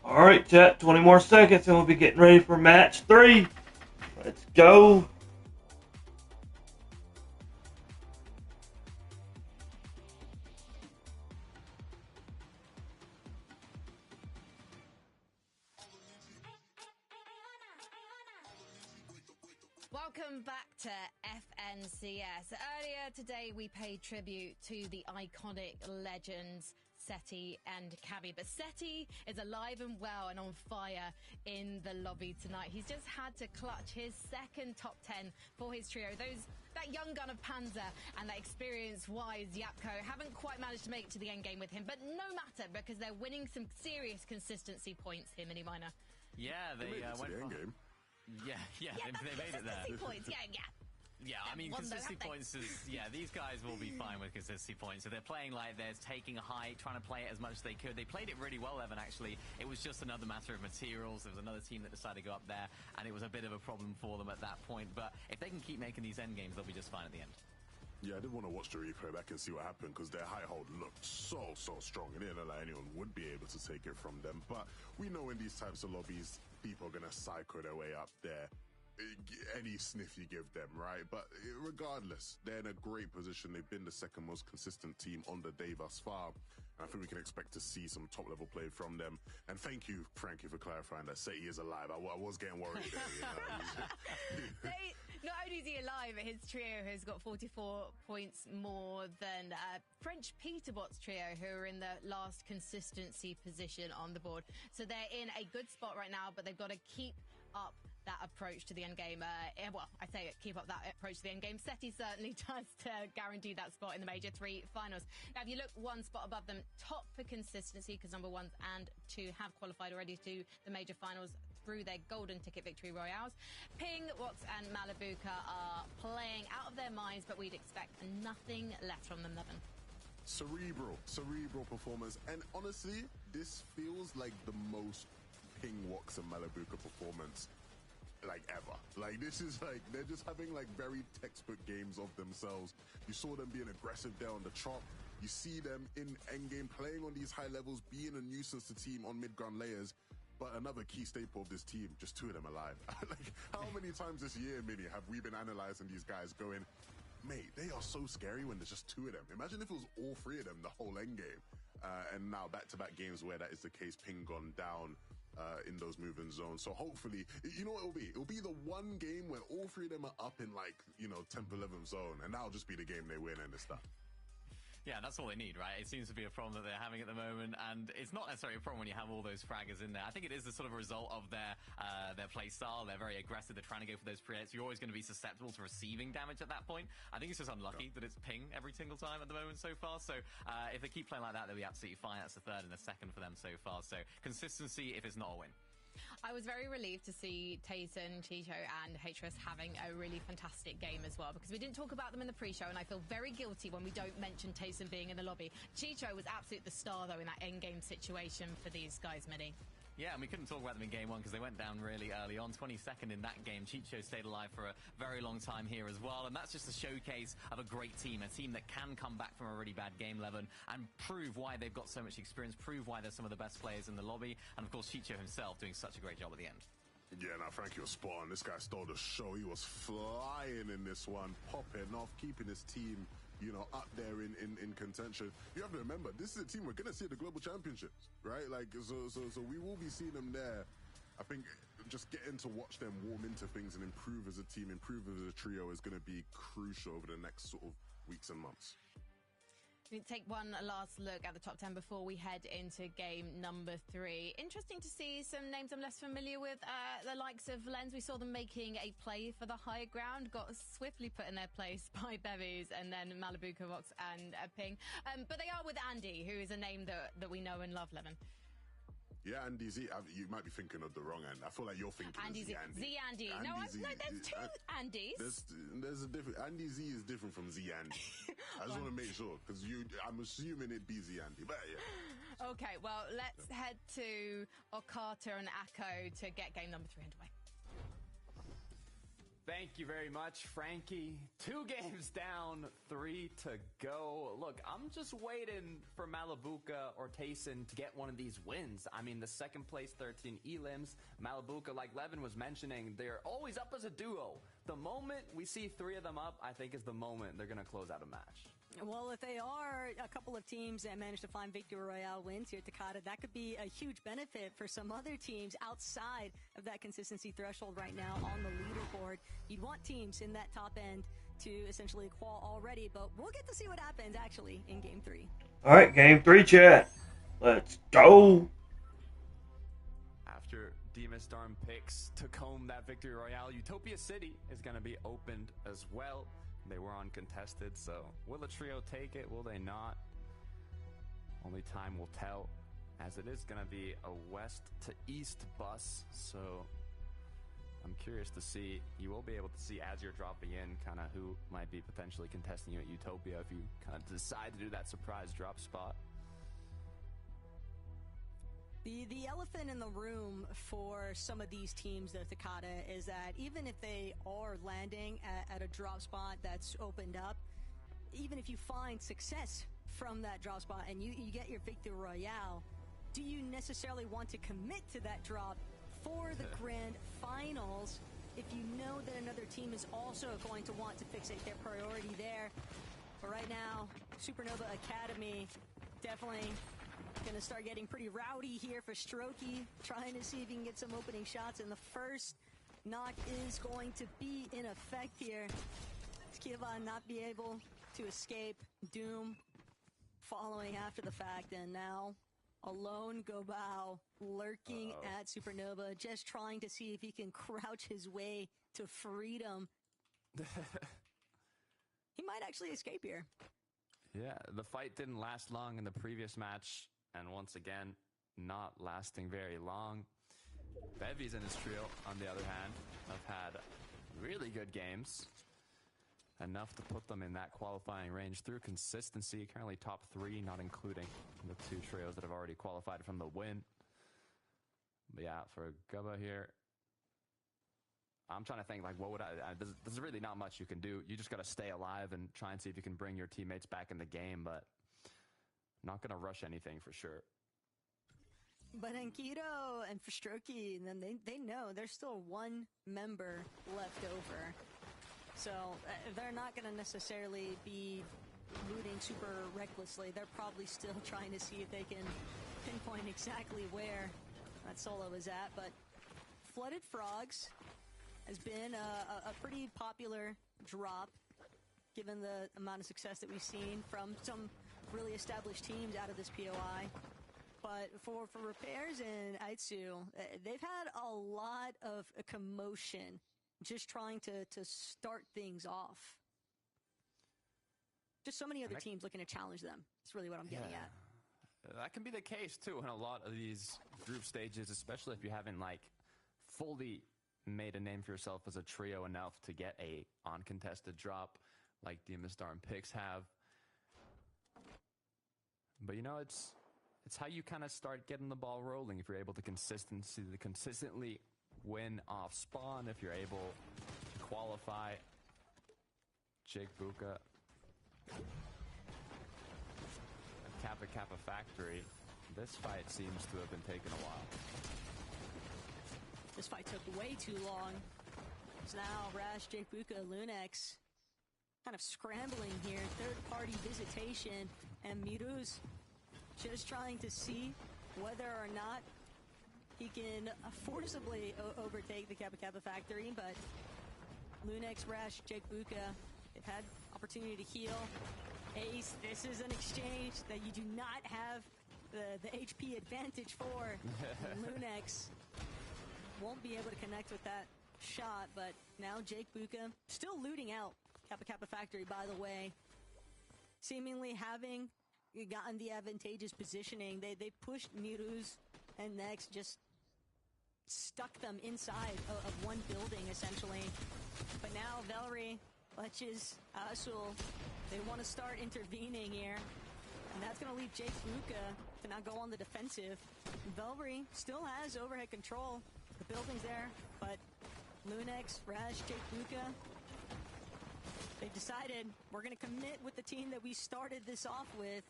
All right, chat, 20 more seconds and we'll be getting ready for match 3. Let's go. Welcome back to FNCS. Earlier today we paid tribute to the iconic legends Seti and Cabby, but Seti is alive and well and on fire in the lobby tonight. He's just had to clutch his second top 10 for his trio. That young gun of Panzer and that experience-wise Yapko haven't quite managed to make it to the end game with him, but no matter, because they're winning some serious consistency points here, Mini Miner. Yeah, they made it to went the end for... game. Yeah, they made it there. Points, yeah. Yeah, I mean, consistency points is, these guys will be fine with consistency points. So they're playing like they're taking a height, trying to play it as much as they could. They played it really well, Evan, actually. It was just another matter of materials. There was another team that decided to go up there, and it was a bit of a problem for them at that point. But if they can keep making these end games, they'll be just fine at the end. Yeah, I did want to watch the replay back and see what happened because their high hold looked so strong. And it didn't look like anyone would be able to take it from them. But we know in these types of lobbies, people are going to cycle their way up there. Any sniff you give them, right? But regardless, they're in a great position. They've been the second most consistent team on the day thus far. I think we can expect to see some top-level play from them. And thank you, Frankie, for clarifying that Seti is alive. I was getting worried there, you know. Not only is he alive, his trio has got 44 points more than French Peterbot's trio, who are in the last consistency position on the board. So they're in a good spot right now, but they've got to keep up that approach to the end game. Well, I say keep up that approach to the end game. Seti certainly does to guarantee that spot in the Major 3 finals. Now, if you look one spot above them, top for consistency, because number 1 and 2 have qualified already to the Major finals. through their golden ticket victory royales. Ping, Wox, and Malabuka are playing out of their minds, but we'd expect nothing left from them, Levin. Cerebral performance. And honestly, this feels like the most Ping, Wox, and Malabuka performance like ever. Like, this is like, they're just having like very textbook games of themselves. You saw them being aggressive there on the chop. You see them in endgame playing on these high levels, being a nuisance to team on mid-ground layers. But another key staple of this team, just two of them alive. Like, how many times this year, Mini, have we been analyzing these guys going, mate, they are so scary when there's just two of them. Imagine if it was all three of them the whole endgame. And now back-to-back games where that is the case, Ping gone down in those moving zones. So hopefully, you know what it'll be? It'll be the one game where all three of them are up in, like, you know, 10th, 11th zone, and that'll just be the game they win and it's done. Yeah, that's all they need, right? It seems to be a problem that they're having at the moment, and it's not necessarily a problem when you have all those fraggers in there. I think it is the sort of result of their play style. They're very aggressive. They're trying to go for those pre-hits. You're always going to be susceptible to receiving damage at that point. I think it's just unlucky that it's Ping every single time at the moment so far. So if they keep playing like that, they'll be absolutely fine. That's the third and the second for them so far. So consistency if it's not a win. I was very relieved to see Tayson, Chicho, and HRS having a really fantastic game as well, because we didn't talk about them in the pre-show, and I feel very guilty when we don't mention Tayson being in the lobby. Chicho was absolutely the star, though, in that endgame situation for these guys, Mini. Yeah, and we couldn't talk about them in game one because they went down really early on. 22nd in that game. Chicho stayed alive for a very long time here as well. And that's just a showcase of a great team, a team that can come back from a really bad game, Levin, and prove why they've got so much experience, prove why they're some of the best players in the lobby. And of course, Chicho himself doing such a great job at the end. Yeah, now Frankie was spot on. This guy stole the show. He was flying in this one, popping off, keeping his team, you know, up there in contention. You have to remember, this is a team we're going to see at the Global Championships, right? Like, so we will be seeing them there. I think just getting to watch them warm into things and improve as a team, improve as a trio is going to be crucial over the next sort of weeks and months. We take one last look at the top 10 before we head into game number 3. Interesting to see some names I'm less familiar with, the likes of Lens. We saw them making a play for the high ground, got swiftly put in their place by Bevies and then Malabuka, Wox, and Ping. But they are with Andy, who is a name that we know and love, Levin. Yeah, Andy Z. You might be thinking of the wrong end. I feel like you're thinking Andy of Z. Andy. Z Andy. No, there's two Andys. There's a different. Andy Z is different from Z Andy. I just want to make sure because I'm assuming it'd be Z Andy, but yeah. Okay, well, let's head to Okata and Akko to get game number 3 underway. Thank you very much, Frankie. 2 games down, 3 to go. Look, I'm just waiting for Malabuka or Tayson to get one of these wins. I mean, the second place 13 elims, Malabuka, like Levin was mentioning, they're always up as a duo. The moment we see 3 of them up, I think is the moment they're going to close out a match. Well, if they are a couple of teams that manage to find Victory Royale wins here at Takata, that could be a huge benefit for some other teams outside of that consistency threshold right now on the leaderboard. You'd want teams in that top end to essentially qual already, but we'll get to see what happens actually in game 3. All right, game 3, chat. Let's go. After Demon Storm picks to comb that Victory Royale, Utopia City is going to be opened as well. They were uncontested, so will the trio take it? Will they not? Only time will tell, as it is going to be a west to east bus, so I'm curious to see. You will be able to see as you're dropping in kind of who might be potentially contesting you at Utopia if you kind of decide to do that surprise drop spot. The elephant in the room for some of these teams, though, Takata, is that even if they are landing at a drop spot that's opened up, even if you find success from that drop spot and you get your Victory Royale, do you necessarily want to commit to that drop for the grand finals if you know that another team is also going to want to fixate their priority there? But right now, Supernova Academy definitely gonna start getting pretty rowdy here for Strokey, trying to see if he can get some opening shots, and the first knock is going to be in effect here. Kiva not be able to escape. Doom following after the fact, and now alone Gobao lurking at Supernova, just trying to see if he can crouch his way to freedom. He might actually escape here. Yeah, the fight didn't last long in the previous match, and once again, not lasting very long. Bevies and his trio, on the other hand, have had really good games. Enough to put them in that qualifying range through consistency. Currently top 3, not including the 2 trios that have already qualified from the win. But yeah, for Gubba here, I'm trying to think, like, what would there's really not much you can do. You just got to stay alive and try and see if you can bring your teammates back in the game, but not going to rush anything for sure. But Enkido and Frostroki, and then they know there's still 1 member left over. So they're not going to necessarily be looting super recklessly. They're probably still trying to see if they can pinpoint exactly where that solo is at. But Flooded Frogs has been a pretty popular drop, given the amount of success that we've seen from some really established teams out of this POI. But for Repairs and Aitsu, they've had a lot of commotion just trying to start things off. Just so many other teams looking to challenge them. That's really what I'm getting at. That can be the case, too, in a lot of these group stages, especially if you haven't, like, fully made a name for yourself as a trio enough to get a uncontested drop like Demastar and Pix have. But, you know, it's how you kind of start getting the ball rolling. If you're able to consistently win off spawn, if you're able to qualify. Jake Buka. Kappa Factory. This fight seems to have been taking a while. This fight took way too long. So now Rash, Jake Buka, Lunex kind of scrambling here. Third-party visitation. And Miruz just trying to see whether or not he can forcibly overtake the Kappa Factory. But Lunex, Rash, Jake Buka, they've had opportunity to heal. Ace, this is an exchange that you do not have the HP advantage for. Lunex won't be able to connect with that shot, but now Jake Buka still looting out Kappa Factory, by the way. Seemingly having gotten the advantageous positioning. They pushed Miruz and Nex, just stuck them inside of one building, essentially. But now Velry, Leches, Asul, they want to start intervening here. And that's going to leave Jake Buka to now go on the defensive. Velry still has overhead control. The building's there, but Lunex, Rash, Jake Buka, they've decided we're going to commit with the team that we started this off with.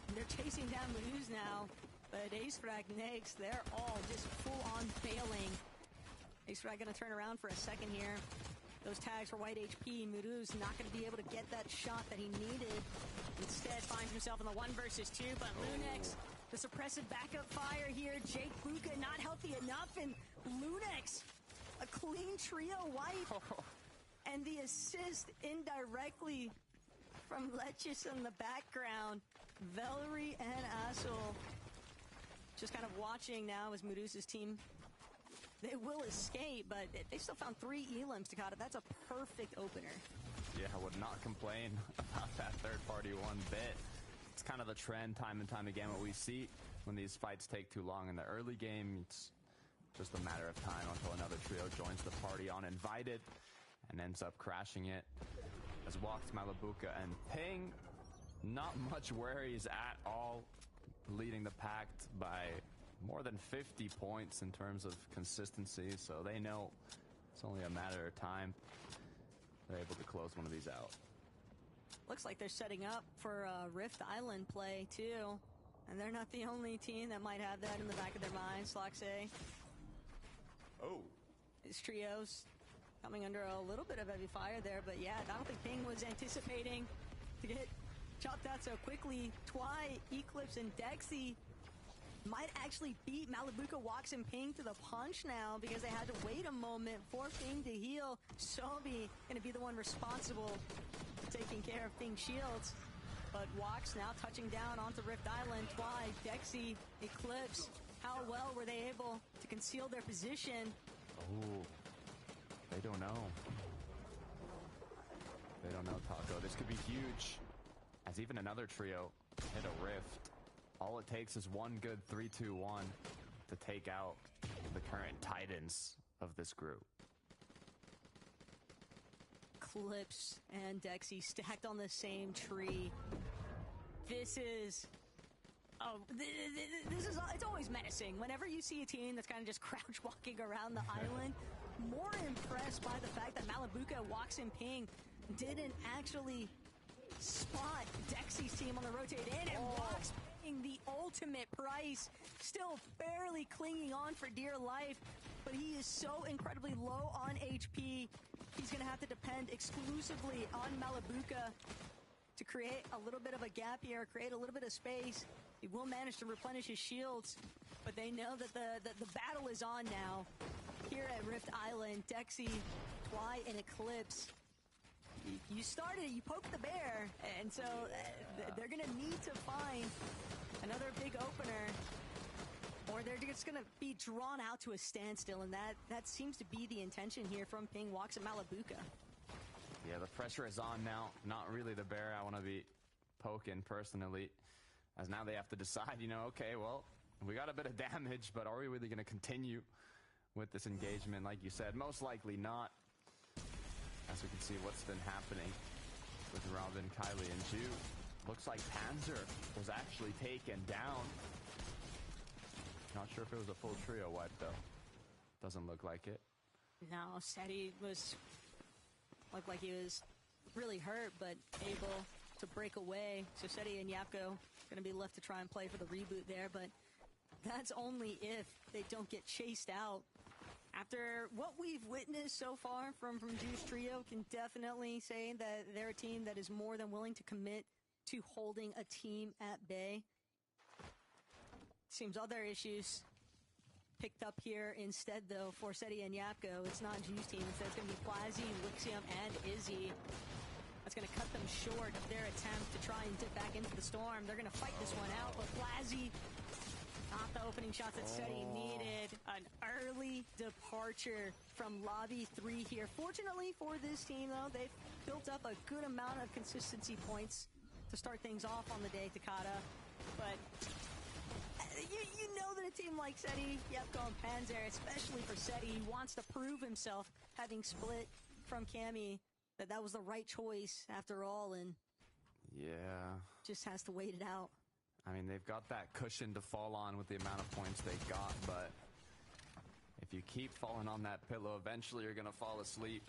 And they're chasing down Miruz now. But Acefrag, Nex, they're all just full-on failing. Acefrag going to turn around for a second here. Those tags for white HP. Miruz not going to be able to get that shot that he needed. Instead, finds himself in the 1 versus 2. But Lunex, the suppressive backup fire here. Jake Buka not healthy enough. And Lunex, a clean trio wipe. And the assist indirectly from Leches in the background. Velry and Asul just kind of watching now as Miruz's team, they will escape, but they still found 3 elims, Takata. That's a perfect opener. Yeah, I would not complain about that third-party one bit. It's kind of the trend time and time again what we see when these fights take too long in the early game. It's just a matter of time until another trio joins the party uninvited and ends up crashing it. As walks Malabuka and Ping, not much worries at all, leading the pack by more than 50 points in terms of consistency, so they know it's only a matter of time. They're able to close one of these out. Looks like they're setting up for a Rift Island play, too. And they're not the only team that might have that in the back of their minds, Sloxay. Oh. His trios coming under a little bit of heavy fire there, but yeah, I don't think Ping was anticipating to get chopped out so quickly. Twy, Eclipse, and Dexy might actually beat Malabuka, Walks, and Ping to the punch now because they had to wait a moment for Ping to heal. Sobi going to be the one responsible for taking care of Ping's shields. But Walks now touching down onto Rift Island. Twy, Dexy, Eclipse. How well were they able to conceal their position? Oh, they don't know. They don't know, Taco. This could be huge. As even another trio hit a rift. All it takes is one good 3-2-1 to take out the current titans of this group. Clips and Dexy stacked on the same tree. This is... Oh, it's always menacing. Whenever you see a team that's kind of just crouch walking around the island, more impressed by the fact that Malabuka, Wax, and Ping didn't actually spot Dexy's team on the rotate in, and Wax paying the ultimate price, still barely clinging on for dear life, but he is so incredibly low on HP, he's going to have to depend exclusively on Malabuka to create a little bit of a gap here, create a little bit of space. He will manage to replenish his shields, but they know that the battle is on now. Here at Rift Island, Dexy, Twy, and Eclipse. You started it, you poked the bear, and so they're going to need to find another big opener, or they're just going to be drawn out to a standstill, and that seems to be the intention here from Ping, Wax, and Malabuka. Yeah, the pressure is on now. Not really the bear I want to be poking personally, as now they have to decide, you know, okay, well, we got a bit of damage, but are we really going to continue with this engagement? Like you said, most likely not. As we can see what's been happening with Robin, Kylie, and Ju. Looks like Panzer was actually taken down. Not sure if it was a full trio wipe, though. Doesn't look like it. No, Seti looked like he was really hurt, but able to break away. So Seti and Yapko going to be left to try and play for the reboot there, but that's only if they don't get chased out. After what we've witnessed so far from Juice Trio, can definitely say that they're a team that is more than willing to commit to holding a team at bay. Seems other issues picked up here instead, though, for Seti and Yapko. It's not Juice team, instead it's going to be Plazy, Lixium, and Izzy. That's going to cut them short of their attempt to try and dip back into the storm. They're going to fight this one out, but Plazy, not the opening shots that Seti needed. An early departure from Lobby 3 here. Fortunately for this team, though, they've built up a good amount of consistency points to start things off on the day, Takada. But you know that a team like Seti, Yapko, and Panzer, especially for Seti, he wants to prove himself, having split from Cammy, that was the right choice after all, and yeah, just has to wait it out. I mean, they've got that cushion to fall on with the amount of points they got, but if you keep falling on that pillow, eventually you're going to fall asleep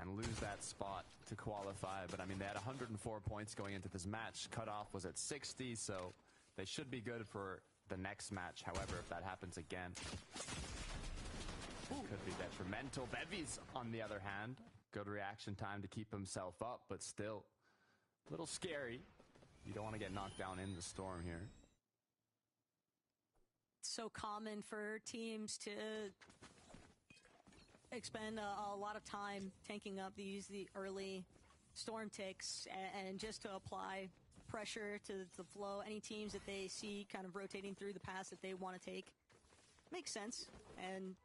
and lose that spot to qualify. But I mean, they had 104 points going into this match. Cutoff was at 60, so they should be good for the next match. However, if that happens again, it could be detrimental. Bevy's, on the other hand, good reaction time to keep himself up, but still a little scary. You don't want to get knocked down in the storm here. It's so common for teams to expend a lot of time tanking up, the early storm ticks, and just to apply pressure to the flow. Any teams that they see kind of rotating through the paths that they want to take makes sense. And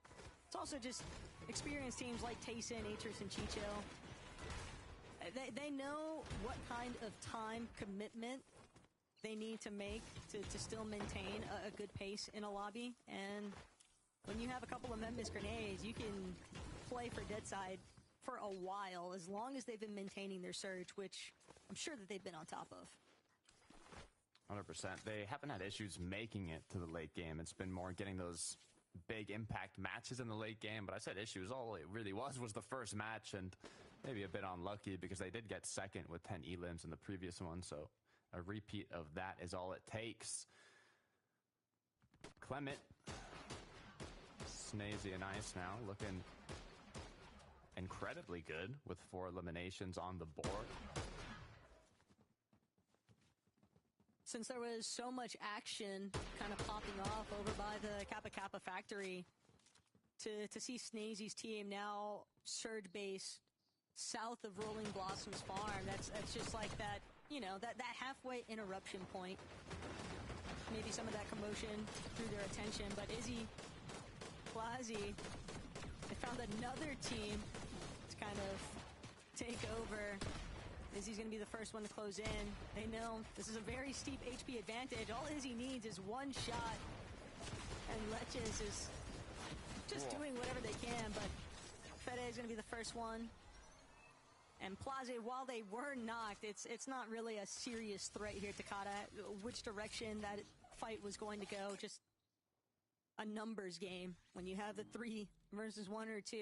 it's also just experienced teams like Tayson, Atris, and Chicho. They know what kind of time commitment they need to make to still maintain a good pace in a lobby. And when you have a couple of Memphis grenades, you can play for Deadside for a while, as long as they've been maintaining their surge, which I'm sure that they've been on top of. 100%. They haven't had issues making it to the late game. It's been more getting those big impact matches in the late game. But I said issues, all it really was the first match, and maybe a bit unlucky because they did get second with 10 elims in the previous one. So a repeat of that is all it takes. Clement, Snazy and Ice now looking incredibly good with 4 eliminations on the board. Since there was so much action kind of popping off over by the Kappa Kappa factory, to see Snazy's team now surge base south of Rolling Blossoms Farm, that's just like that, you know, that halfway interruption point. Maybe some of that commotion drew their attention, but Izzy, Plazy, they found another team to kind of take over. Izzy's going to be the first one to close in. They know this is a very steep HP advantage. All Izzy needs is one shot, and Leches is just doing whatever they can, but Fede is going to be the first one. And Plaze, while they were knocked, it's not really a serious threat here, Takada. Which direction that fight was going to go, just a numbers game. When you have the 3 versus 1 or 2,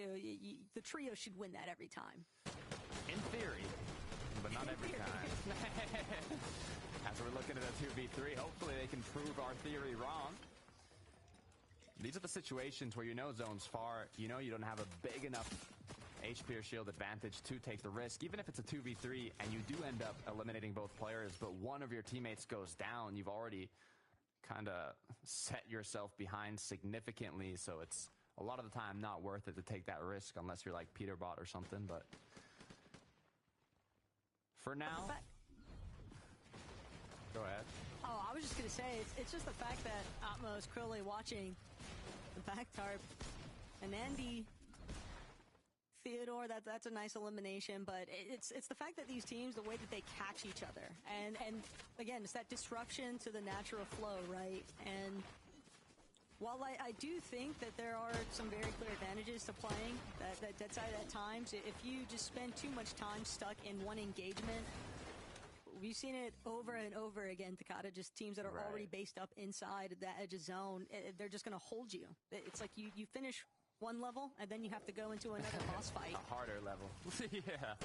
the trio should win that every time. In theory, but not every time. As we're looking at a 2v3, hopefully they can prove our theory wrong. These are the situations where you know zone's far, you know you don't have a big enough HP or shield advantage to take the risk. Even if it's a 2v3 and you do end up eliminating both players, but one of your teammates goes down, you've already kind of set yourself behind significantly, so it's a lot of the time not worth it to take that risk unless you're like Peterbot or something, but for now... Go ahead. Oh, I was just going to say, it's just the fact that Atmo is clearly watching the back tarp. And Andy, Theodore, that's a nice elimination, but it's the fact that these teams, the way that they catch each other. And again, it's that disruption to the natural flow, right? And while I do think that there are some very clear advantages to playing that dead side at times, if you just spend too much time stuck in one engagement, we've seen it over and over again, Takada, just teams that are already based up inside that edge of zone, they're just going to hold you. It's like you finish one level, and then you have to go into another boss fight. A harder level. Yeah.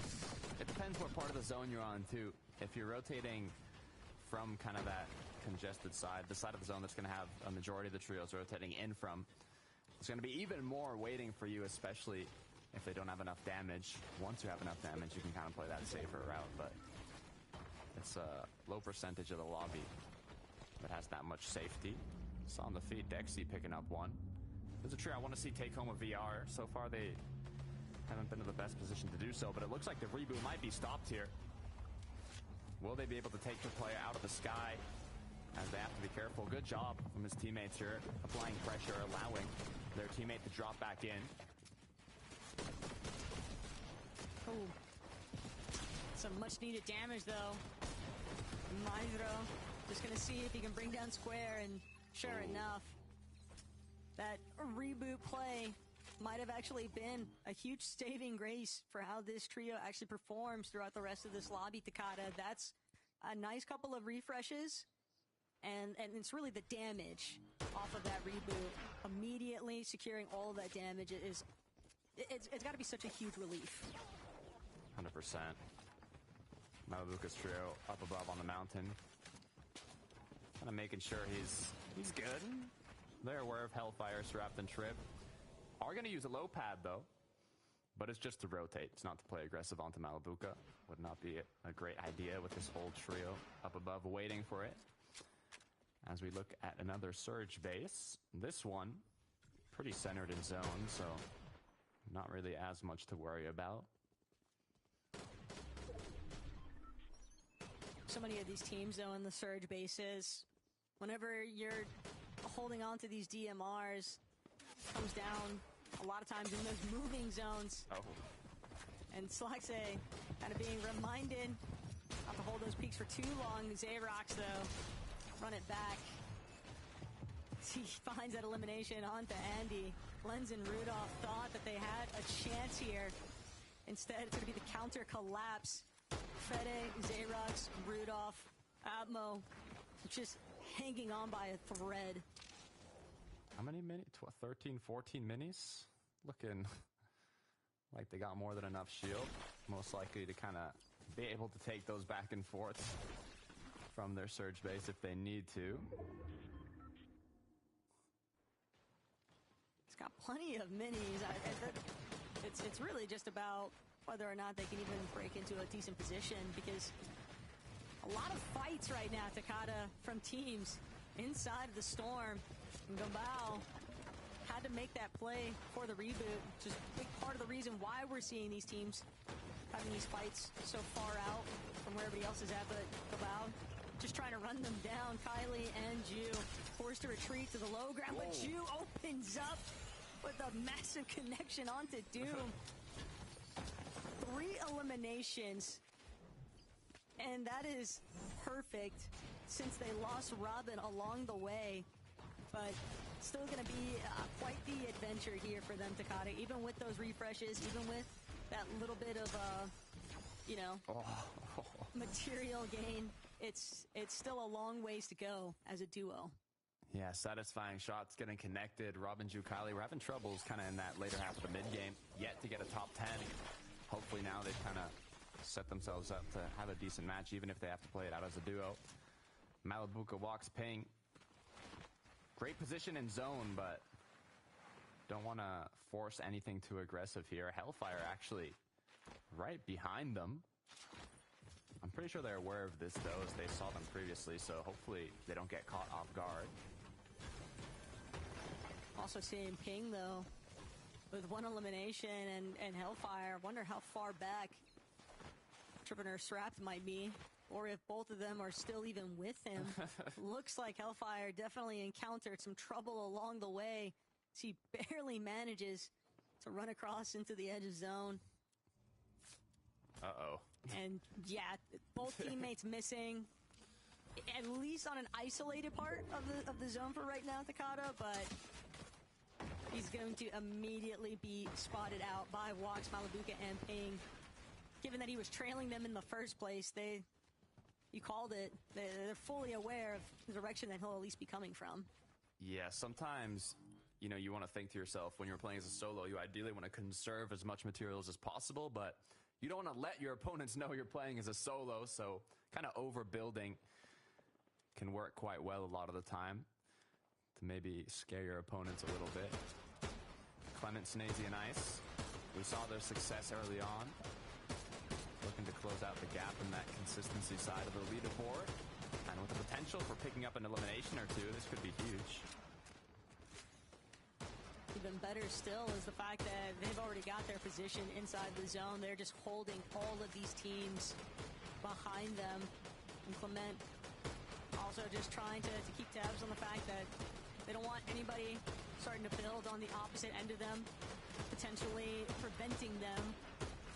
It depends what part of the zone you're on, too. If you're rotating from kind of that congested side, the side of the zone that's going to have a majority of the trios rotating in from, it's going to be even more waiting for you, especially if they don't have enough damage. Once you have enough damage, you can kind of play that safer route, but it's a low percentage of the lobby that has that much safety. Saw on the feed, Dexy picking up one. There's a trio I want to see take home a VR. So far, they haven't been in the best position to do so, but it looks like the reboot might be stopped here. Will they be able to take the player out of the sky? As they have to be careful. Good job from his teammates here, applying pressure, allowing their teammate to drop back in. Oh. Some much-needed damage, though. Maestro just going to see if he can bring down Square, and sure enough, that reboot play might have actually been a huge saving grace for how this trio actually performs throughout the rest of this lobby, Takada. That's a nice couple of refreshes, and it's really the damage off of that reboot. Immediately securing all of that damage is... It's got to be such a huge relief. 100%. Malabuka's trio up above on the mountain. Kind of making sure he's good. They're aware of Hellfire, Srapt, and Trip. Are going to use a low pad, though. But it's just to rotate. It's not to play aggressive onto Malabuka. Would not be a great idea with this whole trio up above waiting for it. As we look at another Surge base. This one, pretty centered in zone, so not really as much to worry about. So many of these teams, though, in the Surge bases, whenever you're holding on to these DMRs, comes down a lot of times in those moving zones. Oh. And Slaxe kind of being reminded not to hold those peaks for too long. Xerox, though, run it back. He finds that elimination onto Andy. Lenz and Rudolph thought that they had a chance here. Instead, it's going to be the counter collapse. Fede, Xerox, Rudolph, Atmo, just hanging on by a thread. How many minis? 13, 14 minis? Looking like they got more than enough shield. Most likely to kind of be able to take those back and forth from their Surge base if they need to. It's got plenty of minis. It's really just about whether or not they can even break into a decent position, because a lot of fights right now, Takada, from teams inside of the Storm. And Gambao had to make that play for the reboot, which is a big part of the reason why we're seeing these teams having these fights so far out from where everybody else is at. But Gambao just trying to run them down. Kylie and Ju forced to retreat to the low ground, but Ju opens up with a massive connection onto Doom. 3 eliminations, and that is perfect since they lost Robin along the way. But still going to be quite the adventure here for them, Takata. Even with those refreshes, even with that little bit of, material gain, it's still a long ways to go as a duo. Yeah, satisfying shots getting connected. Robin Kylie, we're having troubles kind of in that later half of the mid-game, yet to get a top 10. Hopefully now they've kind of set themselves up to have a decent match, even if they have to play it out as a duo. Malabuka walks ping. Great position in zone, but don't want to force anything too aggressive here. Hellfire actually right behind them. I'm pretty sure they're aware of this, though, as they saw them previously, so hopefully they don't get caught off guard. Also seeing Ping, though, with one elimination and Hellfire. Wonder how far back Entrepreneur Srapped might be, or if both of them are still even with him. Looks like Hellfire definitely encountered some trouble along the way. He barely manages to run across into the edge of zone. Uh-oh. And yeah, both teammates missing, at least on an isolated part of the zone for right now, Takata, but he's going to immediately be spotted out by Walks, Malabuka, and Ping. Given that he was trailing them in the first place, you called it. They're fully aware of the direction that he'll at least be coming from. Yeah, sometimes, you know, you want to think to yourself, when you're playing as a solo, you ideally want to conserve as much materials as possible, but you don't want to let your opponents know you're playing as a solo, so kind of overbuilding can work quite well a lot of the time to maybe scare your opponents a little bit. Clement, Snazy, and Ice, we saw their success early on. Looking to close out the gap in that consistency side of the leaderboard. And with the potential for picking up an elimination or two, this could be huge. Even better still is the fact that they've already got their position inside the zone. They're just holding all of these teams behind them. And Clement also just trying to keep tabs on the fact that they don't want anybody starting to build on the opposite end of them, potentially preventing them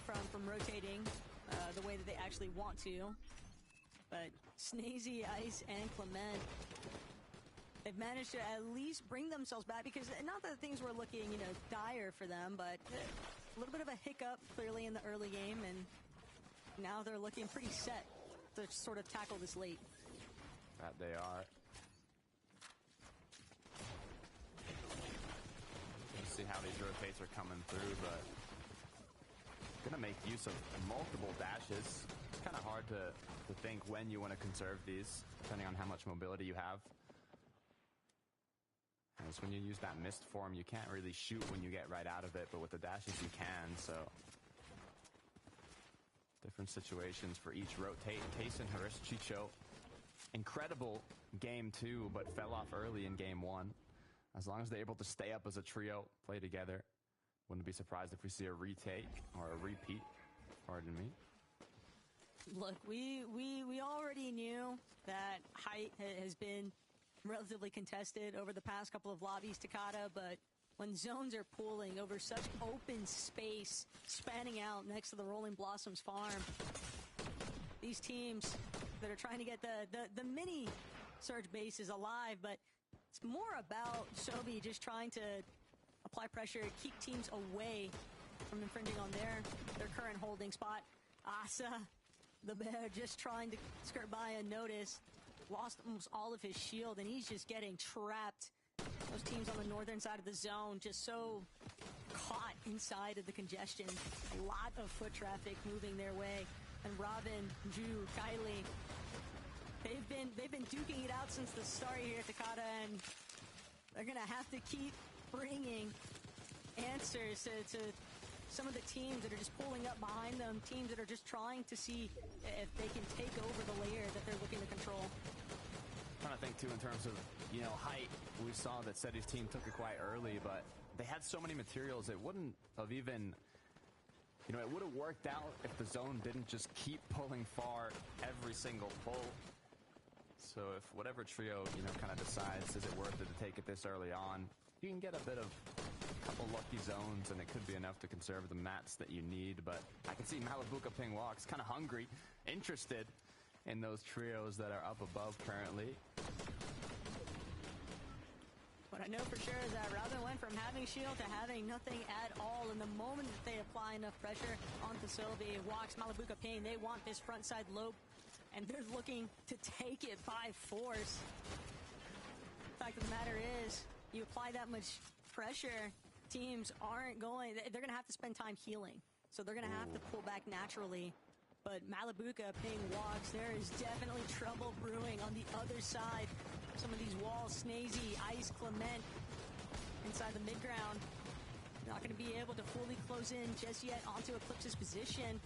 from rotating the way that they actually want to. But Snazy, Ice, and Clement, they've managed to at least bring themselves back, because not that things were looking, dire for them, but a little bit of a hiccup clearly in the early game, and now they're looking pretty set to sort of tackle this late. That they are. Let's see how these rotates are coming through, but gonna make use of multiple dashes. It's kind of hard to think when you want to conserve these, depending on how much mobility you have. As when you use that mist form, you can't really shoot when you get right out of it, but with the dashes you can, so different situations for each rotate. Tayson, Haris, Chicho, incredible game 2, but fell off early in game 1. As long as they're able to stay up as a trio, play together, wouldn't be surprised if we see a retake or a repeat. Pardon me. Look, we already knew that height has been relatively contested over the past couple of lobbies, Takata, but when zones are pooling over such open space, spanning out next to the Rolling Blossoms farm, these teams that are trying to get the mini Surge bases alive, but it's more about Sobi just trying to apply pressure, keep teams away from infringing on their current holding spot. Asa, the bear, just trying to skirt by unnoticed. Lost almost all of his shield, and he's just getting trapped. Those teams on the northern side of the zone just so caught inside of the congestion. A lot of foot traffic moving their way. And Robin, Drew, Kylie, they've been duking it out since the start here at Takata, and they're gonna have to keep bringing answers to some of the teams that are just pulling up behind them, teams that are just trying to see if they can take over the layer that they're looking to control. Trying to think too in terms of, height. We saw that Seti's team took it quite early, but they had so many materials, it wouldn't have even, it would have worked out if the zone didn't just keep pulling far every single pull. So if whatever trio, kind of decides, is it worth it to take it this early on, you can get a couple lucky zones, and it could be enough to conserve the mats that you need. But I can see Malabuka Ping Walks kind of hungry, interested in those trios that are up above currently. What I know for sure is that Robin went from having shield to having nothing at all. In the moment that they apply enough pressure onto Sylvie, Walks, Malabuka, Ping, they want this front side low, and they're looking to take it by force. The fact of the matter is, you apply that much pressure, teams aren't going, they're going to have to spend time healing. So they're going to have to pull back naturally. But Malabuka, Ping, Walks, there is definitely trouble brewing on the other side. Some of these walls, Snazy, Ice, Clement, inside the mid-ground. Not going to be able to fully close in just yet onto Eclipse's position,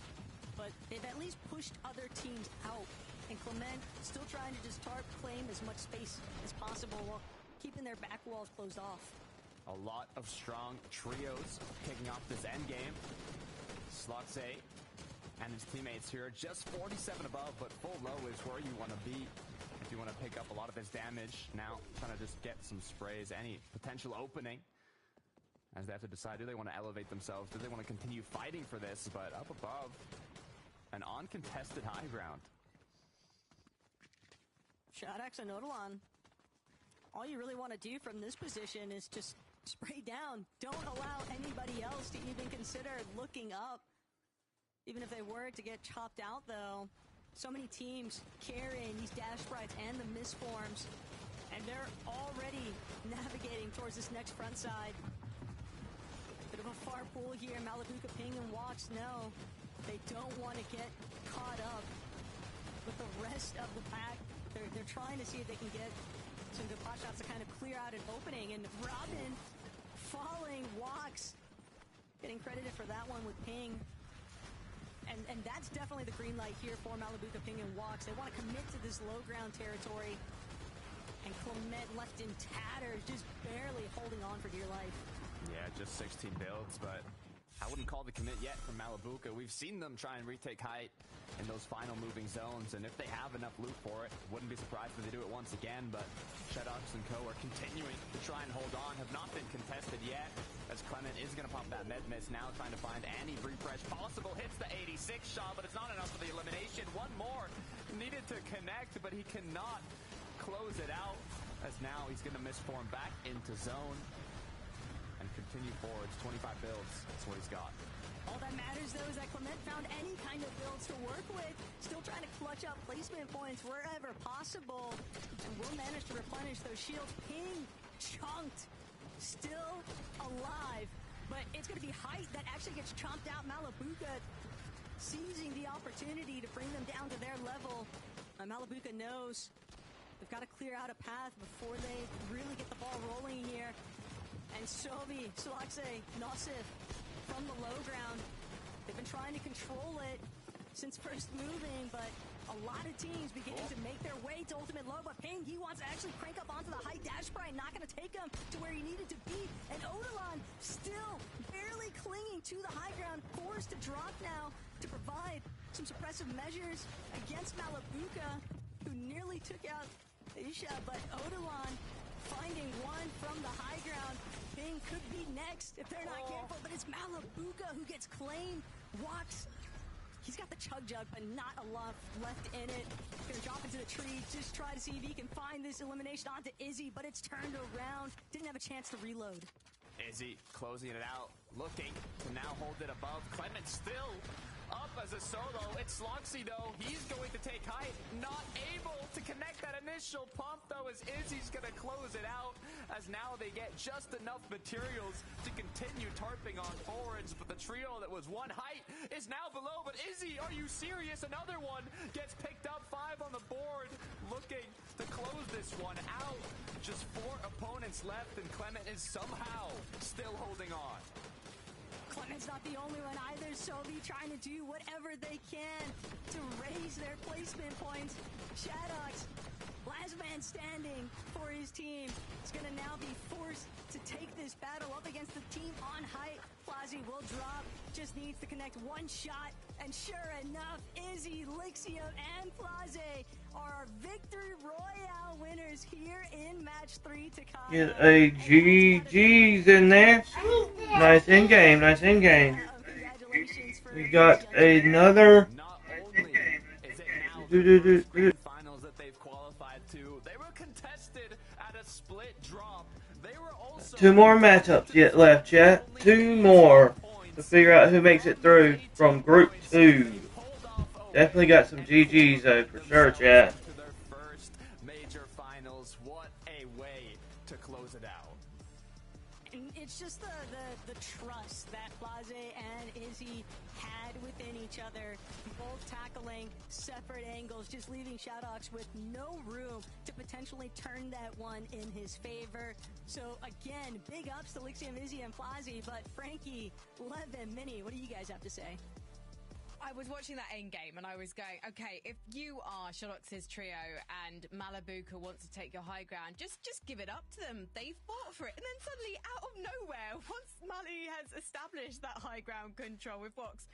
but they've at least pushed other teams out. And Clement still trying to just claim as much space as possible while keeping their back walls closed off. A lot of strong trios kicking off this end game. Sloxe and his teammates here just 47 above, but full low is where you want to be if you want to pick up a lot of his damage. Now trying to just get some sprays, any potential opening, as they have to decide, do they want to elevate themselves? Do they want to continue fighting for this? But up above, an uncontested high ground. Shadox and Odilon, all you really want to do from this position is just spray down. Don't allow anybody else to even consider looking up. Even if they were to get chopped out, though, so many teams carrying these dash sprites and the misforms, and they're already navigating towards this next front side. Bit of a far pull here. Malabuka, Ping, and Walks know they don't want to get caught up with the rest of the pack. They're trying to see if they can get some good pot shots to kind of clear out an opening. And Robin falling, Walks getting credited for that one with Ping. And that's definitely the green light here for Malabuka, Ping, and Walks. They want to commit to this low ground territory. And Clement left in tatters, just barely holding on for dear life. Yeah, just 16 builds, but I wouldn't call the commit yet from Malabuka. We've seen them try and retake height in those final moving zones, and if they have enough loot for it, wouldn't be surprised if they do it once again. But Shadox and Co are continuing to try and hold on, have not been contested yet, as Clement is going to pop that med miss now, trying to find any refresh possible. Hits the 86 shot, but it's not enough for the elimination. One more needed to connect, but he cannot close it out, as now he's going to misform back into zone and continue forwards. 25 builds, that's what he's got. All that matters, though, is that Clement found any kind of builds to work with. Still trying to clutch up placement points wherever possible. And will manage to replenish those shields. Ping, chunked, still alive. But it's going to be height that actually gets chomped out. Malabuka seizing the opportunity to bring them down to their level. Malabuka knows they've got to clear out a path before they really get the ball rolling here. And Sobi, Sloxe, Nosif from the low ground. They've been trying to control it since first moving, but a lot of teams beginning to make their way to ultimate low. But Ping, he wants to actually crank up onto the high dash sprite, not going to take him to where he needed to be. And Odilon still barely clinging to the high ground, forced to drop now to provide some suppressive measures against Malabuka, who nearly took out Isha. But Odilon finding one from the high ground. Ping could be next if they're not careful, but it's Malabuka who gets claimed. Walks. He's got the chug jug, but not a lot left in it. Gonna drop into the tree, just try to see if he can find this elimination onto Izzy, but it's turned around. Didn't have a chance to reload. Izzy closing it out, looking to now hold it above. Clement still up as a solo. It's Sloxe, though. He's going to take height. Not able to connect that initial pump, though, as Izzy's going to close it out, as now they get just enough materials to continue tarping on forwards. But the trio that was one height is now below. But Izzy, are you serious? Another one gets picked up. 5 on the board, looking to close this one out. Just 4 opponents left, and Clement is somehow still holding on. Clement's not the only one either. Sobi trying to do whatever they can to raise their placement points. Shadox, last man standing for his team, is going to now be forced to take this battle up against the team on height. Flazy will drop, just needs to connect one shot, and sure enough, Izzy, Lixio, and Flazy are our Victory Royale winners here in match 3 to Takada. Get a GG's in there. Nice in game, nice in game. We got another. Finals that they've qualified to. They were contested at a split drop. They were 2 more matchups yet left, chat. 2 more to figure out who makes it through from Group 2. Definitely got some GGs though, for sure, chat. To their first major finals. What a way to close it out. And it's just the trust that Plaze and Izzy had within each other, both tackling separate angles, just leaving Shadowhawks with no room to potentially turn that one in his favor. So again, big ups to Lixium, Izzy, and Plaze, but Frankie, Lev, and Mini, what do you guys have to say? I was watching that end game and I was going, okay, if you are Shadowhawks' trio and Malabuka wants to take your high ground, just give it up to them. They fought for it. And then suddenly, out of nowhere, once Mali has established that high ground control with Vox,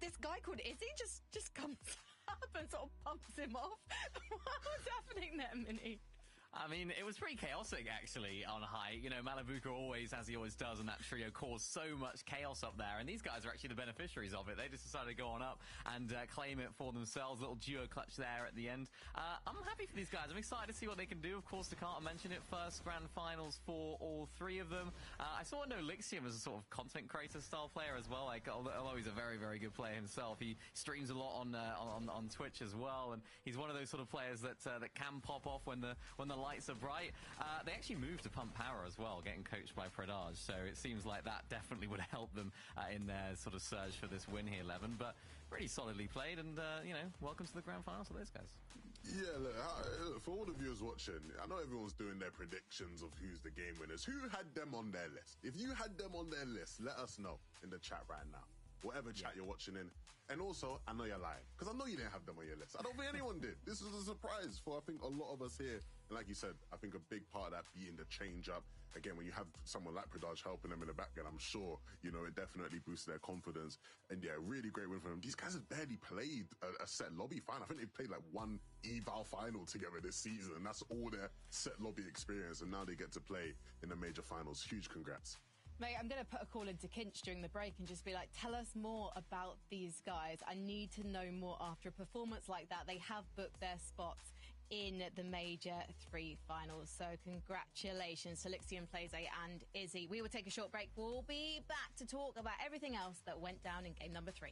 this guy called Izzy just comes up and sort of pumps him off. What was happening there, Mini? I mean, it was pretty chaotic, actually, on high. You know, Malabuka always, as he always does, and that trio caused so much chaos up there, and these guys are actually the beneficiaries of it. They just decided to go on up and claim it for themselves. Little duo clutch there at the end. I'm happy for these guys. I'm excited to see what they can do. Of course, I can't mention it. First grand finals for all 3 of them. I sort of know Lixium as a sort of content creator style player as well. Like, although he's a very, very good player himself, he streams a lot on Twitch as well, and he's one of those sort of players that can pop off when the lights are bright. They actually moved to pump power as well, getting coached by Predage, so it seems like that definitely would help them in their sort of surge for this win here, Levin. But pretty solidly played, and you know, welcome to the grand finals for those guys. Yeah, look, for all the viewers watching, I know everyone's doing their predictions of who's the game winners. Who had them on their list? If you had them on their list, let us know in the chat right now. Whatever chat you're watching in. And also, I know you're lying, because I know you didn't have them on your list. I don't think anyone did. This was a surprise for, I think, a lot of us here. And like you said, I think a big part of that being the change-up. Again, when you have someone like Predage helping them in the background, I'm sure, you know, it definitely boosts their confidence. And yeah, really great win for them. These guys have barely played a set lobby final. I think they've played like 1 eval final together this season. And that's all their set lobby experience. And now they get to play in the major finals. Huge congrats. Mate, I'm going to put a call into Kinch during the break and just be like, tell us more about these guys. I need to know more after a performance like that. They have booked their spots in the major 3 finals. So congratulations to Lixium, Plaze, and Izzy. We will take a short break. We'll be back to talk about everything else that went down in game number 3.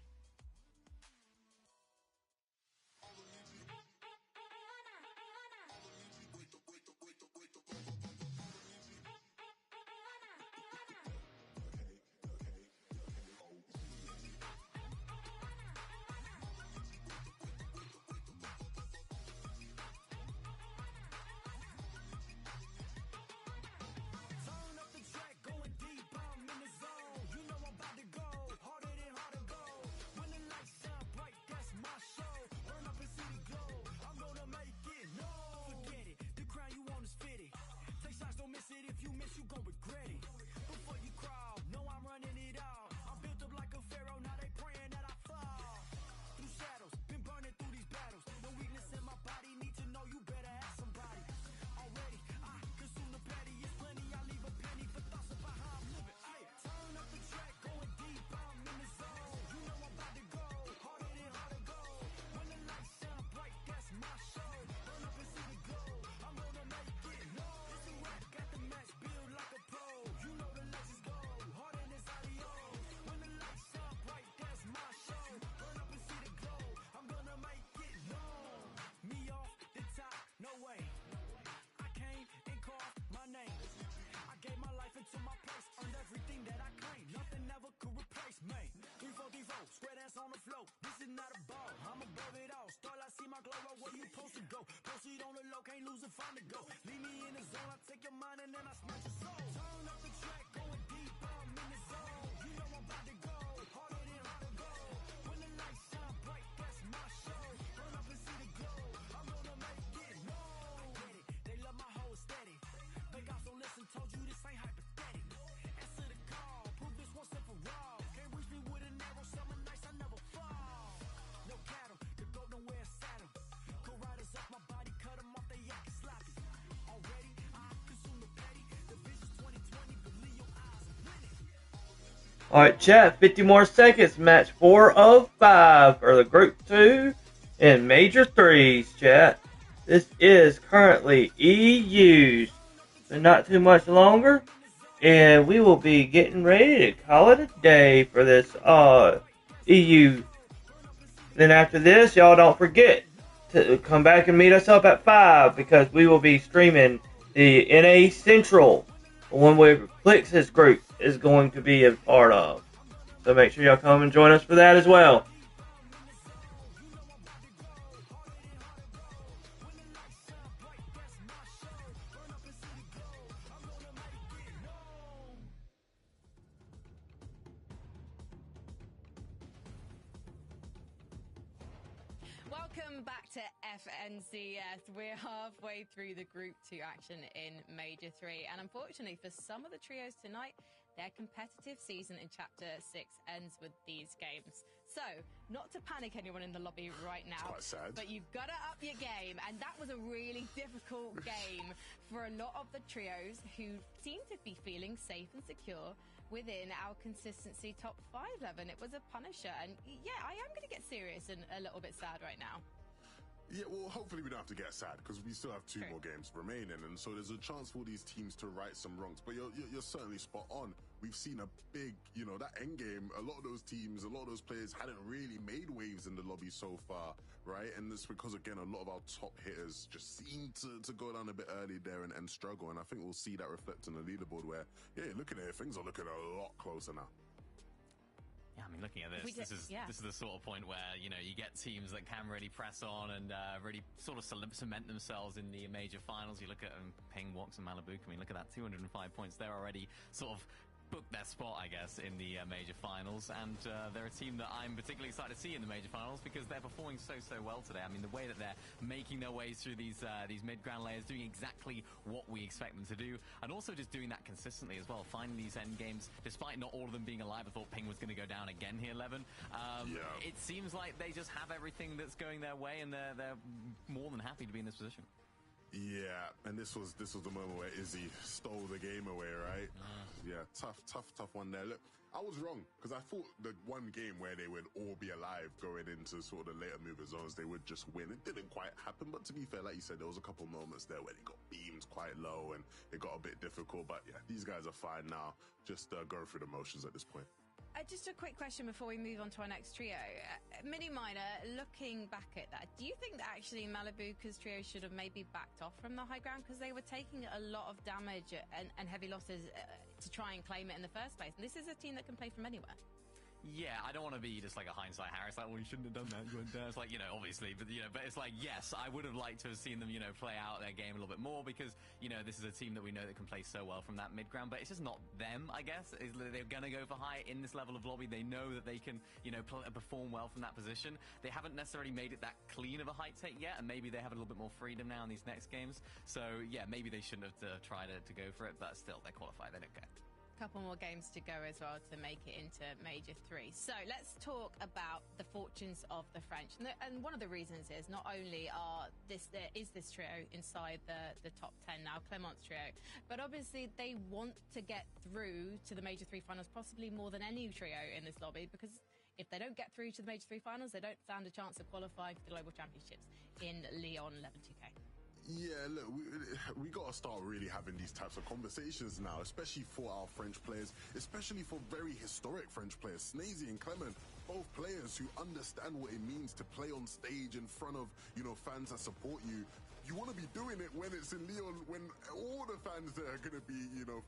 Square dance on the floor. This is not a ball. I'm above it all. Starlight see my glow up. Where you supposed to go? Proceed on the low. Can't lose and find the go. Leave me in the zone. I take your mind and then I smash your soul. Turn up the track. Going deep. I'm in the zone. You know I'm about to go. Harder than hard to go. When the lights shine bright, that's my show. Turn up and see the glow. I'm gonna make it known. I get it. They love my whole aesthetic. Fake out, so listen. Told you this ain't hypothetical. Answer the call. Prove this once and for all. Can't reach me with an arrow. Summer nights I never fall. No cattle, the goat don't wear a saddle. Go riders up my body, cut them off, they acting sloppy. Already, I consume the petty. The vision's 2020, believe your eyes are winning. Alright, chat, 50 more seconds. Match 4 of 5 for the Group 2 in Major 3s, chat. This is currently EU's. So not too much longer. and we will be getting ready to call it a day for this EU. Then after this, y'all don't forget to come back and meet us up at 5 because we will be streaming the NA Central, one where Clix's group is going to be a part of. So make sure y'all come and join us for that as well. Welcome back to FNCS. We're halfway through the Group 2 action in Major 3, and unfortunately for some of the trios tonight, their competitive season in Chapter 6 ends with these games. So, not to panic anyone in the lobby right now, but you've got to up your game, and that was a really difficult game for a lot of the trios who seem to be feeling safe and secure within our consistency top 5 level. It was a punisher, and yeah, I am going to get serious and a little bit sad right now. Yeah, well, hopefully we don't have to get sad because we still have 2 more games remaining, and so there's a chance for these teams to right some wrongs. But you're certainly spot on. We've seen a big, that end game. A lot of those teams, a lot of those players hadn't really made waves in the lobby so far, right? And it's because, again, a lot of our top hitters just seem to go down a bit early there and struggle. And I think we'll see that reflect on the leaderboard where, yeah, looking at it, things are looking a lot closer now. Yeah, I mean, looking at this, this is the sort of point where, you get teams that can really press on and really sort of cement themselves in the major finals. You look at Ping, Wox, and Malibu. I mean, look at that, 205 points. They're already sort of booked their spot, I guess, in the major finals, and they're a team that I'm particularly excited to see in the major finals because they're performing so well today. I mean, the way that they're making their ways through these mid-ground layers, doing exactly what we expect them to do, and also just doing that consistently as well, finding these end games, despite not all of them being alive. I thought Ping was going to go down again here, Levin. It seems like they just have everything that's going their way, and they're more than happy to be in this position. Yeah, and this was the moment where Izzy stole the game away, right? Yeah, tough one there. Look, I was wrong because I thought the one game where they would all be alive going into sort of the later mover zones, they would just win. It didn't quite happen, but to be fair, like you said, there was a couple moments there where they got beamed quite low and it got a bit difficult. But yeah, these guys are fine now. Just go through the motions at this point. Just a quick question before we move on to our next trio. Mini Miner, looking back at that, do you think that actually Malibuca's trio should have maybe backed off from the high ground because they were taking a lot of damage and heavy losses to try and claim it in the first place? And this is a team that can play from anywhere. Yeah, I don't want to be just like a hindsight Harris, like, well, you shouldn't have done that. You went down. It's like, obviously, but it's like, yes, I would have liked to have seen them, play out their game a little bit more because, this is a team that we know that can play so well from that mid-ground, but it's just not them, I guess. They're going to go for high in this level of lobby. They know that they can, perform well from that position. They haven't necessarily made it that clean of a height take yet, and maybe they have a little bit more freedom now in these next games. So, yeah, maybe they shouldn't have tried to go for it, but still, they're qualified. They don't care. Couple more games to go as well to make it into Major 3. So let's talk about the fortunes of the French. And one of the reasons is not only is this trio inside the top 10 now, Clement's trio, but obviously they want to get through to the Major 3 finals possibly more than any trio in this lobby, because if they don't get through to the Major 3 finals, they don't stand a chance of qualifying for the Global Championships in Lyon 11-2K. Yeah, look, we got to start really having these types of conversations now, especially for our French players, especially for very historic French players. Snazy and Clement, both players who understand what it means to play on stage in front of, fans that support you. You want to be doing it when it's in Lyon, when all the fans there are going to be,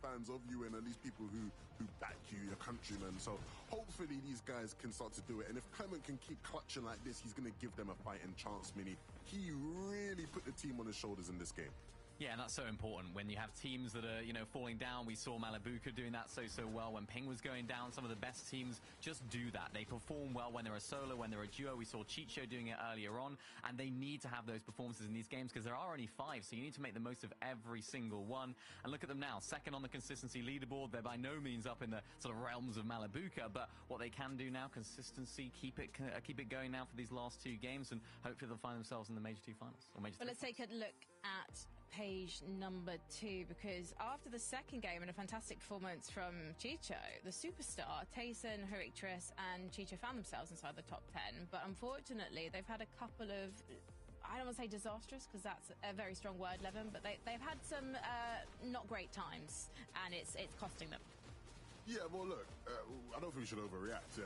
fans of you and at least people who back you, your countrymen. So hopefully these guys can start to do it. And if Clement can keep clutching like this, he's going to give them a fighting chance, Mini. He really put the team on his shoulders in this game. Yeah, and that's so important when you have teams that are, falling down. We saw Malibuca doing that so well when Ping was going down. Some of the best teams just do that. They perform well when they're a solo, when they're a duo. We saw Chicho doing it earlier on, and they need to have those performances in these games because there are only 5, so you need to make the most of every single one. And look at them now, second on the consistency leaderboard. They're by no means up in the sort of realms of Malibuca, but what they can do now, consistency, keep it going now for these last 2 games, and hopefully they'll find themselves in the Major 2 finals. Or Major 3. Let's take a look at page number 2, because after the second game and a fantastic performance from Chicho, the superstar, Tayson, Herictress and Chicho found themselves inside the top 10, but unfortunately they've had a couple of I don't want to say disastrous because that's a very strong word, Levin, but they've had some not great times, and it's costing them. Yeah, well, look, I don't think we should overreact.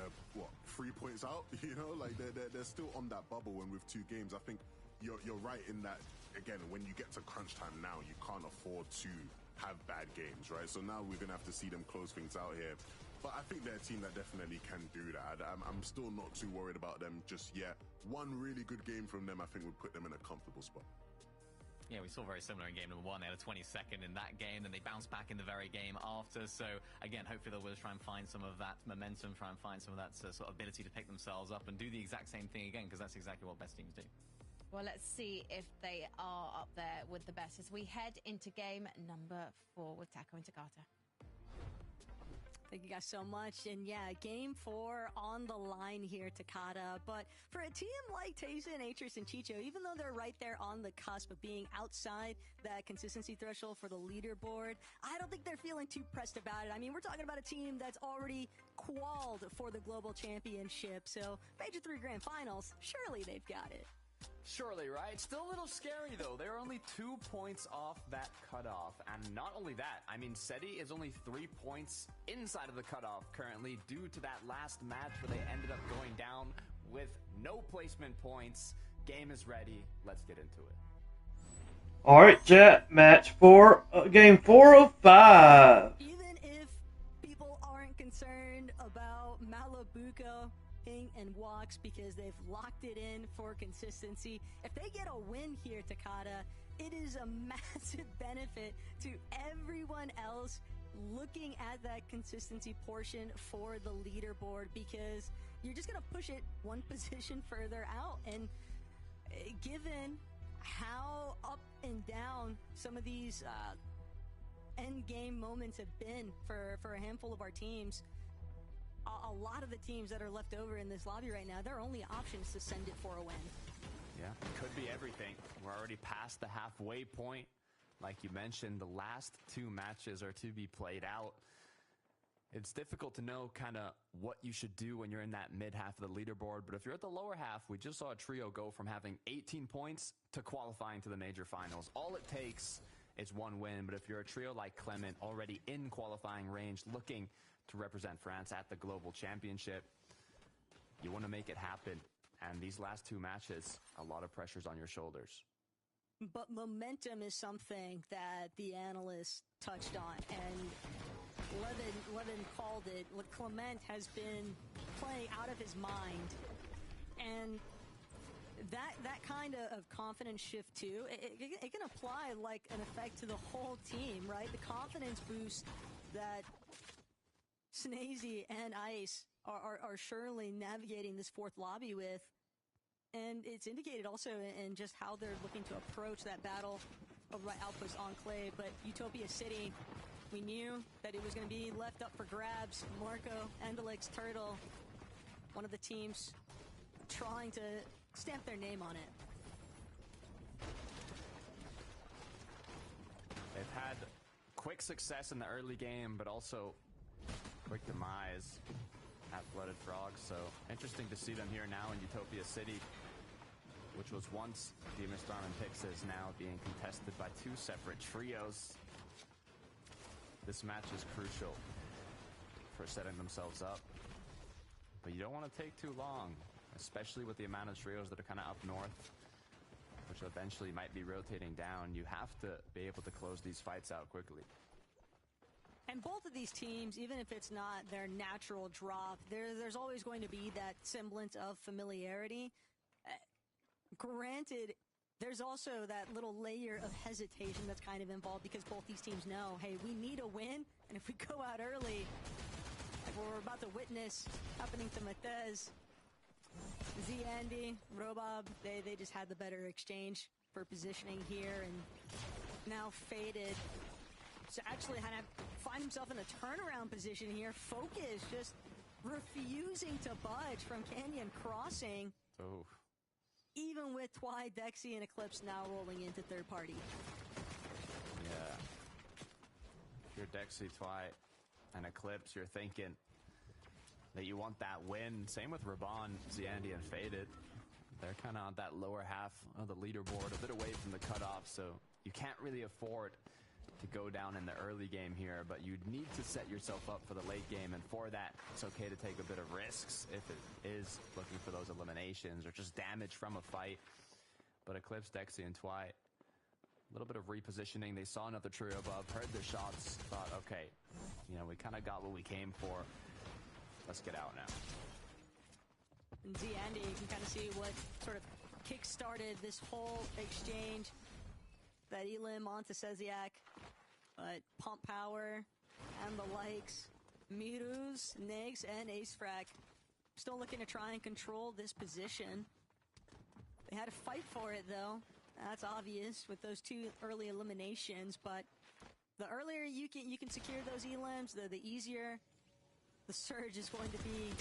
3 points out? You know, like they're still on that bubble, and with 2 games, I think you're right in that. Again, when you get to crunch time now, you can't afford to have bad games, right? So now we're gonna have to see them close things out here. But I think they're a team that definitely can do that. I'm still not too worried about them just yet. One really good game from them, I think, would put them in a comfortable spot. Yeah, we saw very similar in game number 1. They had a 22nd in that game, then they bounced back in the very game after. So again, hopefully they'll try and find some of that momentum, try and find some of that sort of ability to pick themselves up and do the exact same thing again, because that's exactly what best teams do. Well, let's see if they are up there with the best as we head into game number 4 with Taco and Takata. Thank you guys so much. And yeah, game 4 on the line here, Takata. But for a team like Tasia and Atris and Chicho, even though they're right there on the cusp of being outside that consistency threshold for the leaderboard, I don't think they're feeling too pressed about it. I mean, we're talking about a team that's already qualified for the global championship. So Major 3 Grand Finals, surely they've got it. Surely, right? Still a little scary, though. They're only 2 points off that cutoff. And not only that, I mean, SETI is only 3 points inside of the cutoff currently due to that last match where they ended up going down with no placement points. Game is ready. Let's get into it. All right, chat. Match 4, game 4 of 5. Even if people aren't concerned about Malabuko and walks because they've locked it in for consistency. If they get a win here, Takata, it is a massive benefit to everyone else looking at that consistency portion for the leaderboard, because you're just going to push it one position further out. And given how up and down some of these end game moments have been for a handful of our teams, a lot of the teams that are left over in this lobby right now, their only option is to send it for a win. Yeah, could be everything. We're already past the halfway point. Like you mentioned, the last 2 matches are to be played out. It's difficult to know kind of what you should do when you're in that mid half of the leaderboard. But if you're at the lower half, we just saw a trio go from having 18 points to qualifying to the major finals. All it takes is 1 win. But if you're a trio like Clement, already in qualifying range, looking to represent France at the global championship, you want to make it happen. And these last 2 matches, a lot of pressure's on your shoulders. But momentum is something that the analysts touched on, and Levin called it. Clement has been playing out of his mind, and that kind of confidence shift too, it can apply like an effect to the whole team, right? The confidence boost that Snazy and Ice are surely navigating this 4th lobby with. And it's indicated also in just how they're looking to approach that battle over by Outpost Enclave. But Utopia City, we knew that it was going to be left up for grabs. Marco, Endelix, Turtle, one of the teams trying to stamp their name on it. They've had quick success in the early game, but also quick demise at Blooded Frog. So interesting to see them here now in Utopia City, which was once Demastorm and Pixis, now being contested by 2 separate trios. This match is crucial for setting themselves up, but you don't want to take too long, especially with the amount of trios that are kind of up north, which eventually might be rotating down. You have to be able to close these fights out quickly. And both of these teams, even if it's not their natural drop, there's always going to be that semblance of familiarity. Granted, there's also that little layer of hesitation that's kind of involved, because both these teams know, hey, we need a win, and if we go out early, like we're about to witness happening to Matez, Z-Andy, Robob, they just had the better exchange for positioning here, and now Faded to actually kind of find himself in a turnaround position here. Focus just refusing to budge from Canyon Crossing. Oh. Even with Twy, Dexy, and Eclipse now rolling into 3rd party. Yeah. If you're Dexy, Twy, and Eclipse, you're thinking that you want that win. Same with Raban, Ziandi, and Faded. They're kind of on that lower half of the leaderboard, a bit away from the cutoff, so you can't really afford to go down in the early game here, but you need to set yourself up for the late game, and for that, it's okay to take a bit of risks if it is looking for those eliminations or just damage from a fight. But Eclipse, Dexy, and Twy, a little bit of repositioning. They saw another trio above, heard the shots, thought, okay, you know, we kind of got what we came for. Let's get out now. And Andy, you can kind of see what sort of kick-started this whole exchange. That Elim onto Seziak, but Pump Power and the likes, Miruz, Nigs, and Acefrak still looking to try and control this position. They had to fight for it, though. That's obvious with those two early eliminations, but the earlier you can secure those elims, the easier the surge is going to be.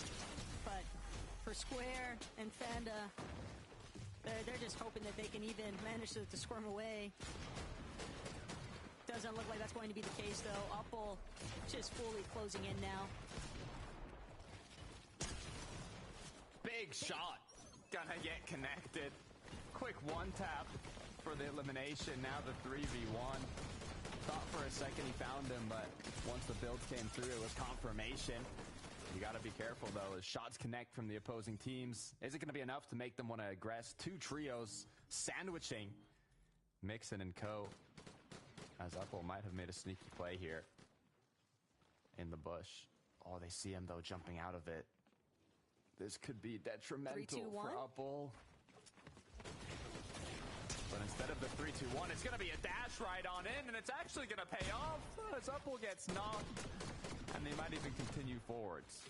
But for Square and Fanda, they're just hoping that they can even manage to squirm away. Doesn't look like that's going to be the case, though. Uppel just fully closing in now. Big shot. Gonna get connected. Quick one tap for the elimination. Now the 3v1. Thought for a second he found him, but once the builds came through, it was confirmation. You gotta be careful, though, as shots connect from the opposing teams. Is it gonna be enough to make them want to aggress? Two trios sandwiching Mixon and Co. As Uppel might have made a sneaky play here in the bush. Oh, they see him, though, jumping out of it. This could be detrimental 3, 2, 1. for Uppel. But instead of the 3-2-1, it's going to be a dash right on in, and it's actually going to pay off as Uppel gets knocked. And they might even continue forwards.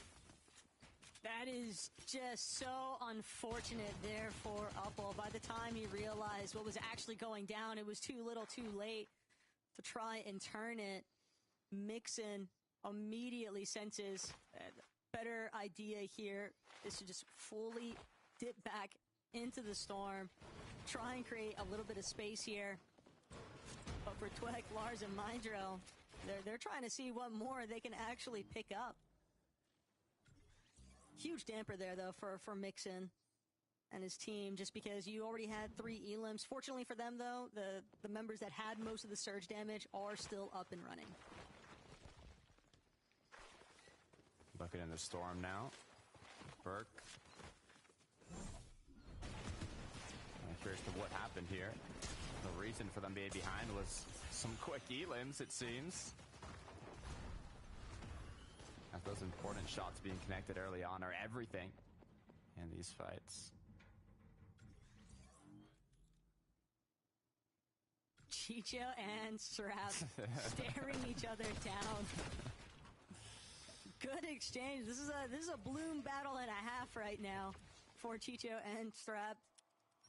That is just so unfortunate there for Uppel. By the time he realized what was actually going down, it was too little too late to try and turn it. Mixon immediately senses a better idea here is to just fully dip back into the storm, try and create a little bit of space here. But for Twek, Lars, and Mindro, they're trying to see what more they can actually pick up. Huge damper there, though, for Mixon and his team, just because you already had 3 elims. Fortunately for them, though, the members that had most of the surge damage are still up and running. Looking in the storm now. Burke. I'm curious to what happened here. The reason for them being behind was some quick elims, it seems. As those important shots being connected early on are everything in these fights. Chicho and Strap staring each other down. Good exchange. This is a bloom battle and a half right now for Chicho and Strap.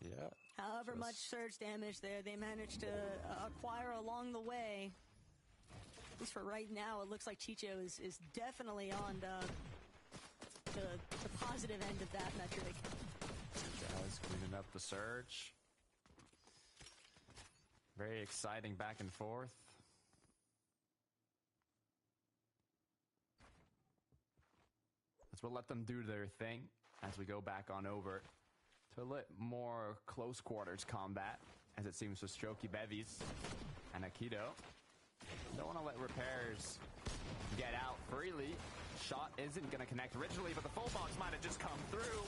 Yeah. However much surge damage there they managed to acquire along the way. At least for right now, it looks like Chicho is definitely on the positive end of that metric. Guys cleaning up the surge. Very exciting back and forth. We'll let them do their thing as we go back on over to a little more close quarters combat, as it seems with Strokey Bevies and Aikido. Don't want to let repairs get out freely. Shot isn't going to connect originally, but the full box might have just come through.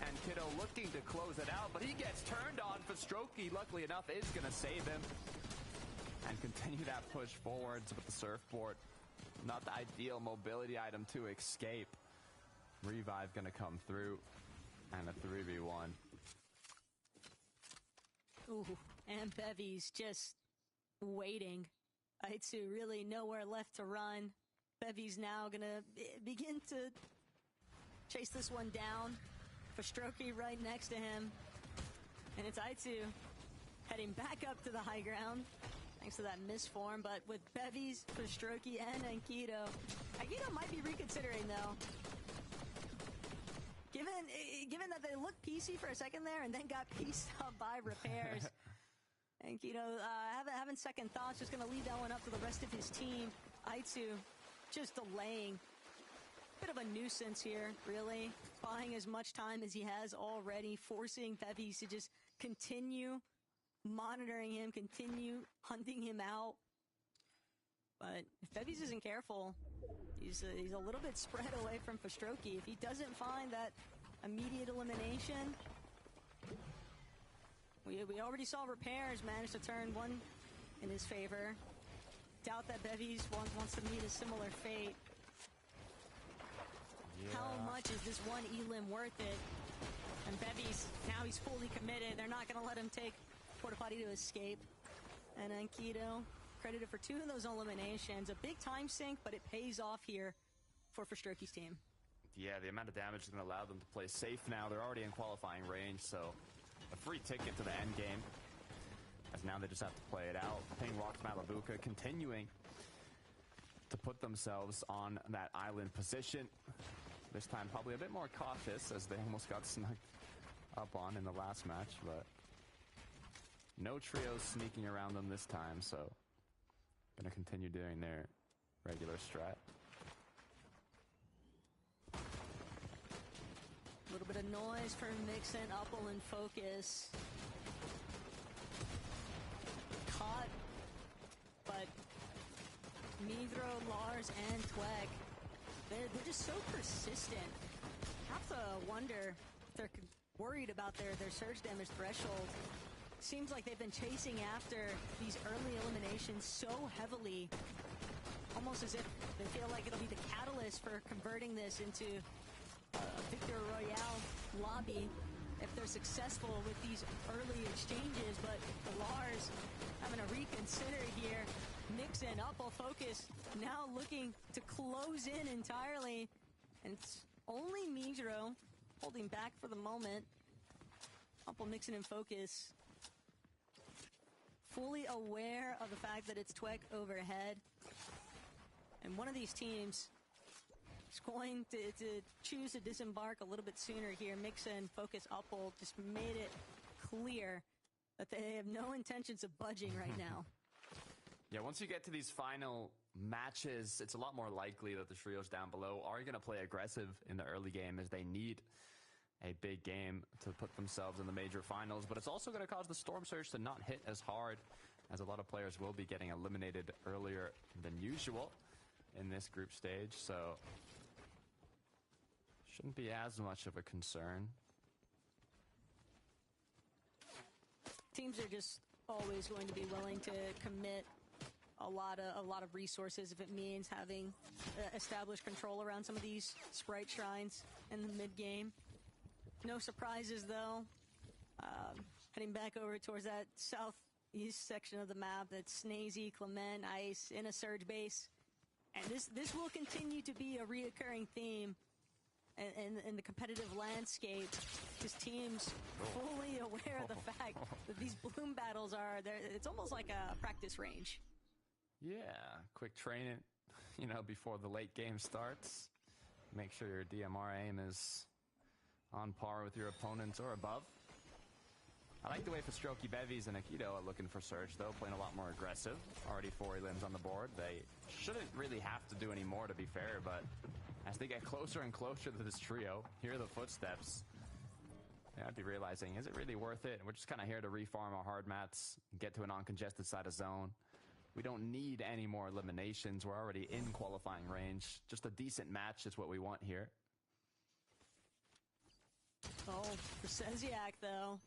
And Kiddo looking to close it out, but he gets turned on for Strokey. Luckily enough, is going to save him and continue that push forwards with the surfboard. Not the ideal mobility item to escape. Revive going to come through, and a 3v1. Ooh, and Bevy's just waiting. Aitsu really nowhere left to run. Bevy's now going to begin to chase this one down. For Strokey right next to him. And it's Aitsu heading back up to the high ground, thanks to that misform. But with Bevies, for Strokey, and Aikido, Aikido might be reconsidering, though. Given that they looked PC for a second there and then got pieced up by repairs. Aikido having second thoughts, just going to leave that one up to the rest of his team. Aitsu just delaying Bit of a nuisance here, really. Buying as much time as he has already, forcing Bevies to just continue monitoring him, continue hunting him out. But if Bevies isn't careful, he's a little bit spread away from Fastroki. If he doesn't find that immediate elimination, we already saw Repairs manage to turn one in his favor. Doubt that Bevies wants to meet a similar fate. Yeah. How much is this one elim worth it? And Bevies, now he's fully committed. They're not going to let him take Porta Potty to escape. And then Keto, credited for 2 of those eliminations. A big time sink, but it pays off here for Fastroki's team. Yeah, the amount of damage is going to allow them to play safe now. They're already in qualifying range, so a free ticket to the end game. As now they just have to play it out. Ping walks Malibuca, continuing to put themselves on that island position. This time probably a bit more cautious, as they almost got snuck up on in the last match, but no trios sneaking around them this time, so gonna continue doing their regular strat. A little bit of noise for Mixon, Uppel in focus. Caught, but Mithro, Lars, and Twek, they're just so persistent. Have to wonder if they're worried about their surge damage threshold. Seems like they've been chasing after these early eliminations so heavily, almost as if they feel like it'll be the catalyst for converting this into a Victor Royale lobby if they're successful with these early exchanges. But the Lars having to reconsider here. Nixon up on focus, now looking to close in entirely. And it's only Mizro holding back for the moment. Up on Nixon in focus. Fully aware of the fact that it's Twek overhead. And one of these teams is going to choose to disembark a little bit sooner here. Mixon, focus, Uppel just made it clear that they have no intentions of budging right now. Yeah, once you get to these final matches, it's a lot more likely that the trios down below are going to play aggressive in the early game, as they need a big game to put themselves in the major finals. But it's also going to cause the Storm Surge to not hit as hard, as a lot of players will be getting eliminated earlier than usual in this group stage. So shouldn't be as much of a concern. Teams are just always going to be willing to commit a lot of resources if it means having established control around some of these sprite shrines in the mid game. No surprises though. Heading back over towards that southeast section of the map, that's Snazy, Clement, Ice in a surge base, and this will continue to be a reoccurring theme in the competitive landscape, because teams fully aware of the fact that these bloom battles are there. It's almost like a practice range. Yeah, quick training, before the late game starts. Make sure your DMR aim is on par with your opponents or above. I like the way Fastroki, Bevies, and Aikido are looking for Surge, though, playing a lot more aggressive. Already 4 elims on the board. They shouldn't really have to do any more, to be fair, but as they get closer and closer to this trio, hear the footsteps, I'd be realizing, is it really worth it? We're just kind of here to refarm our hard mats, get to an uncongested side of zone. We don't need any more eliminations. We're already in qualifying range. Just a decent match is what we want here. Oh, for Seziak, though,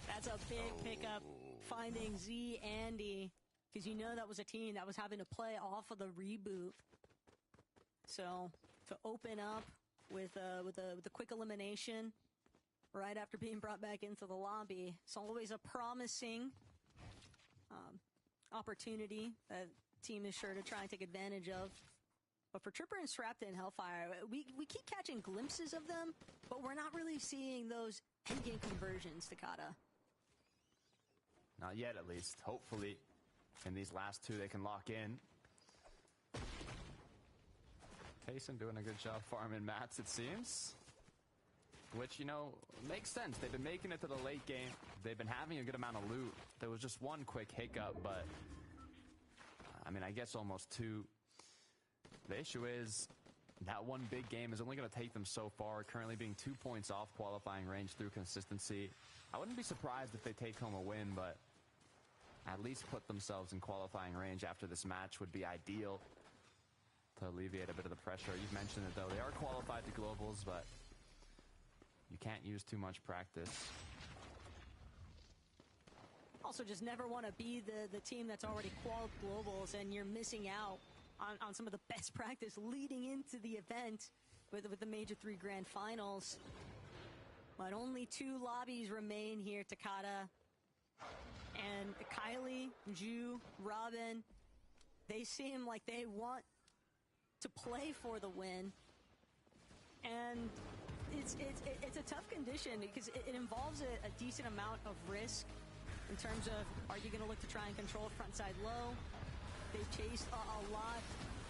that's a big pickup, finding Z Andy, because that was a team that was having to play off of the reboot. So to open up with a quick elimination right after being brought back into the lobby, it's always a promising opportunity that team is sure to try and take advantage of. But for Tripper and Srapta and Hellfire, we keep catching glimpses of them, but we're not really seeing those endgame conversions, Takata. Not yet, at least. Hopefully, in these last 2, they can lock in. Tayson doing a good job farming mats, it seems. Which, makes sense. They've been making it to the late game. They've been having a good amount of loot. There was just one quick hiccup, but I guess almost 2. The issue is That one big game is only going to take them so far, currently being 2 points off qualifying range through consistency. I wouldn't be surprised if they take home a win, but at least put themselves in qualifying range after this match would be ideal to alleviate a bit of the pressure. You've mentioned it, though. They are qualified to globals, but you can't use too much practice. Also, just never want to be the team that's already qualified globals and you're missing out on some of the best practice leading into the event with the Major 3 Grand Finals. But only 2 lobbies remain here, Takada. And Kylie, Ju, Robin, they seem like they want to play for the win. And it's a tough condition because it involves a decent amount of risk in terms of, are you going to look to try and control front side low? They've chased a lot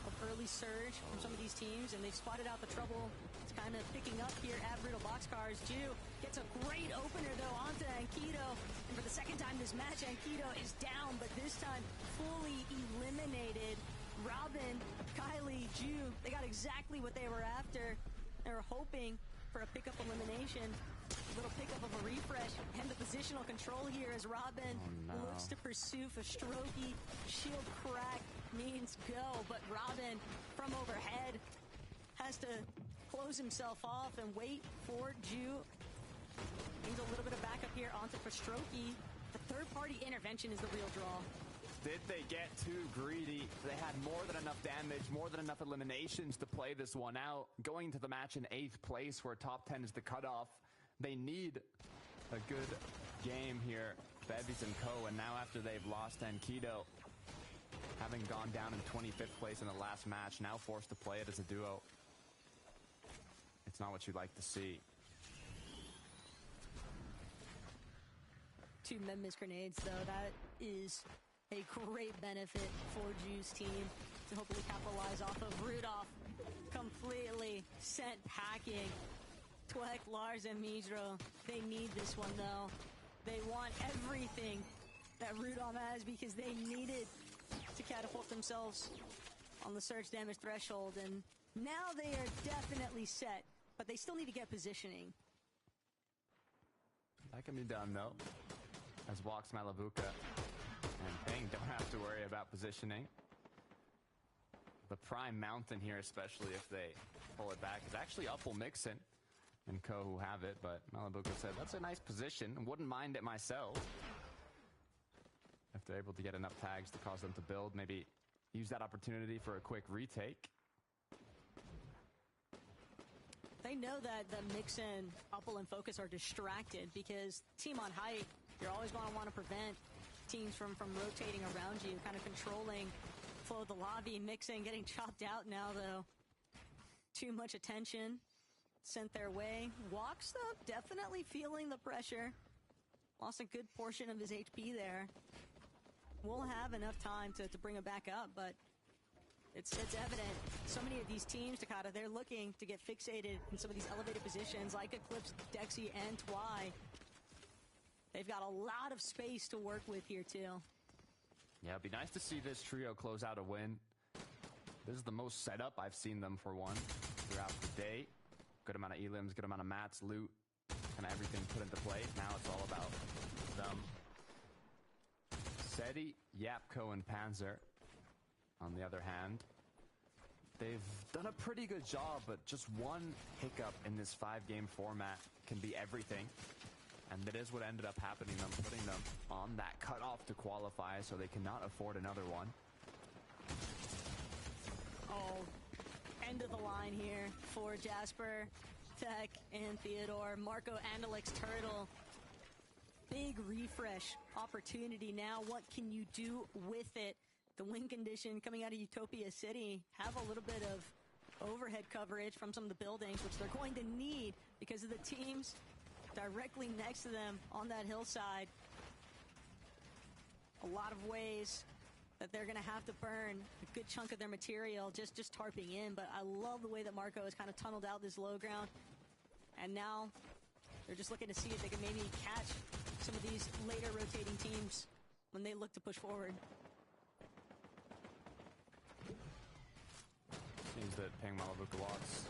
of early surge from some of these teams, and they've spotted out the trouble. It's kind of picking up here at Brutal Boxcars. Ju gets a great opener, though, onto Ankido. And for the second time this match, Ankido is down, but this time fully eliminated. Robin, Kylie, Ju, they got exactly what they were after. They were hoping for a pickup elimination. A little pickup of a refresh and the positional control here as Robin looks to pursue Fastroki. Shield crack means go, but Robin from overhead has to close himself off and wait for Ju. Needs a little bit of backup here onto Fastroki. The third-party intervention is the real draw. Did they get too greedy? They had more than enough damage, more than enough eliminations to play this one out. Going to the match in 8th place where top 10 is the cutoff. They need a good game here, Bevies and Co. And now after they've lost Ankido, having gone down in 25th place in the last match, now forced to play it as a duo. It's not what you'd like to see. 2 Memphis grenades, though. That is a great benefit for Ju's team to hopefully capitalize off of. Rudolph completely sent packing. Twek, Lars, and Midro, they need this one, though. They want everything that Rudolph has because they needed to catapult themselves on the surge damage threshold, and now they are definitely set, but they still need to get positioning. That can be done, though, as walks Malabuka and Ping don't have to worry about positioning. The prime mountain here, especially if they pull it back, is actually Uppel Mixon and Co. who have it, but Malabuka said, that's a nice position. Wouldn't mind it myself. If they're able to get enough tags to cause them to build, maybe use that opportunity for a quick retake. They know that the Mixon, Uppel, and Focus are distracted because team on height, you're always going to want to prevent teams from rotating around you, kind of controlling flow of the lobby. Mixon getting chopped out now, though. Too much attention sent their way. Walks, though, definitely feeling the pressure. Lost a good portion of his HP there. We'll have enough time to bring it back up, but it's evident. So many of these teams, Takada, they're looking to get fixated in some of these elevated positions like Eclipse, Dexy, and Twy. They've got a lot of space to work with here, too. Yeah, it'd be nice to see this trio close out a win. This is the most setup I've seen them for one throughout the day. Good amount of elims, good amount of mats, loot, kind of everything put into play. Now it's all about them. Seti, Yapko, and Panzer, on the other hand, they've done a pretty good job, but just one hiccup in this 5-game format can be everything. And that is what ended up happening, them putting them on that cutoff to qualify, so they cannot afford another one. Oh, end of the line here for Jasper, Tech, and Theodore. Marco Andalix Turtle. Big refresh opportunity now. What can you do with it? The win condition coming out of Utopia City. Have a little bit of overhead coverage from some of the buildings, which they're going to need because of the teams directly next to them on that hillside. A lot of ways that they're going to have to burn a good chunk of their material just tarping in, but I love the way that Marco has kind of tunneled out this low ground, and now they're just looking to see if they can maybe catch some of these later rotating teams when they look to push forward. Seems that Ping Malabuka Walks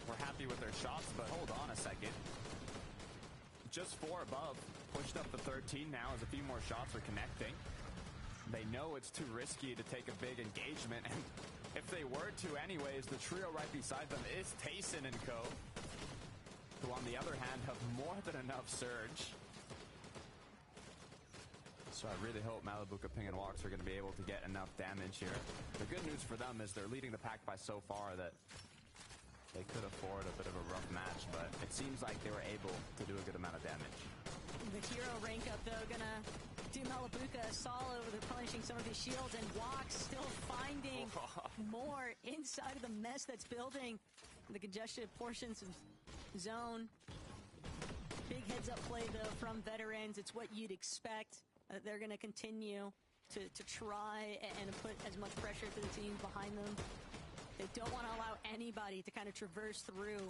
were happy with their shots, but hold on a second. Just 4 above, pushed up to 13 now as a few more shots are connecting. They know it's too risky to take a big engagement, and if they were to anyways, the trio right beside them is Tayson and co, who on the other hand have more than enough surge. So I really hope Malabuka, Ping, and Walks are going to be able to get enough damage here. The good news for them is they're leading the pack by so far that they could afford a bit of a rough match, but it seems like they were able to do a good amount of damage. The hero rank up, though, gonna do Malabuka a solid with punishing some of these shields, and Walks still finding more inside of the mess that's building the congested portions of zone. Big heads-up play, though, from veterans. It's what you'd expect. They're going to continue to try and put as much pressure to the teams behind them. They don't want to allow anybody to kind of traverse through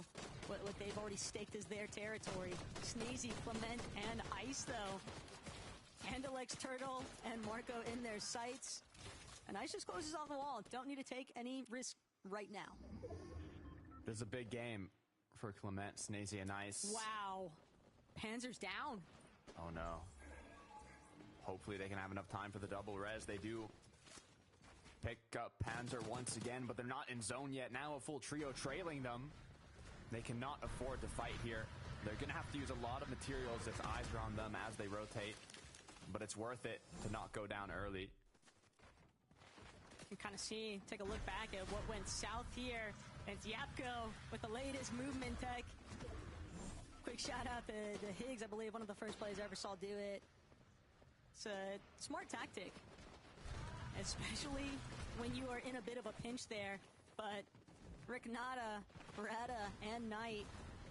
what they've already staked as their territory. Sneezy, Clement, and Ice, though. Andalex, Turtle, and Marco in their sights. And Ice just closes off the wall. Don't need to take any risk right now. This is a big game for Clement, Sneezy, and Ice. Wow. Panzer's down. Oh, no. Hopefully they can have enough time for the double res. They do pick up Panzer once again, but they're not in zone yet. Now a full trio trailing them. They cannot afford to fight here. They're going to have to use a lot of materials if eyes are on them as they rotate, but it's worth it to not go down early. You can kind of take a look back at what went south here. It's Yapko with the latest movement tech. Quick shout out to Higgs, I believe one of the first players I ever saw do it. It's a smart tactic, especially when you are in a bit of a pinch there. But Rick Nada, Rada, and Knight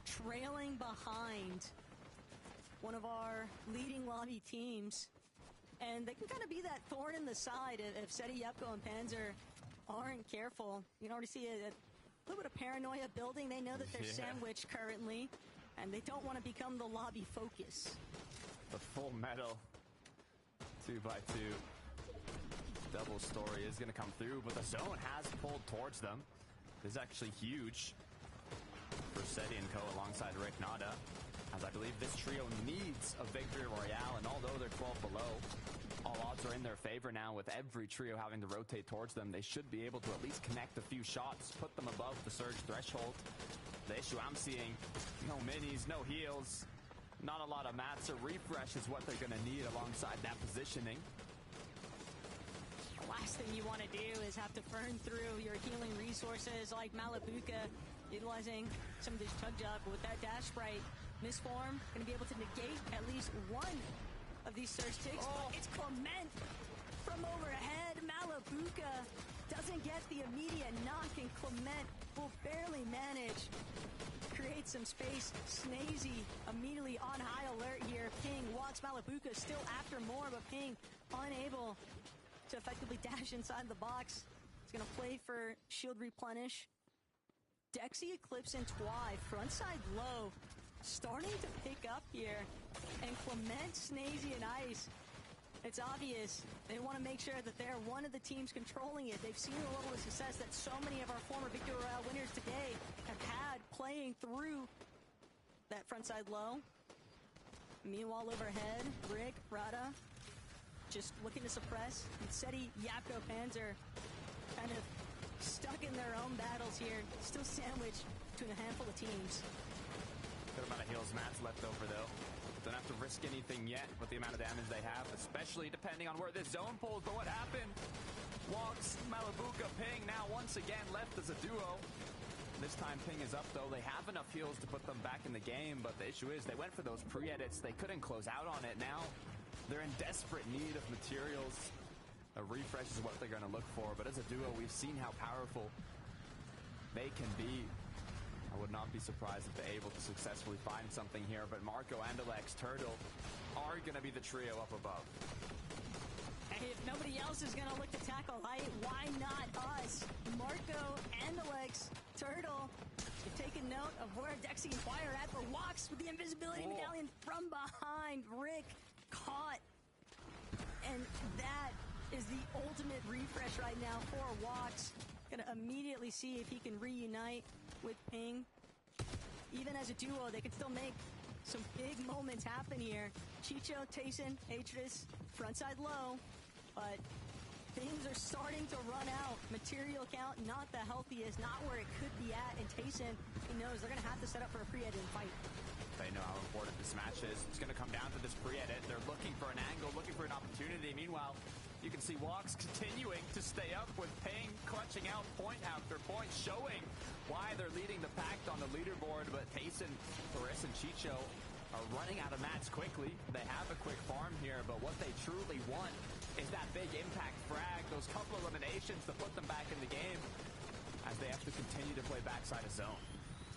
trailing behind one of our leading lobby teams. And they can kind of be that thorn in the side if Seti, Yapko, and Panzer aren't careful. You can already see a little bit of paranoia building. They know that they're sandwiched currently, and they don't want to become the lobby focus. The full metal 2x2 double story is going to come through, but the zone has pulled towards them. This is actually huge for Seti and co alongside Rick Nada, as I believe this trio needs a victory royale, and although they're 12 below, all odds are in their favor now. With every trio having to rotate towards them, they should be able to at least connect a few shots, put them above the surge threshold. The issue I'm seeing, no minis, no heals, not a lot of mats. A refresh is what they're going to need alongside that positioning. The last thing you want to do is have to burn through your healing resources like Malabuka, utilizing some of this chug jug. But with that dash sprite, Misform going to be able to negate at least one of these surge ticks. But it's Clement from overhead. Malabuka doesn't get the immediate knock, and Clement will barely manage create some space. Sneezy immediately on high alert here. Ping walks Malabuka still after more, but Ping unable to effectively dash inside the box. He's going to play for shield replenish. Dexy, Eclipse, and Twy frontside low starting to pick up here. And Clement, Sneezy, and Ice, it's obvious they want to make sure that they're one of the teams controlling it. They've seen the level of success that so many of our former Victory Royale winners today have had playing through that frontside low. Meanwhile, overhead, Rick, Rada, just looking to suppress. And Seti, Yapko, Panzer kind of stuck in their own battles here. Still sandwiched between a handful of teams. Good amount of heals mats left over, though. Don't have to risk anything yet with the amount of damage they have, especially depending on where this zone pulls. But what happened? Walks, Malabuka, Ping now once again left as a duo. This time Ping is up, though. They have enough heals to put them back in the game, but the issue is they went for those pre-edits. They couldn't close out on it. Now they're in desperate need of materials. A refresh is what they're going to look for, but as a duo, we've seen how powerful they can be. I would not be surprised if they're able to successfully find something here, but Marco, Andalex, Turtle are going to be the trio up above. Hey, if nobody else is going to look to tackle height, why not us? Marco, Andalex, Turtle, you're taking note of where Dexy and Twy are at, but Walks with the invisibility medallion from behind. Rick caught, and that is the ultimate refresh right now for Walks. Gonna immediately see if he can reunite with Ping. Even as a duo, they can still make some big moments happen here. Chicho, Tayson, Atris, frontside low, but things are starting to run out. Material count, not the healthiest, not where it could be at, and Tayson, he knows they're gonna have to set up for a pre-edit and fight. They know how important this match is. It's going to come down to this pre-edit. They're looking for an angle, looking for an opportunity. Meanwhile, you can see Walks continuing to stay up with Ping clutching out point after point, showing why they're leading the pack on the leaderboard. But Tayson, Paris, and Chicho are running out of mats quickly. They have a quick farm here, but what they truly want is that big impact frag, those couple eliminations to put them back in the game as they have to continue to play backside of zone.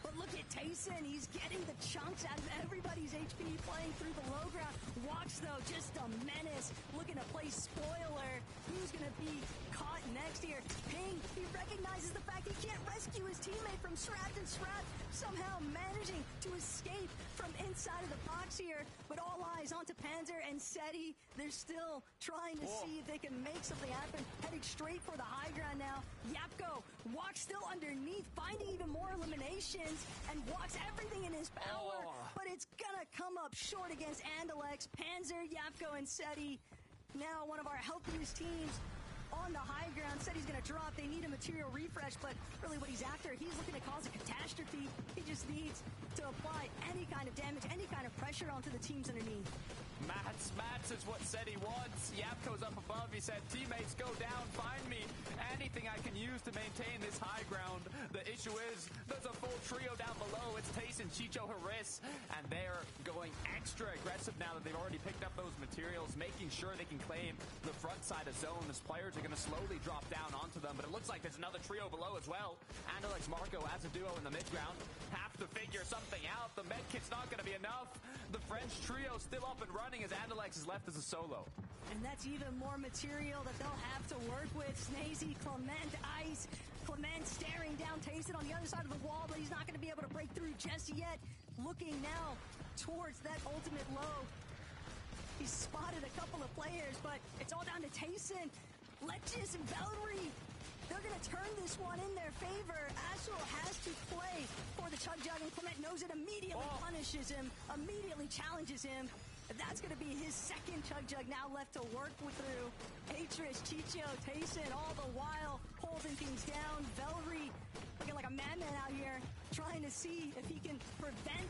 But look at Tayson, he's getting the chunks out of everybody's HP playing through the low ground. Walks, though, just a menace, looking to play spoiler. Who's going to be caught next here? Ping, he recognizes the fact he can't rescue his teammate from Srapt, and Srapt somehow managing to escape from inside of the box here. But all eyes onto Panzer and Seti. They're still trying to see if they can make something happen. Heading straight for the high ground now. Yapko walks still underneath, finding even more eliminations, and walks everything in his power. But it's gonna come up short against Andalex. Panzer, Yapko, and Seti. Now one of our healthiest teams on the high ground. Seti's gonna drop. They need a material refresh, but really what he's after, he's looking to cause a catastrophe. He just needs to apply any kind of damage, any kind of pressure onto the teams underneath. Mats is what Seti wants. Yapko's up above. He said, teammates, go down, find me. Anything I can use to maintain this high ground. The issue is, there's a full trio down below. It's Tayson, Chicho, Haris, and they're going extra aggressive now that they've already picked up those materials, making sure they can claim the front side of zone. As players are going to slowly drop down onto them, but it looks like there's another trio below as well. Andalex, Marco as a duo in the mid ground have to figure something out. The med kit's not going to be enough. The French trio still up and running as Andalex is left as a solo. And that's even more material that they'll have to work with. Snazy, Clement, Ice. Clement staring down Tayson on the other side of the wall, but he's not going to be able to break through just yet. Looking now towards that ultimate low. He's spotted a couple of players, but it's all down to Tayson. Letchis and Valerie. They're going to turn this one in their favor. Astral has to play for the Chug Jug, and Clement knows it, immediately punishes him, immediately challenges him. That's going to be his second Chug Jug now left to work through. Atris, Chicho, Tayson, all the while holding things down. Valerie looking like a madman out here, trying to see if he can prevent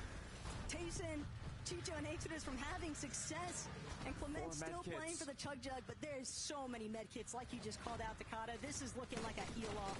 Tayson, Chicho, and Atris from having success. And Clement still playing for the Chug Jug, but there's so many medkits, like you just called out, Takata. This is looking like a heal-off.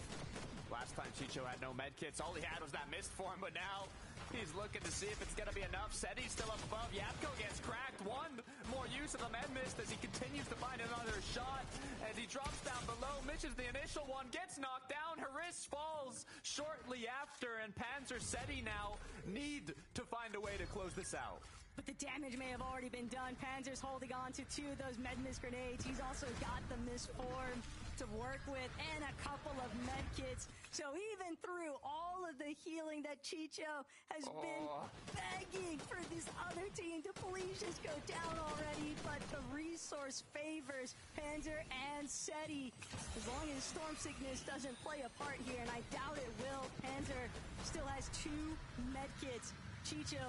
Last time Chicho had no medkits, all he had was that mist form, but now he's looking to see if it's going to be enough. Seti's still up above. Yapko gets cracked. One more use of the med mist as he continues to find another shot. As he drops down below, misses the initial one, gets knocked down. Haris falls shortly after, and Panzer Seti now need to find a way to close this out. But the damage may have already been done. Panzer's holding on to two of those med mist grenades. He's also got the mist form to work with and a couple of med kits. So even through all of the healing that Chicho has been begging for this other team to please just go down already, but the resource favors Panzer and Seti. As long as Storm Sickness doesn't play a part here, and I doubt it will, Panzer still has two med kits. Chicho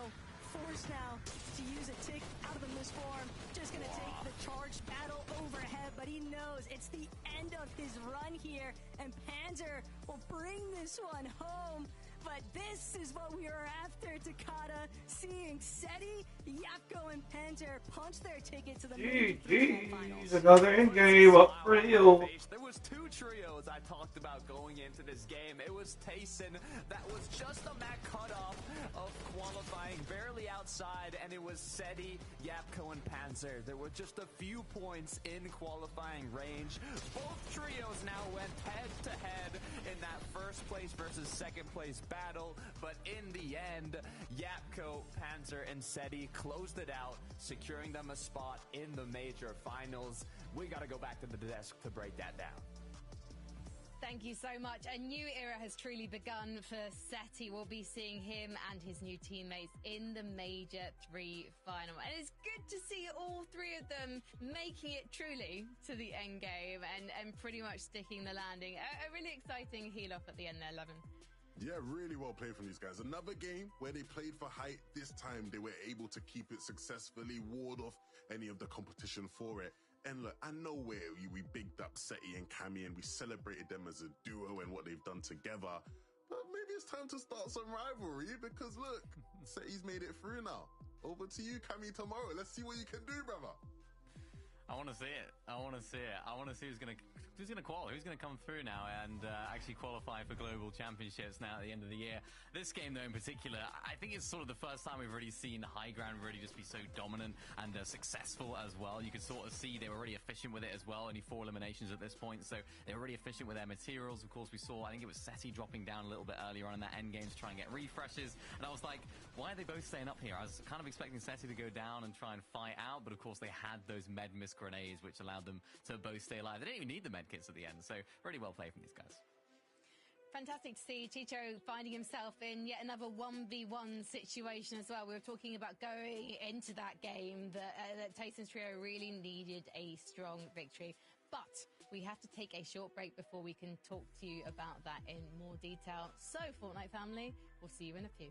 forced now to use a tick out of the misform. Just gonna take the charged battle overhead, but he knows it's the end of his run here, and Panzer will bring this one home. But this is what we are after, Takata. Seeing Seti, Yapko, and Panzer punch their ticket to the GG's, another in-game up for real. There was two trios I talked about going into this game. It was Tayson, that was just a mat cutoff of qualifying, barely outside, and it was Seti, Yapko, and Panzer. There were just a few points in qualifying range. Both trios now went head-to-head in that first place versus second place battle, but in the end, Yapko, Panzer, and Seti closed it out, securing them a spot in the major finals. We gotta go back to the desk to break that down. Thank you so much. A new era has truly begun for Seti. We'll be seeing him and his new teammates in the Major 3 final. And it's good to see all three of them making it truly to the end game and pretty much sticking the landing. A really exciting heel off at the end there, Levin. Yeah, really well played from these guys. Another game where they played for height. This time they were able to keep it successfully, ward off any of the competition for it. And look, I know we bigged up Seti and Cammy and we celebrated them as a duo and what they've done together. But maybe it's time to start some rivalry because look, Seti's made it through now. Over to you, Cammy, tomorrow. Let's see what you can do, brother. I want to see it. I want to see it. I want to see who's going to qualify, who's going to come through now and actually qualify for global championships now at the end of the year. This game, though, in particular, I think it's sort of the first time we've really seen High Ground really just be so dominant and successful as well. You could sort of see they were really efficient with it as well. Only 4 eliminations at this point, so they were really efficient with their materials. Of course, we saw, I think it was Seti dropping down a little bit earlier on in that end game to try and get refreshes. And I was like, why are they both staying up here? I was kind of expecting Seti to go down and try and fight out, but of course they had those med miss grenades, which allowed them to both stay alive. They didn't even need the med kits at the end, so really well played from these guys. Fantastic to see Chicho finding himself in yet another 1v1 situation as well. We were talking about going into that game that Tayson's trio really needed a strong victory. But we have to take a short break before we can talk to you about that in more detail. So, Fortnite family, we'll see you in a few.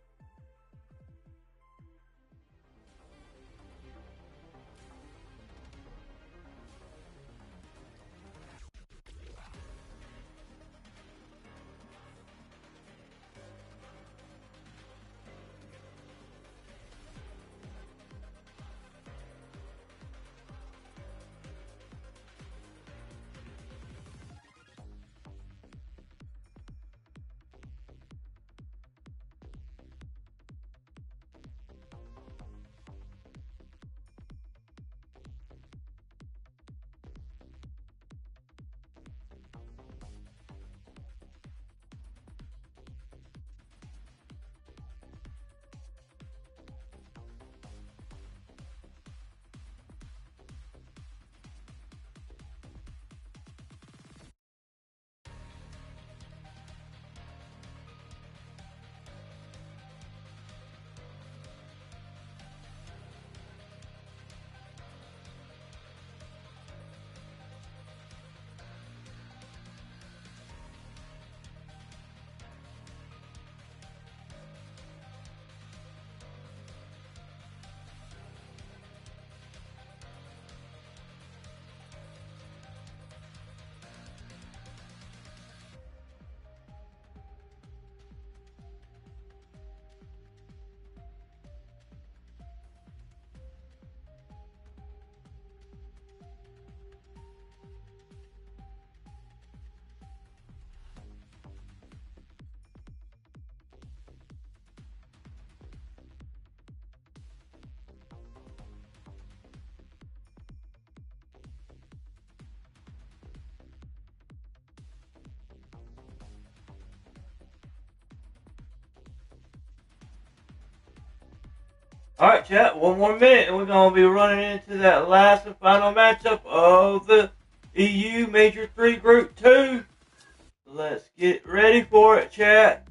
Alright, chat, 1 more minute and we're going to be running into that last and final matchup of the EU Major 3 Group 2. Let's get ready for it, chat.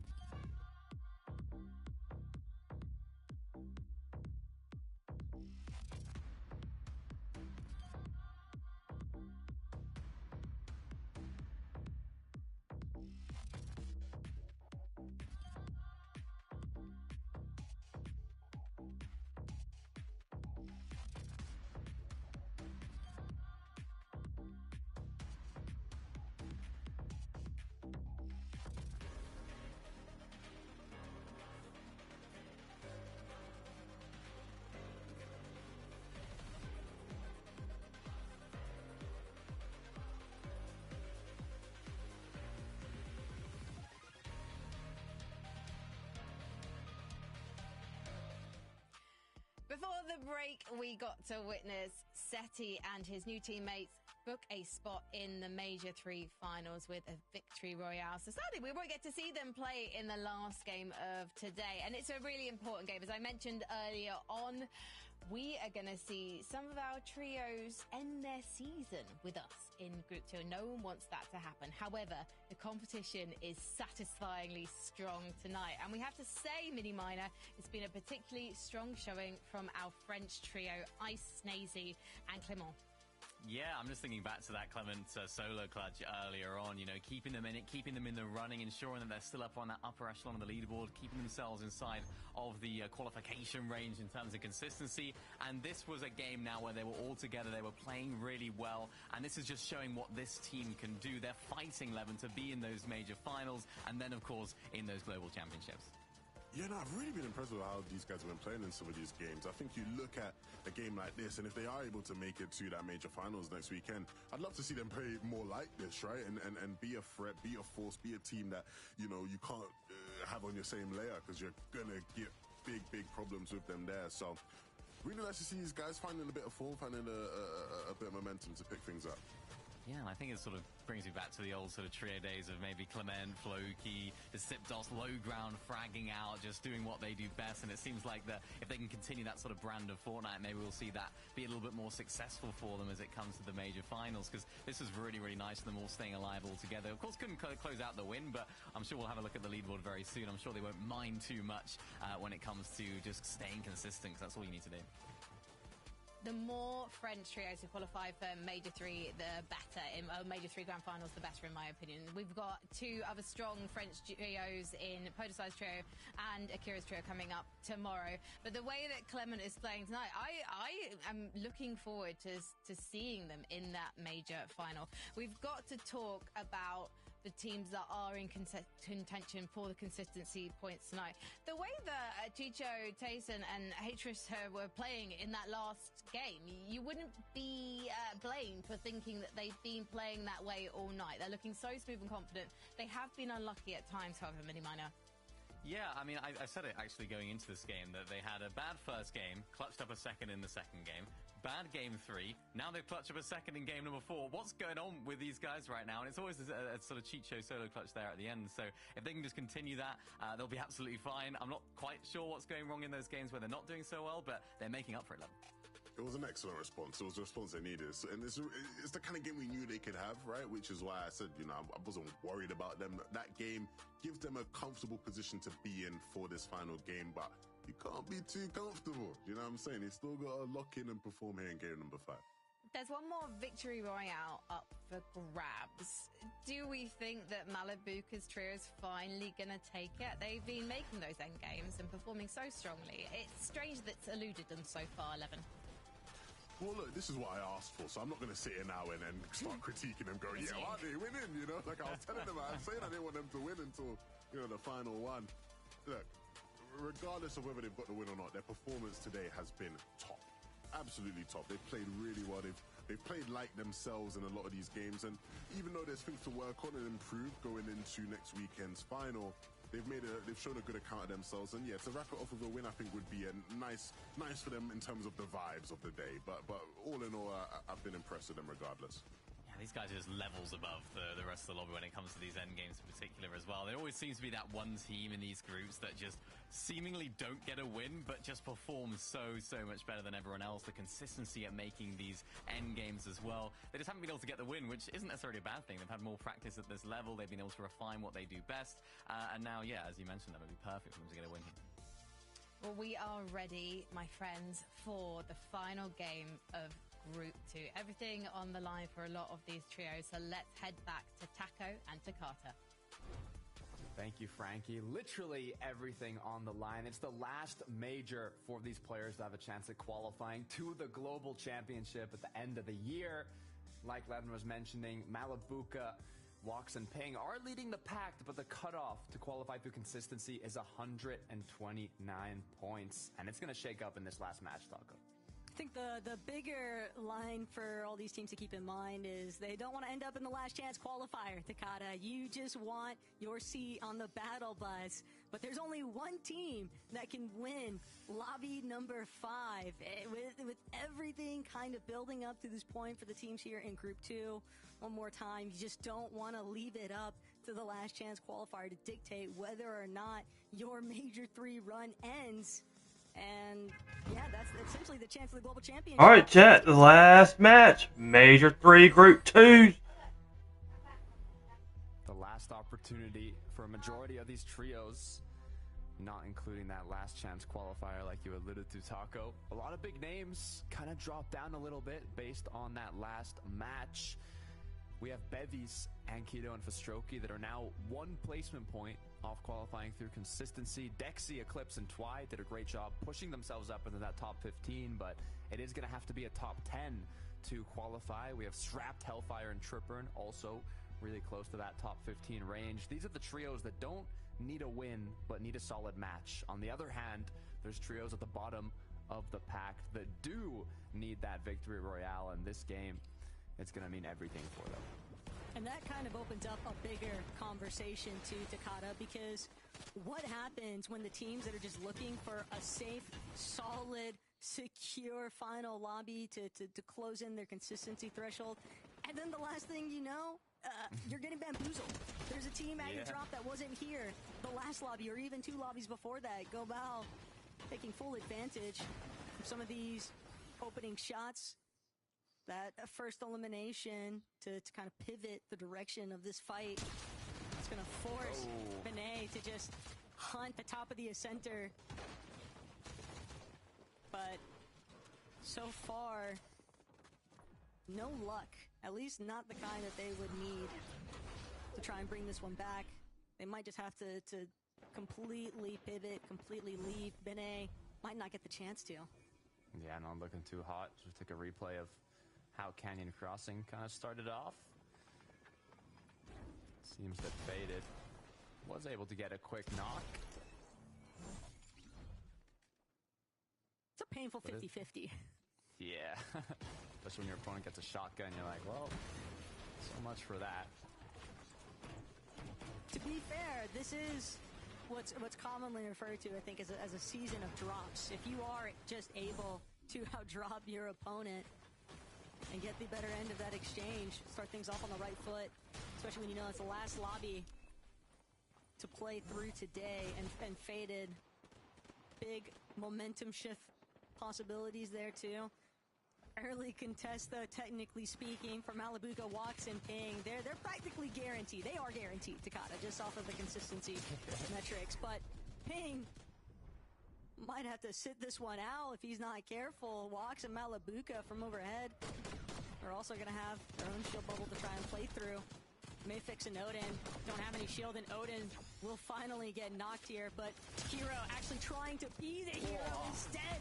Before the break, we got to witness Seti and his new teammates book a spot in the Major 3 finals with a victory royale. So sadly, we won't get to see them play in the last game of today. And it's a really important game. As I mentioned earlier on, we are going to see some of our trios end their season with us in Group 2. No one wants that to happen. However, the competition is satisfyingly strong tonight. And we have to say, Mini Miner, it's been a particularly strong showing from our French trio, Ice, Snazy, and Clement. Yeah, I'm just thinking back to that Clement solo clutch earlier on, you know, keeping them in it, keeping them in the running, ensuring that they're still up on that upper echelon of the leaderboard, keeping themselves inside of the qualification range in terms of consistency. And this was a game now where they were all together, they were playing really well, and this is just showing what this team can do. They're fighting, Levin, to be in those major finals, and then, of course, in those global championships. Yeah, no, I've really been impressed with how these guys have been playing in some of these games. I think you look at a game like this, and if they are able to make it to that major finals next weekend, I'd love to see them play more like this, right? And be a threat, be a force, be a team that, you know, you can't have on your same layer, because you're going to get big problems with them there. So really nice to see these guys finding a bit of form, finding a bit of momentum to pick things up. Yeah, and I think it sort of brings me back to the old sort of trio days of maybe Clement, Floki, the Sipdos, low ground, fragging out, just doing what they do best. And it seems like that if they can continue that sort of brand of Fortnite, maybe we'll see that be a little bit more successful for them as it comes to the major finals, because this was really, really nice for them all staying alive all together. Of course, couldn't close out the win, but I'm sure we'll have a look at the leaderboard very soon. I'm sure they won't mind too much when it comes to just staying consistent, because that's all you need to do. The more French trios who qualify for Major 3, the better. In Major 3 Grand Finals, the better, in my opinion. We've got two other strong French trios in Podeside's trio and Akira's trio coming up tomorrow. But the way that Clement is playing tonight, I am looking forward to seeing them in that major final. We've got to talk about the teams that are in contention for the consistency points tonight. The way that Chicho, Tayson and Hatris were playing in that last game, you wouldn't be blamed for thinking that they've been playing that way all night. They're looking so smooth and confident. They have been unlucky at times, however, Mini Miner. Yeah, I mean, I said it actually going into this game, that they had a bad first game, clutched up a second in the second game, bad game 3, now they've clutched up a second in game number 4. What's going on with these guys right now? And it's always a sort of cheat show solo clutch there at the end, so if they can just continue that, they'll be absolutely fine. I'm not quite sure what's going wrong in those games where they're not doing so well, but they're making up for it, It was an excellent response. It was a response they needed. And it's the kind of game we knew they could have, right? Which is why I said, you know, I wasn't worried about them. That game gives them a comfortable position to be in for this final game, but you can't be too comfortable. You know what I'm saying? They still got to lock in and perform here in game number 5. There's one more victory royale up for grabs. Do we think that Malabuka's trio is finally going to take it? They've been making those end games and performing so strongly. It's strange that it's eluded them so far, Levin. Well, look, this is what I asked for, so I'm not going to sit here now and start critiquing them, going, yeah, why are they winning? You know, like I was telling them, I was saying I didn't want them to win until, you know, the final one. Look, regardless of whether they've got the win or not, their performance today has been top. Absolutely top. They've played really well. They've played like themselves in a lot of these games, and even though there's things to work on and improve going into next weekend's final, they've shown a good account of themselves. And yeah, to wrap it off with a win, I think would be a nice for them in terms of the vibes of the day. But all in all, I've been impressed with them regardless. Yeah, these guys are just levels above the rest of the lobby when it comes to these end games in particular as well. There always seems to be that one team in these groups that just seemingly don't get a win, but just performs so much better than everyone else. The consistency at making these end games as well. They just haven't been able to get the win, which isn't necessarily a bad thing. They've had more practice at this level. They've been able to refine what they do best. And now, yeah, as you mentioned, that would be perfect for them to get a win here. Well, we are ready, my friends, for the final game of Group 2. Everything on the line for a lot of these trios, so let's head back to Taco and to Carter. Thank you, Frankie. Literally everything on the line. It's the last major for these players to have a chance at qualifying to the Global Championship at the end of the year. Like Levin was mentioning, Malabuka, Walks and Ping are leading the pack, but the cutoff to qualify through consistency is 129 points. And it's going to shake up in this last match, Taco. I think the bigger line for all these teams to keep in mind is they don't want to end up in the last chance qualifier, Takada. You just want your seat on the battle bus. But there's only one team that can win lobby number 5. With everything kind of building up to this point for the teams here in Group 2, one more time, you just don't want to leave it up to the last chance qualifier to dictate whether or not your Major 3 run ends. And yeah, that's essentially the chance of the global championship. All right, chat. The last match, Major 3 Group 2. The last opportunity for a majority of these trios, not including that last chance qualifier like you alluded to, Taco. A lot of big names kind of dropped down a little bit based on that last match. We have Bevies, Ankido, and Fastroki that are now 1 placement point off qualifying through consistency. Dexy, Eclipse, and Twy did a great job pushing themselves up into that top 15, but it is going to have to be a top 10 to qualify. We have Strapped, Hellfire, and Trippern also really close to that top 15 range. These are the trios that don't need a win, but need a solid match. On the other hand, there's trios at the bottom of the pack that do need that victory royale, and this game, it's going to mean everything for them. And that kind of opens up a bigger conversation to Takada, because what happens when the teams that are just looking for a safe, solid, secure final lobby to close in their consistency threshold, and then the last thing you know, you're getting bamboozled. There's a team at your drop that wasn't here the last lobby or even 2 lobbies before that. Gobal taking full advantage of some of these opening shots. That first elimination to kind of pivot the direction of this fight. It's going to force Benet to just hunt the top of the Ascenter. But so far, no luck. At least not the kind that they would need to try and bring this one back. They might just have to completely pivot, completely leave. Benet might not get the chance to. Yeah, not looking too hot. Just took a replay of how Canyon Crossing kind of started off. Seems that Faded was able to get a quick knock. It's a painful 50-50. Yeah. Especially when your opponent gets a shotgun, you're like, well, so much for that. To be fair, this is what's commonly referred to, I think, as a season of drops. If you are just able to outdrop your opponent and get the better end of that exchange, start things off on the right foot, especially when you know it's the last lobby to play through today, and Faded. Big momentum shift possibilities there too. Early contest though, technically speaking, for Malabuka, Walks, and Ping. They're practically guaranteed. They are guaranteed, Takada, just off of the consistency metrics. But Ping might have to sit this one out if he's not careful. Walks and Malabuka from overhead are also going to have their own shield bubble to try and play through. Mayfix and Odin don't have any shield, and Odin will finally get knocked here, but Hero actually trying to be the hero instead.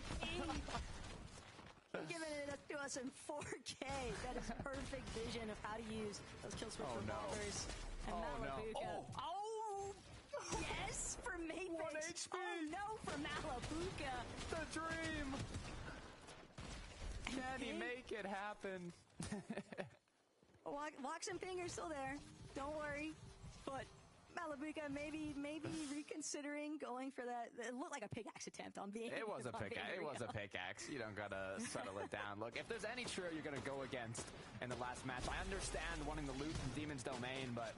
Giving it up to us in 4K. That is perfect vision of how to use those kill switch revolvers. And Malabuka. Oh, yes, for Mayfix. Oh no, for Malabuka. The dream. Can he make it happen? Walks and Ping are still there. Don't worry. But Malabuka maybe reconsidering going for that. It looked like a pickaxe attempt on being. It was a pickaxe. It was a pickaxe. You don't gotta settle it down. Look, if there's any trio you're gonna go against in the last match, I understand wanting the loot from Demon's Domain, but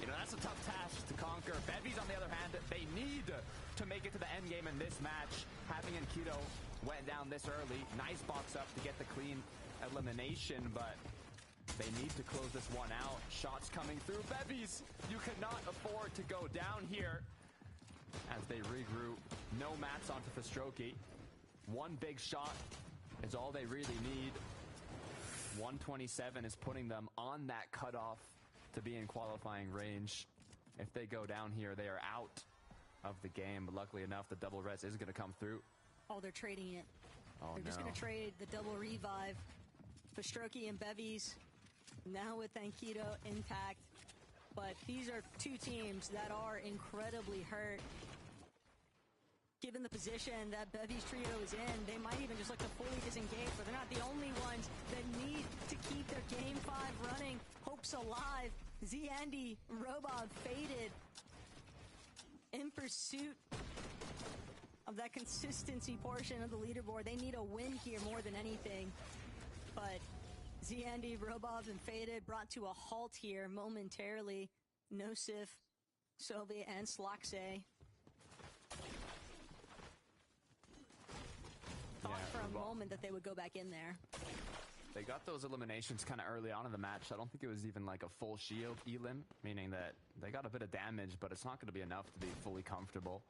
you know that's a tough task to conquer. Bevies, on the other hand, they need to make it to the end game in this match. Having Enkido went down this early, nice box up to get the clean elimination, but they need to close this one out. Shots coming through. Bevies, you cannot afford to go down here. As they regroup, no mats onto Fastroki. One big shot is all they really need. 127 is putting them on that cutoff to be in qualifying range. If they go down here, they are out of the game. But luckily enough, the double res is going to come through. Oh, they're trading it. Oh, they're just going to trade the double revive. Fastroki and Bevies now with Enkido intact. But these are two teams that are incredibly hurt. Given the position that Bevies trio is in, they might even just look to fully disengage, but they're not the only ones that need to keep their Game 5 running. Hopes alive. Zandy, Robob, Faded in pursuit of that consistency portion of the leaderboard. They need a win here more than anything. But Zandy, Robob, and Faded brought to a halt here momentarily. Nosif, Soviet, and Sloxe. Thought from moment that they would go back in there. They got those eliminations kind of early on in the match. I don't think it was even like a full shield elim, meaning that they got a bit of damage, but it's not going to be enough to be fully comfortable.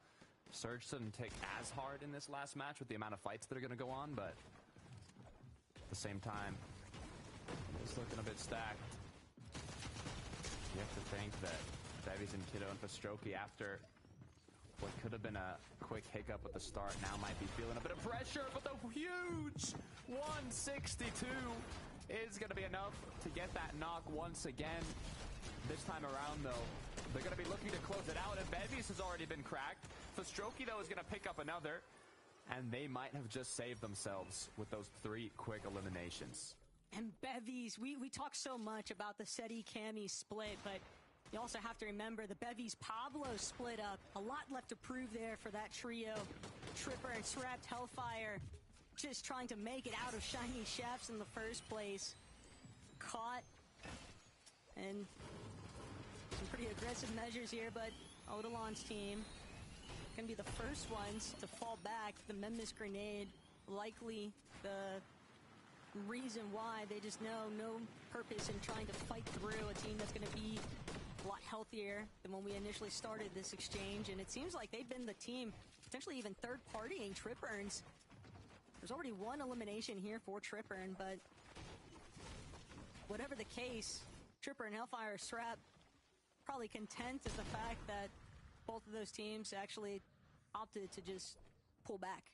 Surge didn't take as hard in this last match with the amount of fights that are going to go on, but at the same time, it's looking a bit stacked. You have to think that Bevies and Kiddo and Pastrocki, after what could have been a quick hiccup at the start, now might be feeling a bit of pressure, but the huge 162 is going to be enough to get that knock once again. This time around, though, they're going to be looking to close it out, and Bevies has already been cracked. Pastrocki, though, is going to pick up another, and they might have just saved themselves with those 3 quick eliminations. And Bevies, we talk so much about the SETI Cammy split, but you also have to remember the Bevies Pablo split up. A lot left to prove there for that trio. Tripper and Srapped Hellfire just trying to make it out of Shiny Chefs in the first place. Caught. And some pretty aggressive measures here, but Odilon's team gonna be the first ones to fall back. The Memnis grenade, likely the reason why. They just know no purpose in trying to fight through a team that's going to be a lot healthier than when we initially started this exchange, and it seems like they've been the team potentially even third-partying Tripperns. There's already 1 elimination here for Trippern, but whatever the case, Tripper and Hellfire Srap probably content with the fact that both of those teams actually opted to just pull back.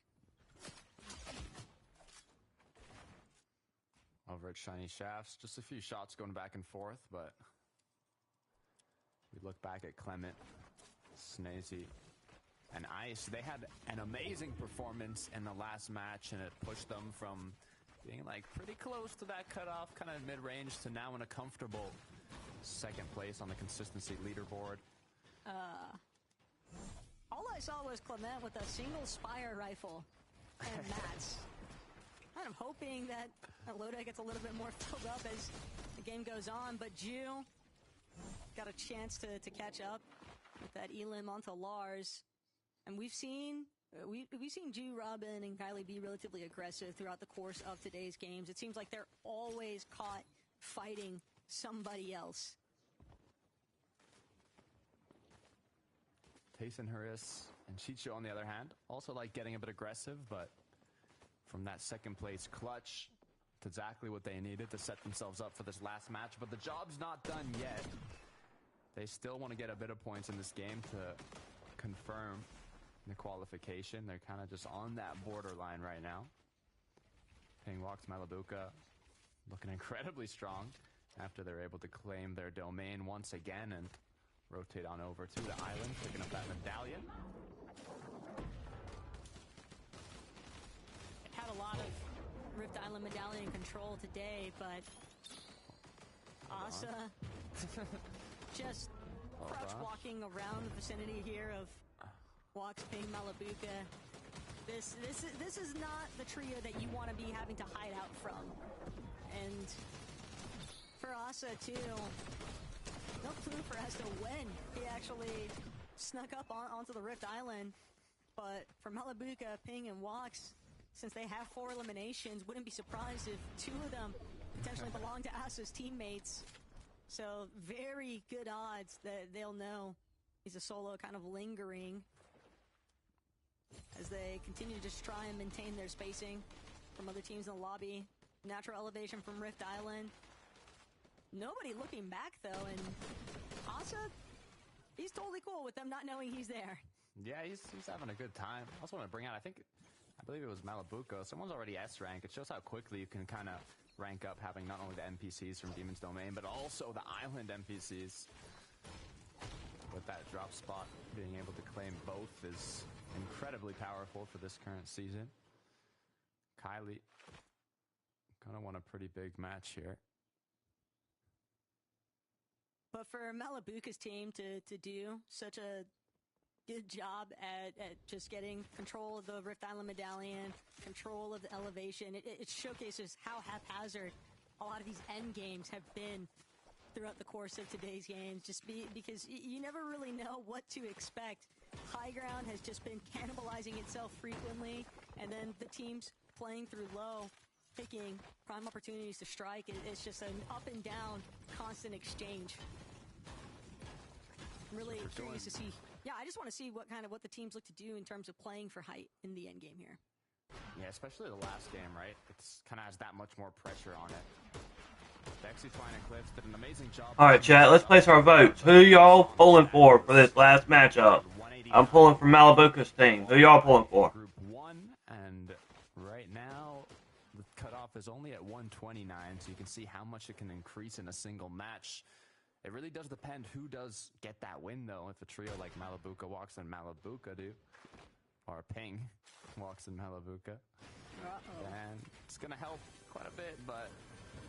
Over at Shiny Shafts, just a few shots going back and forth, but we look back at Clement, Snazy, and Ice. They had an amazing performance in the last match, and it pushed them from being like pretty close to that cutoff, kind of mid-range, to now in a comfortable 2nd place on the consistency leaderboard. All I saw was Clement with a single Spire rifle and mats. Kind of hoping that loadout gets a little bit more filled up as the game goes on, but Jew got a chance to catch up with that elim onto Lars, and we've seen Jew, Robin, and Kylie be relatively aggressive throughout the course of today's games. It seems like they're always caught fighting somebody else. Tayson Harris and Chicho, on the other hand, also like getting a bit aggressive, but from that 2nd place clutch, it's exactly what they needed to set themselves up for this last match. But the job's not done yet. They still want to get a bit of points in this game to confirm the qualification. They're kind of just on that borderline right now. Ping walks Malabuka looking incredibly strong after they're able to claim their domain once again and rotate on over to the island, picking up that medallion. Had a lot of Rift Island medallion control today, but Asa just crouch walking around the vicinity here of Walks, Ping, Malabuka. This is not the trio that you want to be having to hide out from. And for Asa too, no clue for as to when he actually snuck up onto the Rift Island. But for Malabuka, Ping, and Walks, since they have 4 eliminations, wouldn't be surprised if 2 of them potentially belong to Asa's teammates. So very good odds that they'll know he's a solo kind of lingering as they continue to just try and maintain their spacing from other teams in the lobby. Natural elevation from Rift Island. Nobody looking back though, and Asa, he's totally cool with them not knowing he's there. Yeah, he's having a good time. I also want to bring out, I believe it was Malabuka. Someone's already S rank. It shows how quickly you can kind of rank up, having not only the NPCs from Demon's Domain, but also the island NPCs. With that drop spot, being able to claim both is incredibly powerful for this current season. Kylie gonna want a pretty big match here. But for Malabuka's team to do such a good job at just getting control of the Rift Island medallion, control of the elevation, it showcases how haphazard a lot of these end games have been throughout the course of today's games, because you never really know what to expect. High ground has just been cannibalizing itself frequently, and then the teams playing through low, picking prime opportunities to strike. It's just an up and down, constant exchange. I'm really curious to see. Yeah, I just want to see what the teams look to do in terms of playing for height in the end game here. Yeah, especially the last game, right? It's kind of has that much more pressure on it. Dexy, Twine, and Clips did an amazing job. All right, chat. Let's place our votes. Who y'all pulling for this last matchup? I'm pulling for Malibuca's team. Who y'all pulling for? Group 1, and right now the cutoff is only at 129, so you can see how much it can increase in a single match. It really does depend who does get that win, though. If a trio like Malibuca walks and Malibuca do, or Ping walks in Malibuca, and it's going to help quite a bit, but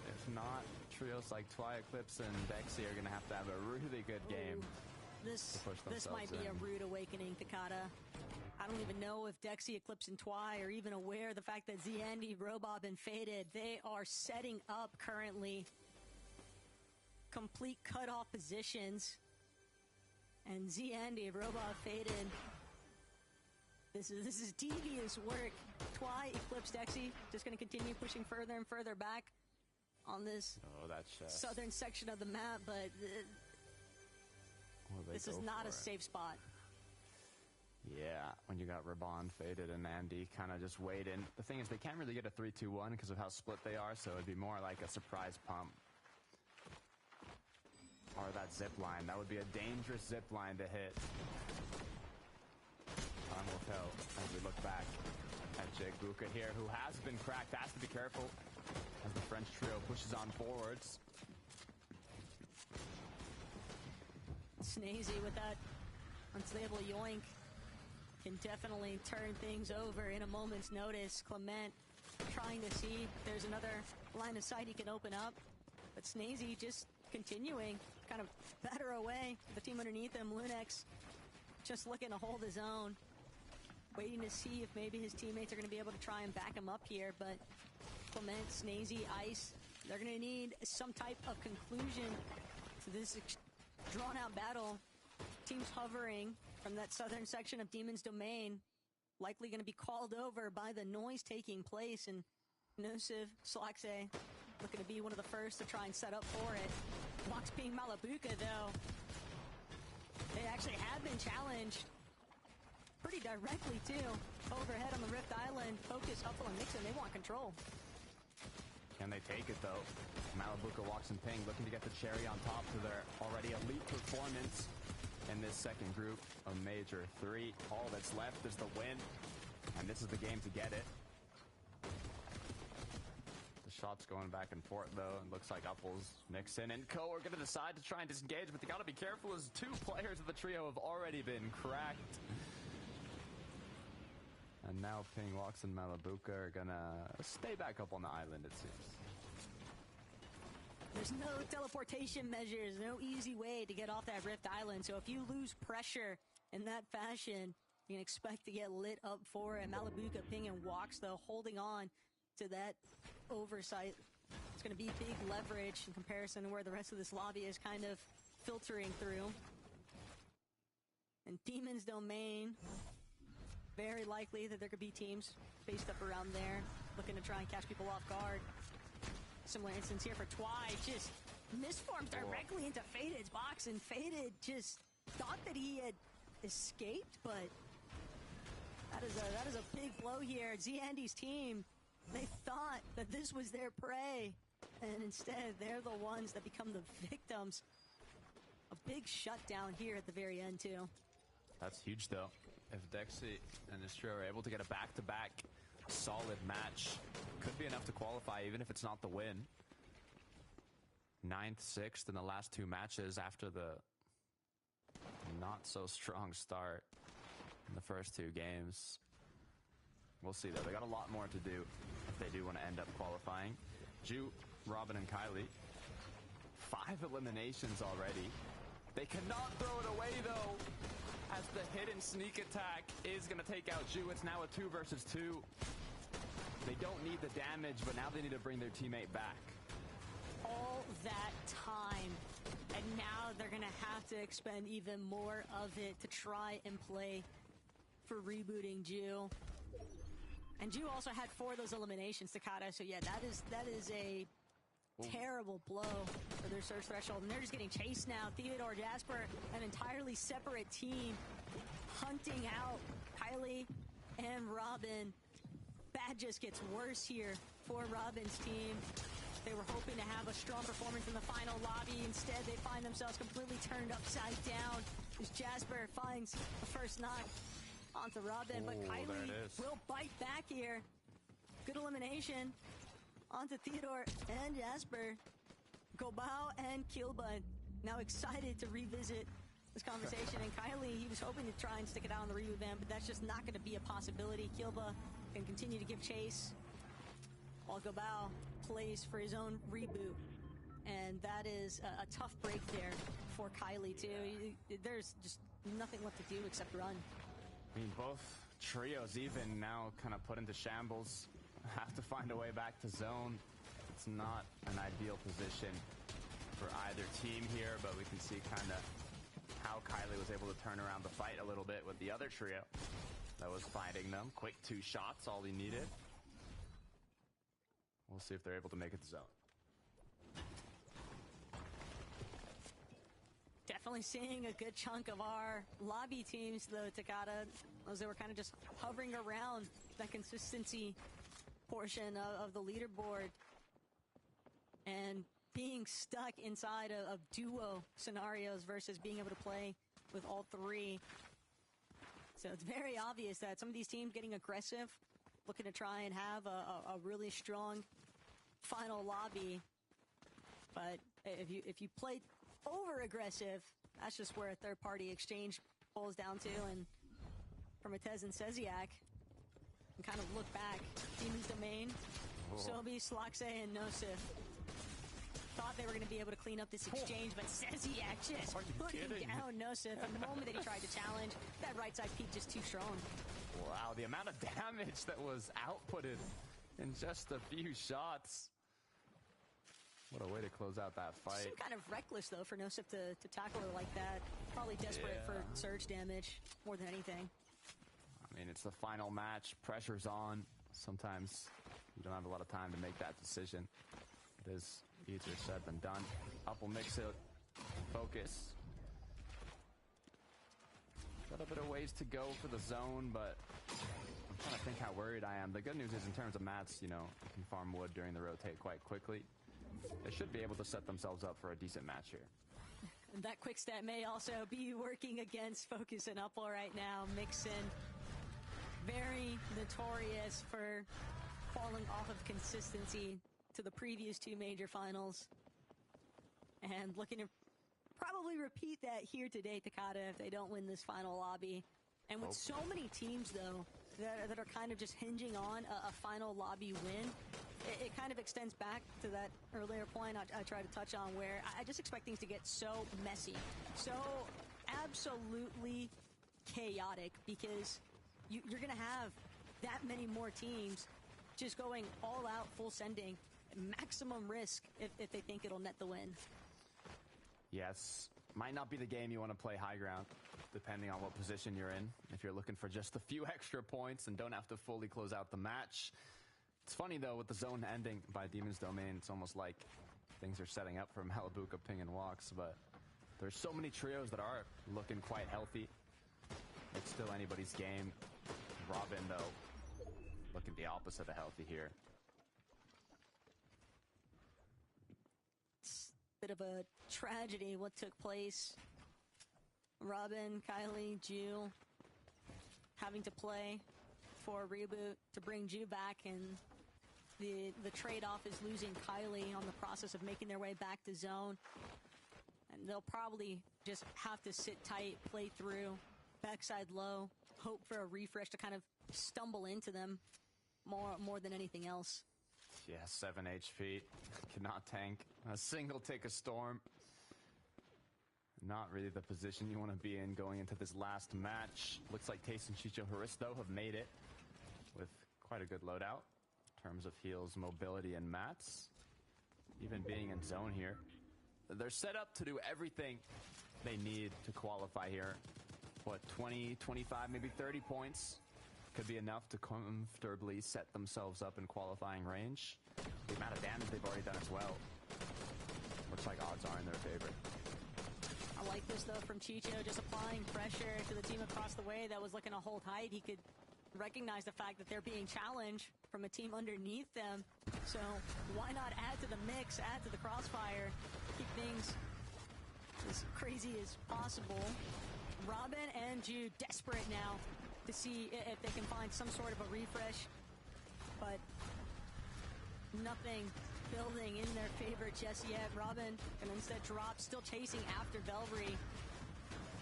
if not, trios like Twi, Eclipse, and Dexy are going to have a really good game. This might be a rude awakening, Takada. I don't even know if Dexy, Eclipse, and Twi are even aware of the fact that Zandy, Robob, and Faded, they are setting up currently complete cutoff positions. And Zandy, Robob, Faded, this is devious work. Twi, Eclipse, Dexy just going to continue pushing further and further back on this southern section of the map, but this is not a safe spot. Yeah, when you got Raban, Faded, and Andy kind of just waiting. The thing is, they can't really get a 3-2-1 because of how split they are, so it'd be more like a surprise pump. Or that zip line. That would be a dangerous zip line to hit. Time will tell as we look back at Jake Buka here, who has been cracked. Has to be careful as the French trio pushes on forwards. Snazy with that unstable yoink can definitely turn things over in a moment's notice. Clement trying to see if there's another line of sight he can open up, but Snazy just continuing, kind of batter away. The team underneath him, Lunex, just looking to hold his own, waiting to see if maybe his teammates are going to be able to try and back him up here, but Clement, Snazy, Ice, they're going to need some type of conclusion to this drawn-out battle. Teams hovering from that southern section of Demon's Domain, likely going to be called over by the noise taking place, and Nosiv, Slaxe looking to be one of the first to try and set up for it. Box being Malibuca, though, they actually have been challenged pretty directly, too. Overhead on the Rift Island, Focus, Huffle, and Nixon, they want control. Can they take it, though? Malibuca walks and Ping looking to get the cherry on top to their already elite performance in this second group of Major 3. All that's left is the win, and this is the game to get it. The shots going back and forth, though. It looks like Upples, Nixon, and Co are going to decide to try and disengage, but they got to be careful as 2 players of the trio have already been cracked. And now Ping, Walks, and Malibuca are gonna stay back up on the island, it seems. There's no teleportation measures, no easy way to get off that Rift Island, so if you lose pressure in that fashion, you can expect to get lit up for it. Malibuca, Ping, and Walks, though, holding on to that oversight. It's gonna be big leverage in comparison to where the rest of this lobby is kind of filtering through. And Demon's Domain, very likely that there could be teams based up around there looking to try and catch people off guard. Similar instance here for Twi, just misforms directly into Faded's box, and Faded just thought that he had escaped, but that is a big blow here. Zandy's team, they thought that this was their prey, and instead they're the ones that become the victims. A big shutdown here at the very end, too. That's huge, though. If Dexy and this trio are able to get a back-to-back solid match, could be enough to qualify, even if it's not the win. 9th, 6th in the last 2 matches after the not-so-strong start in the first 2 games. We'll see, though. They got a lot more to do if they do want to end up qualifying. Ju, Robin, and Kylie. 5 eliminations already. They cannot throw it away, though, as the hidden sneak attack is going to take out Ju. It's now a 2 versus 2. They don't need the damage, but now they need to bring their teammate back. All that time, and now they're going to have to expend even more of it to try and play for rebooting Ju. And Ju also had 4 of those eliminations, Takata. So yeah, that is a terrible blow for their surge threshold. And they're just getting chased now. Theodore, Jasper, an entirely separate team hunting out Kylie and Robin. Bad just gets worse here for Robin's team. They were hoping to have a strong performance in the final lobby. Instead, they find themselves completely turned upside down as Jasper finds the first knock onto Robin, but Kylie will bite back here. Good elimination onto Theodore and Jasper. Gobao and Kilbud now excited to revisit this conversation. And Kylie, he was hoping to try and stick it out on the reboot ban, but that's just not going to be a possibility. Kilba can continue to give chase while Gobao plays for his own reboot. And that is a tough break there for Kylie, too. There's just nothing left to do except run. I mean, both trios even now kind of put into shambles, have to find a way back to zone. It's not an ideal position for either team here, but we can see kind of how Kylie was able to turn around the fight a little bit with the other trio that was fighting them. Quick 2 shots, all he needed. We'll see if they're able to make it to zone. Definitely seeing a good chunk of our lobby teams, though, Takata, as they were kind of just hovering around that consistency portion of the leaderboard and being stuck inside of duo scenarios versus being able to play with all 3. So it's very obvious that some of these teams getting aggressive, looking to try and have a really strong final lobby. But if you play over aggressive, that's just where a third-party exchange pulls down to. And for Matez and Seziak, and kind of look back, Demon's Domain, Sobi, Sloxe, and Nosif thought they were going to be able to clean up this exchange, but Seziak just putting down Nosif. The moment that he tried to challenge, that right side peak just too strong. Wow, the amount of damage that was outputted in just a few shots. What a way to close out that fight. Seemed kind of reckless, though, for Nosif to tackle her like that. Probably desperate for surge damage more than anything. I mean, it's the final match. Pressure's on. Sometimes you don't have a lot of time to make that decision. It is easier said than done. Up will mix it. Focus. Got a bit of ways to go for the zone, but I'm trying to think how worried I am. The good news is in terms of mats, you know, you can farm wood during the rotate quite quickly. They should be able to set themselves up for a decent match here. And that quick stat may also be working against Focus and Upwell right now. Mixon, very notorious for falling off of consistency to the previous 2 major finals. And looking to probably repeat that here today, Takata, if they don't win this final lobby. And with so many teams, though, that are kind of just hinging on a final lobby win, it kind of extends back to that earlier point I tried to touch on, where I just expect things to get so messy, so absolutely chaotic, because you're going to have that many more teams just going all out, full sending, maximum risk if they think it'll net the win. Yes, might not be the game you want to play high ground, depending on what position you're in. If you're looking for just a few extra points and don't have to fully close out the match. It's funny, though, with the zone ending by Demon's Domain, it's almost like things are setting up for Malibu Ping and Walks, but there's so many trios that are looking quite healthy. It's still anybody's game. Robin, though, looking the opposite of healthy here. It's a bit of a tragedy what took place. Robin, Kylie, Ju having to play for a reboot to bring Ju back, and the trade-off is losing Kylie on the process of making their way back to zone. And they'll probably just have to sit tight, play through, backside low, hope for a refresh to kind of stumble into them more than anything else. Yeah, 7 HP. Cannot tank a single tick of storm. Not really the position you want to be in going into this last match. Looks like Taste and Chicho Haristo have made it with quite a good loadout in terms of heals, mobility, and mats. Even being in zone here. They're set up to do everything they need to qualify here. What, 20, 25, maybe 30 points could be enough to comfortably set themselves up in qualifying range. The amount of damage they've already done as well. Looks like odds are in their favor. I like this, though, from Chicho, just applying pressure to the team across the way that was looking to hold height. He could recognize the fact that they're being challenged from a team underneath them. So why not add to the mix, add to the crossfire, keep things as crazy as possible. Robin and Jude desperate now to see if they can find some sort of a refresh, but nothing building in their favor just yet. Robin can instead drop, still chasing after Velvery,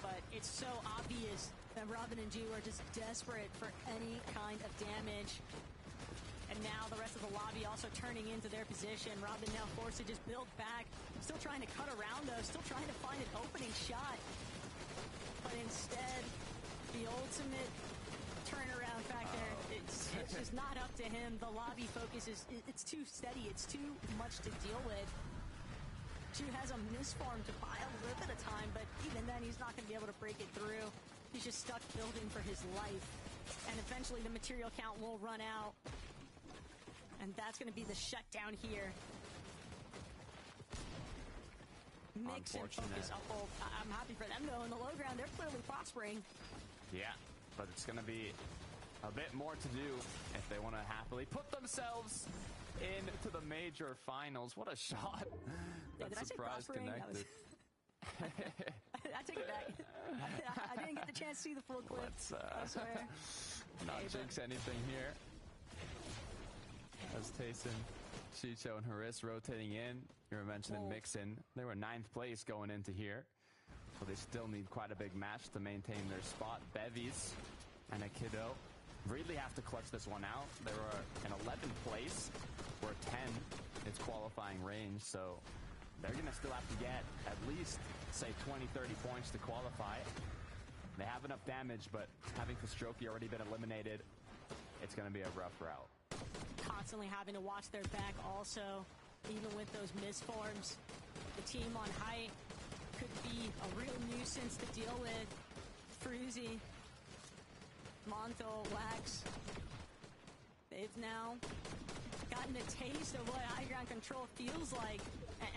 but it's so obvious that Robin and Ju are just desperate for any kind of damage. And now the rest of the lobby also turning into their position. Robin now forced to just build back, still trying to cut around though, still trying to find an opening shot, but instead the ultimate turnaround factor, it's just not up to him. The lobby focus it's too steady, it's too much to deal with. Ju has a misform to buy a little bit of time, but even then he's not going to be able to break it through. He's just stuck building for his life, and eventually the material count will run out, and that's going to be the shutdown here. Mix and focus up. I'm happy for them though. In the low ground, they're clearly prospering. Yeah, but it's going to be a bit more to do if they want to happily put themselves into the major finals. What a shot. Yeah, did I say prospering? Connected. I take it back. I didn't get the chance to see the full clip. Let's I swear. not jinx anything here. As Tayson, Chicho, and Haris rotating in. You were mentioning Mixon. They were 9th place going into here. So they still need quite a big match to maintain their spot. Bevies and Akido really have to clutch this one out. They were in 11th place, where 10 is qualifying range. So they're going to still have to get at least, say, 20, 30 points to qualify. They have enough damage, but having Kostroki already been eliminated, it's going to be a rough route. Constantly having to watch their back also, even with those misforms. The team on height could be a real nuisance to deal with. Fruzy, Monto, Wax, they've now gotten a taste of what high ground control feels like,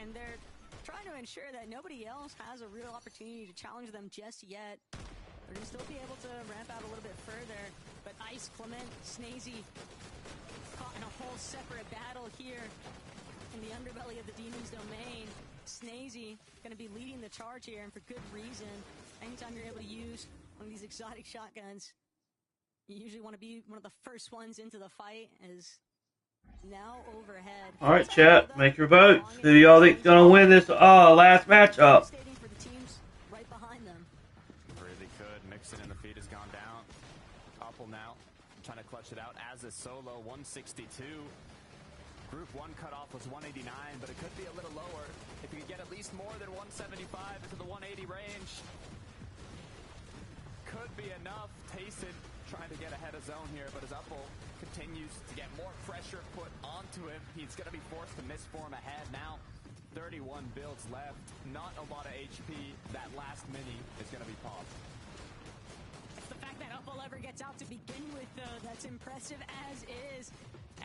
and they're trying to ensure that nobody else has a real opportunity to challenge them just yet. They're going to still be able to ramp out a little bit further, but Ice, Clement, Snazy caught in a whole separate battle here in the underbelly of the Demon's domain. Snazy going to be leading the charge here, and for good reason. Anytime you're able to use one of these exotic shotguns, you usually want to be one of the first ones into the fight. As now overhead. All right, chat, make your votes. Who do y'all think's gonna win this last matchup? For the teams right behind them. Really could. Mixon in the feed has gone down. Upple now trying to clutch it out as a solo. 162. Group 1 cutoff was 189, but it could be a little lower. If you could get at least more than 175 into the 180 range, could be enough. Tayson trying to get ahead of zone here, but as Upple continues to get more pressure put onto him, he's going to be forced to misform ahead now. 31 builds left, not a lot of HP. That last mini is going to be popped. It's the fact that Upple ever gets out to begin with, though, that's impressive as is.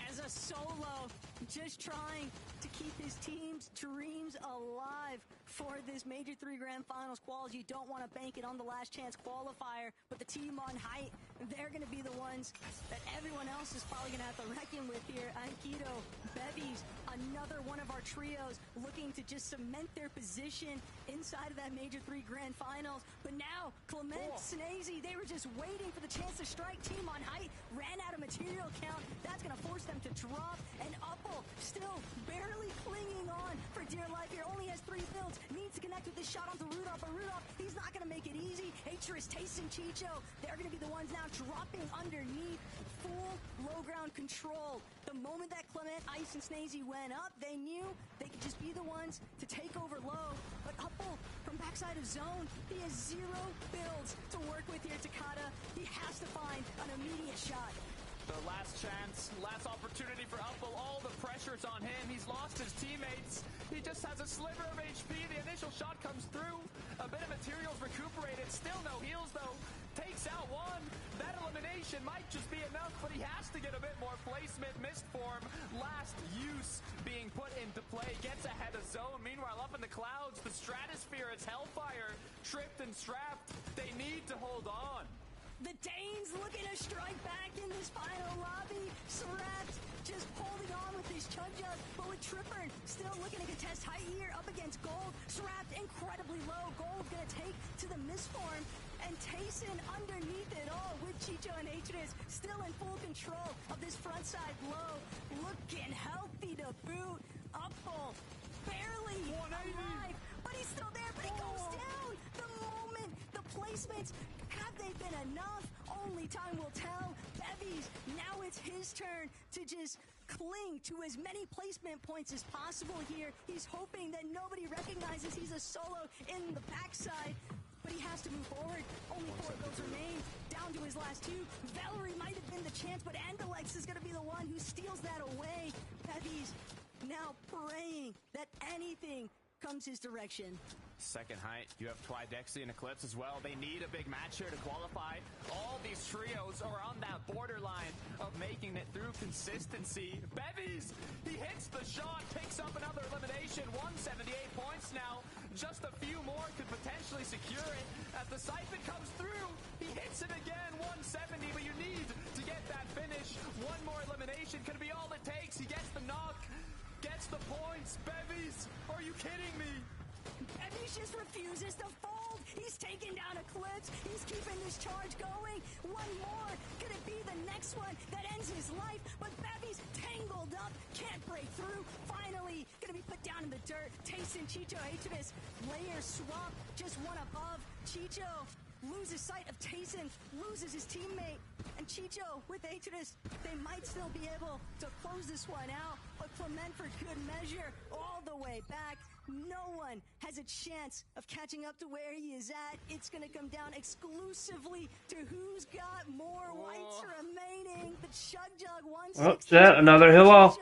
As a solo, just trying to keep his team's dreams alive for this Major 3 Grand Finals quals. You don't want to bank it on the last chance qualifier, but the team on height, they're going to be the ones that everyone else is probably going to have to reckon with here. Aikido, Bevies, another one of our trios looking to just cement their position inside of that Major 3 Grand Finals. But now, Clement, Snazy, they were just waiting for the chance to strike. Team on height ran out of material count. That's going to force them to drop, and Upple still barely clinging on for dear life here. Only has 3 builds, needs to connect with this shot onto Rudolph, but Rudolph, he's not going to make it easy. Atris, Tayson, Chicho, they're going to be the ones now dropping underneath. Full low ground control. The moment that Clement, Ice, and Snazy went up, they knew they could just be the ones to take over low. But Upple from backside of zone, he has 0 builds to work with here. Takada, he has to find an immediate shot. The last chance, last opportunity for Upple. All the pressure's on him. He's lost his teammates. He just has a sliver of HP. The initial shot comes through. A bit of materials recuperated. Still no heals, though. takes out one. That elimination might just be enough, but he has to get a bit more placement. Missed form, last use being put into play, gets ahead of zone. Meanwhile, up in the clouds, the stratosphere, it's Hellfire, tripped and strapped. They need to hold on. The Danes looking to strike back in this final lobby. Srapt just holding on with his chug jug, but with Tripper still looking to contest height here up against Gold. Srapt incredibly low. Gold gonna take to the misform, and Tayson underneath it all with Chicho and Atris still in full control of this front side low. Looking healthy to boot. Upbull barely alive, but he's still there, but he goes down. The moment, the placements, have they been enough? Only time will tell. Bevies, now it's his turn to just cling to as many placement points as possible here. He's hoping that nobody recognizes he's a solo in the backside, but he has to move forward. Only 4 builds remain, down to his last 2. Valerie might have been the chance, but Andalex is going to be the one who steals that away. Bevies now praying that anything comes his direction. Second height, you have Twidexy and Eclipse as well. They need a big match here to qualify. All these trios are on that borderline of making it through consistency. Bevies, he hits the shot, picks up another elimination. 178 points now. Just a few more could potentially secure it. As the siphon comes through, he hits it again. 170, but you need to get that finish. One more elimination could be all it takes. He gets the knock, gets the points. Bevies, are you kidding me? Bevies just refuses to fold. He's taking down Eclipse. He's keeping this charge going. One more. Could it be the next one that ends his life? But Bevies tangled up. Can't break through. Finally, gonna be put down in the dirt. Tayson, Chicho, Atris. Layer swap. Just one above. Chicho loses sight of Tayson. Loses his teammate. And Chicho with Atris, they might still be able to close this one out. But Clement, for good measure, all the way back. No one has a chance of catching up to where he is at. It's going to come down exclusively to who's got more whites remaining. The Chug Jug 160. Well, chat, another hill off.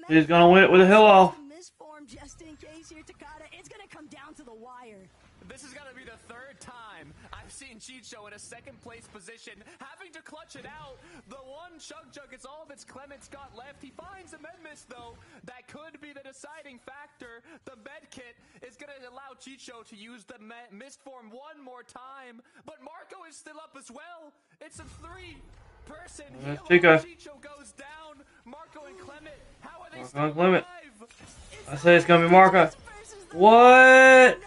He's going to win it with a hill off. Misform just in case here, Takada. It's going to come down to the wire. This is going to be the 3rd time I've seen Chicho in a 2nd place position, having to clutch it out. The one Chug Jug is all that's Clement's got left. He finds a Medmis, though. That could be the deciding factor. The med kit is going to allow Chicho to use the mist form one more time. But Marco is still up as well. It's a 3-person heal. Chicho goes down. Marco and Clement, how are they still alive? I say it's going to be Marco. What?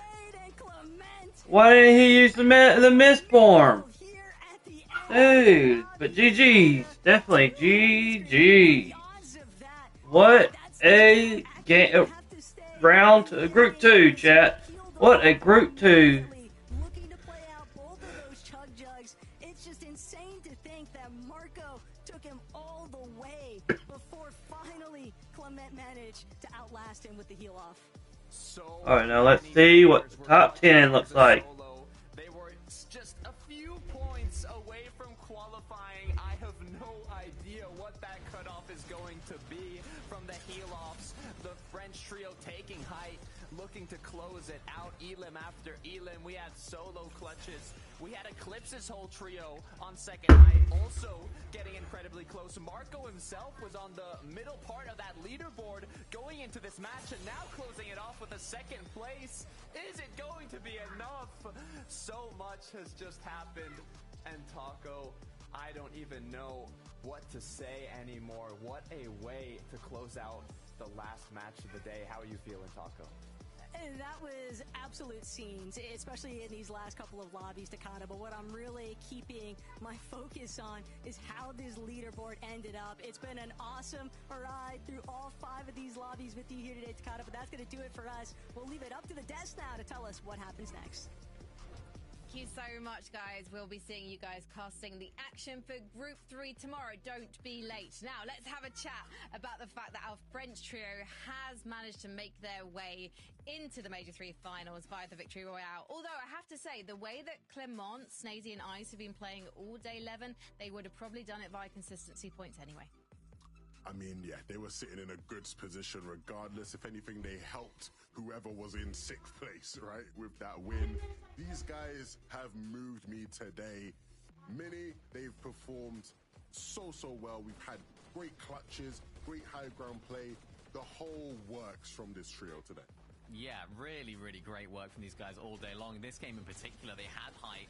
Why didn't he use the mist form? Dude, but GG's. Definitely GG. What a game. Group 2, chat. What a Group 2. Looking to play out both of those Chug Jugs. It's just insane to think that Marco took him all the way before finally Clement managed to outlast him with the heal off. Alright, now let's see what the top 10 looks like. They were just a few points away from qualifying. I have no idea what that cutoff is going to be from the heal-offs. The French trio taking height, looking to close it out. Elim after Elim. We had solo clutches. We had Eclipse's whole trio on 2nd height, also getting incredibly close. Marco himself was on the middle part of that leaderboard going into this match, and now closing it off with a 2nd place. Is it going to be enough? So much has just happened, and Taco, I don't even know what to say anymore. What a way to close out the last match of the day. How are you feeling, Taco? And that was absolute scenes, especially in these last couple of lobbies, Takada. But what I'm really keeping my focus on is how this leaderboard ended up. It's been an awesome ride through all 5 of these lobbies with you here today, Takada. But that's going to do it for us. We'll leave it up to the desk now to tell us what happens next. Thank you so much, guys. We'll be seeing you guys casting the action for Group 3 tomorrow. Don't be late. Now, let's have a chat about the fact that our French trio has managed to make their way into the Major 3 finals via the Victory Royale. Although, I have to say, the way that Clement, Snazy, and Ice have been playing all day 11, they would have probably done it via consistency points anyway. I mean, yeah, they were sitting in a good position regardless. If anything, they helped whoever was in 6th place, right, with that win. These guys have moved me today. Mini, they've performed so well. We've had great clutches, great high ground play. The whole works from this trio today. Yeah, really great work from these guys all day long. In this game in particular, they had height.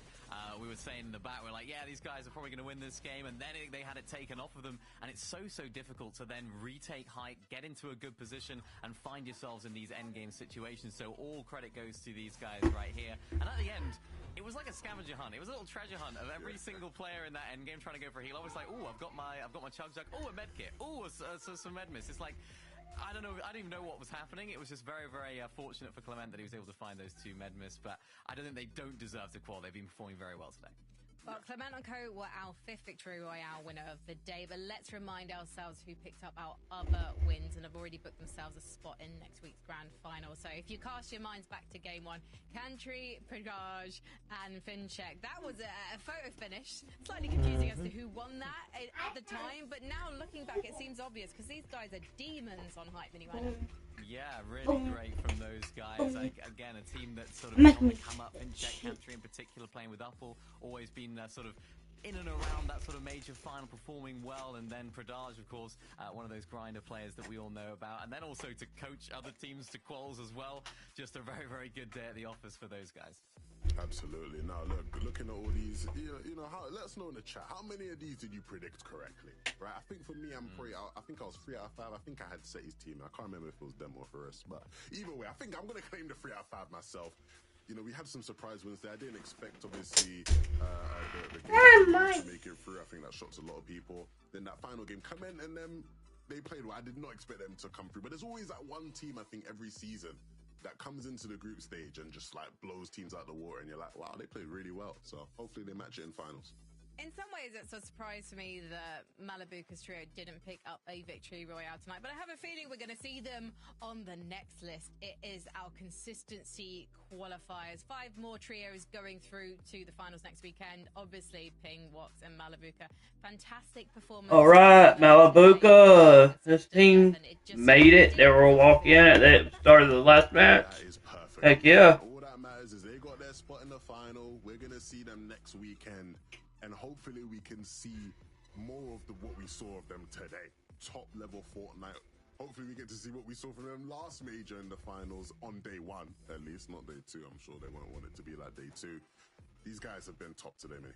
We were saying in the back, we're like, yeah, these guys are probably going to win this game, and then they had it taken off of them, and it's so difficult to then retake height, get into a good position, and find yourselves in these endgame situations. So all credit goes to these guys right here. And at the end, it was like a scavenger hunt. It was a little treasure hunt of every single player in that endgame trying to go for a heal. I was like, oh, I've got my chug jug. Oh, a med kit. Oh, some med miss. It's like, I don't know. I didn't even know what was happening. It was just very fortunate for Clement that he was able to find those 2 med miss. But I don't think they don't deserve to qual. They've been performing very well today. Well, Clement and Co were our 5th Victory Royale winner of the day, but let's remind ourselves who picked up our other wins and have already booked themselves a spot in next week's grand final. So if you cast your minds back to game 1, Cantry, Prigage and Fincheck, that was a photo finish. Slightly confusing as to who won that at the time, but now looking back it seems obvious because these guys are demons on Hype Mini right now. Yeah, really great from those guys. Like, again, a team that's sort of been on the come up. Fincheck, Cantry in particular, playing with Uppel, always been sort of in and around that sort of major final, performing well. And then Pradaj, of course, one of those grinder players that we all know about. And then also to coach other teams to quals as well. Just a very good day at the office for those guys. Absolutely. Now, look, looking at all these, let us know in the chat, how many of these did you predict correctly? Right? I think for me, I think I was 3 out of 5. I think I had Seti's team. I can't remember if it was them or for us, but either way, I think I'm going to claim the 3 out of 5 myself. You know, we had some surprise wins there. I didn't expect, obviously, the game to make it through. I think that shocked a lot of people. Then that final game come in, and then they played well. I did not expect them to come through, but there's always that one team, I think, every season that comes into the group stage and just like blows teams out the water, and you're like, wow, they played really well. So hopefully they match it in finals. In some ways, it's a surprise for me that Malibuca's trio didn't pick up a Victory Royale tonight, but I have a feeling we're going to see them on the next list. It is our consistency qualifiers. 5 more trios going through to the finals next weekend. Obviously, Ping, Wox, and Malibuca. Fantastic performance. All right, Malibuca. This team made it. They were walking in at the start of the last match. That is perfect. Heck yeah. All that matters is they got their spot in the final. We're going to see them next weekend. And hopefully we can see more of what we saw of them today. Top level Fortnite. Hopefully we get to see what we saw from them last major in the finals on day 1, at least, not day 2. I'm sure they won't want it to be like day 2. These guys have been top today, man.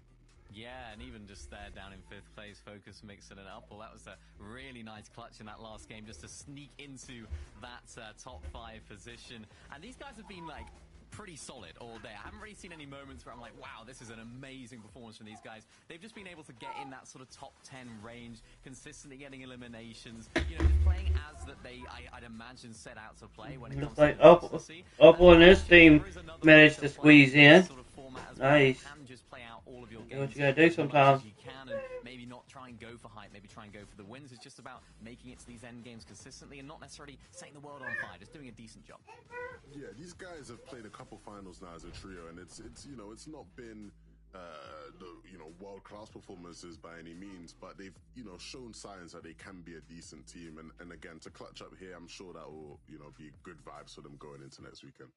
Yeah, and even just there down in 5th place, Focus, Mixon and Uppel, that was a really nice clutch in that last game just to sneak into that top 5 position. And these guys have been like pretty solid all day. I haven't really seen any moments where I'm like, wow, this is an amazing performance from these guys. They've just been able to get in that sort of top 10 range, consistently getting eliminations, you know, just playing as that I'd imagine set out to play when it comes to consistency. Uppel and his team managed to squeeze in. Nice. Just play out all of your do what you gotta do sometimes. You can, and maybe not try and go for hype, maybe try and go for the wins. It's just about making it to these end games consistently and not necessarily setting the world on fire, just doing a decent job. Yeah, these guys have played a couple finals now as a trio, and it's not been world-class performances by any means, but they've, shown signs that they can be a decent team, and again, to clutch up here, I'm sure that will, be good vibes for them going into next weekend.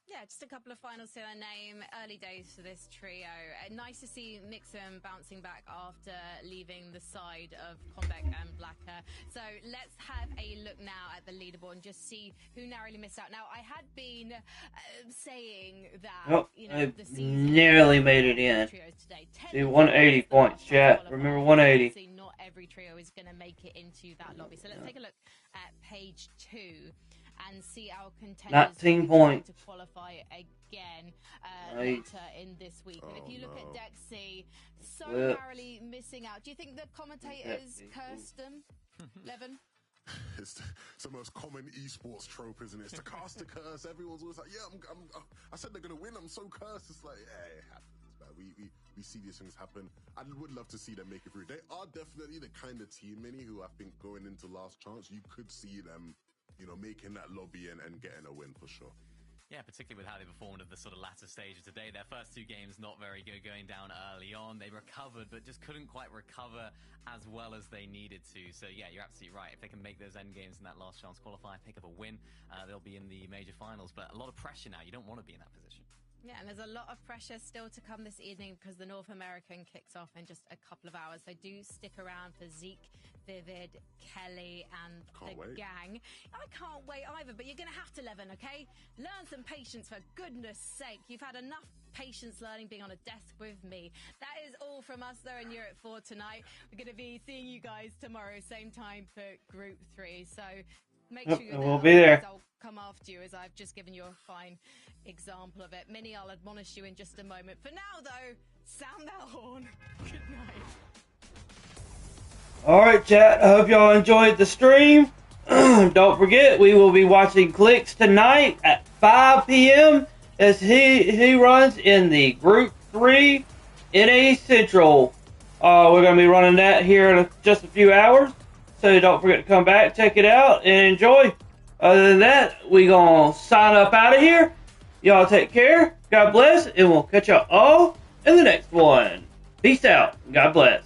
Yeah, just a couple of finals to their name. Early days for this trio. Nice to see Mixon bouncing back after leaving the side of Conbeck and Blacker. So let's have a look now at the leaderboard and just see who narrowly missed out. Now, I had been saying that, the season nearly made it in. See, 180 points, chat. Remember 180. Not every trio is going to make it into that lobby. So let's take a look at page 2. And see our contenders 19 points to qualify again later in this week. And if you look at Dexy, so narrowly missing out. Do you think the commentators cursed them, Levin? It's the most common esports trope, isn't it? It's to cast a curse. Everyone's always like, yeah, I said they're going to win. I'm so cursed. It's like, yeah, it happens. But we see these things happen. I would love to see them make it through. They are definitely the kind of team, Mini, who I think going into last chance, you could see them making that lobby and getting a win for sure. Yeah, particularly with how they performed at the sort of latter stage of today. Their first 2 games not very good, going down early on. They recovered, but just couldn't quite recover as well as they needed to. So yeah, you're absolutely right. If they can make those end games in that last chance qualifier, pick up a win, they'll be in the major finals. But a lot of pressure now. You don't want to be in that position. Yeah, and there's a lot of pressure still to come this evening because the North American kicks off in just a couple of hours. So do stick around for Zeke, Vivid, Kelly, and the gang. I can't wait either, but you're going to have to, Levin, okay? Learn some patience, for goodness sake. You've had enough patience learning being on a desk with me. That is all from us, though, in Europe 4 tonight. We're going to be seeing you guys tomorrow, same time for Group 3. So make sure you're there. We'll be there. I'll come after you, as I've just given you a fine example of it. Minnie, I'll admonish you in just a moment. For now, though, sound that horn. Good night. Alright, chat. I hope y'all enjoyed the stream. Don't forget, we will be watching Clicks tonight at 5 p.m. as he runs in the Group 3 NA Central. We're going to be running that here in just a few hours. So don't forget to come back, check it out, and enjoy. Other than that, we going to sign up out of here. Y'all take care. God bless. And we'll catch y'all all in the next one. Peace out. God bless.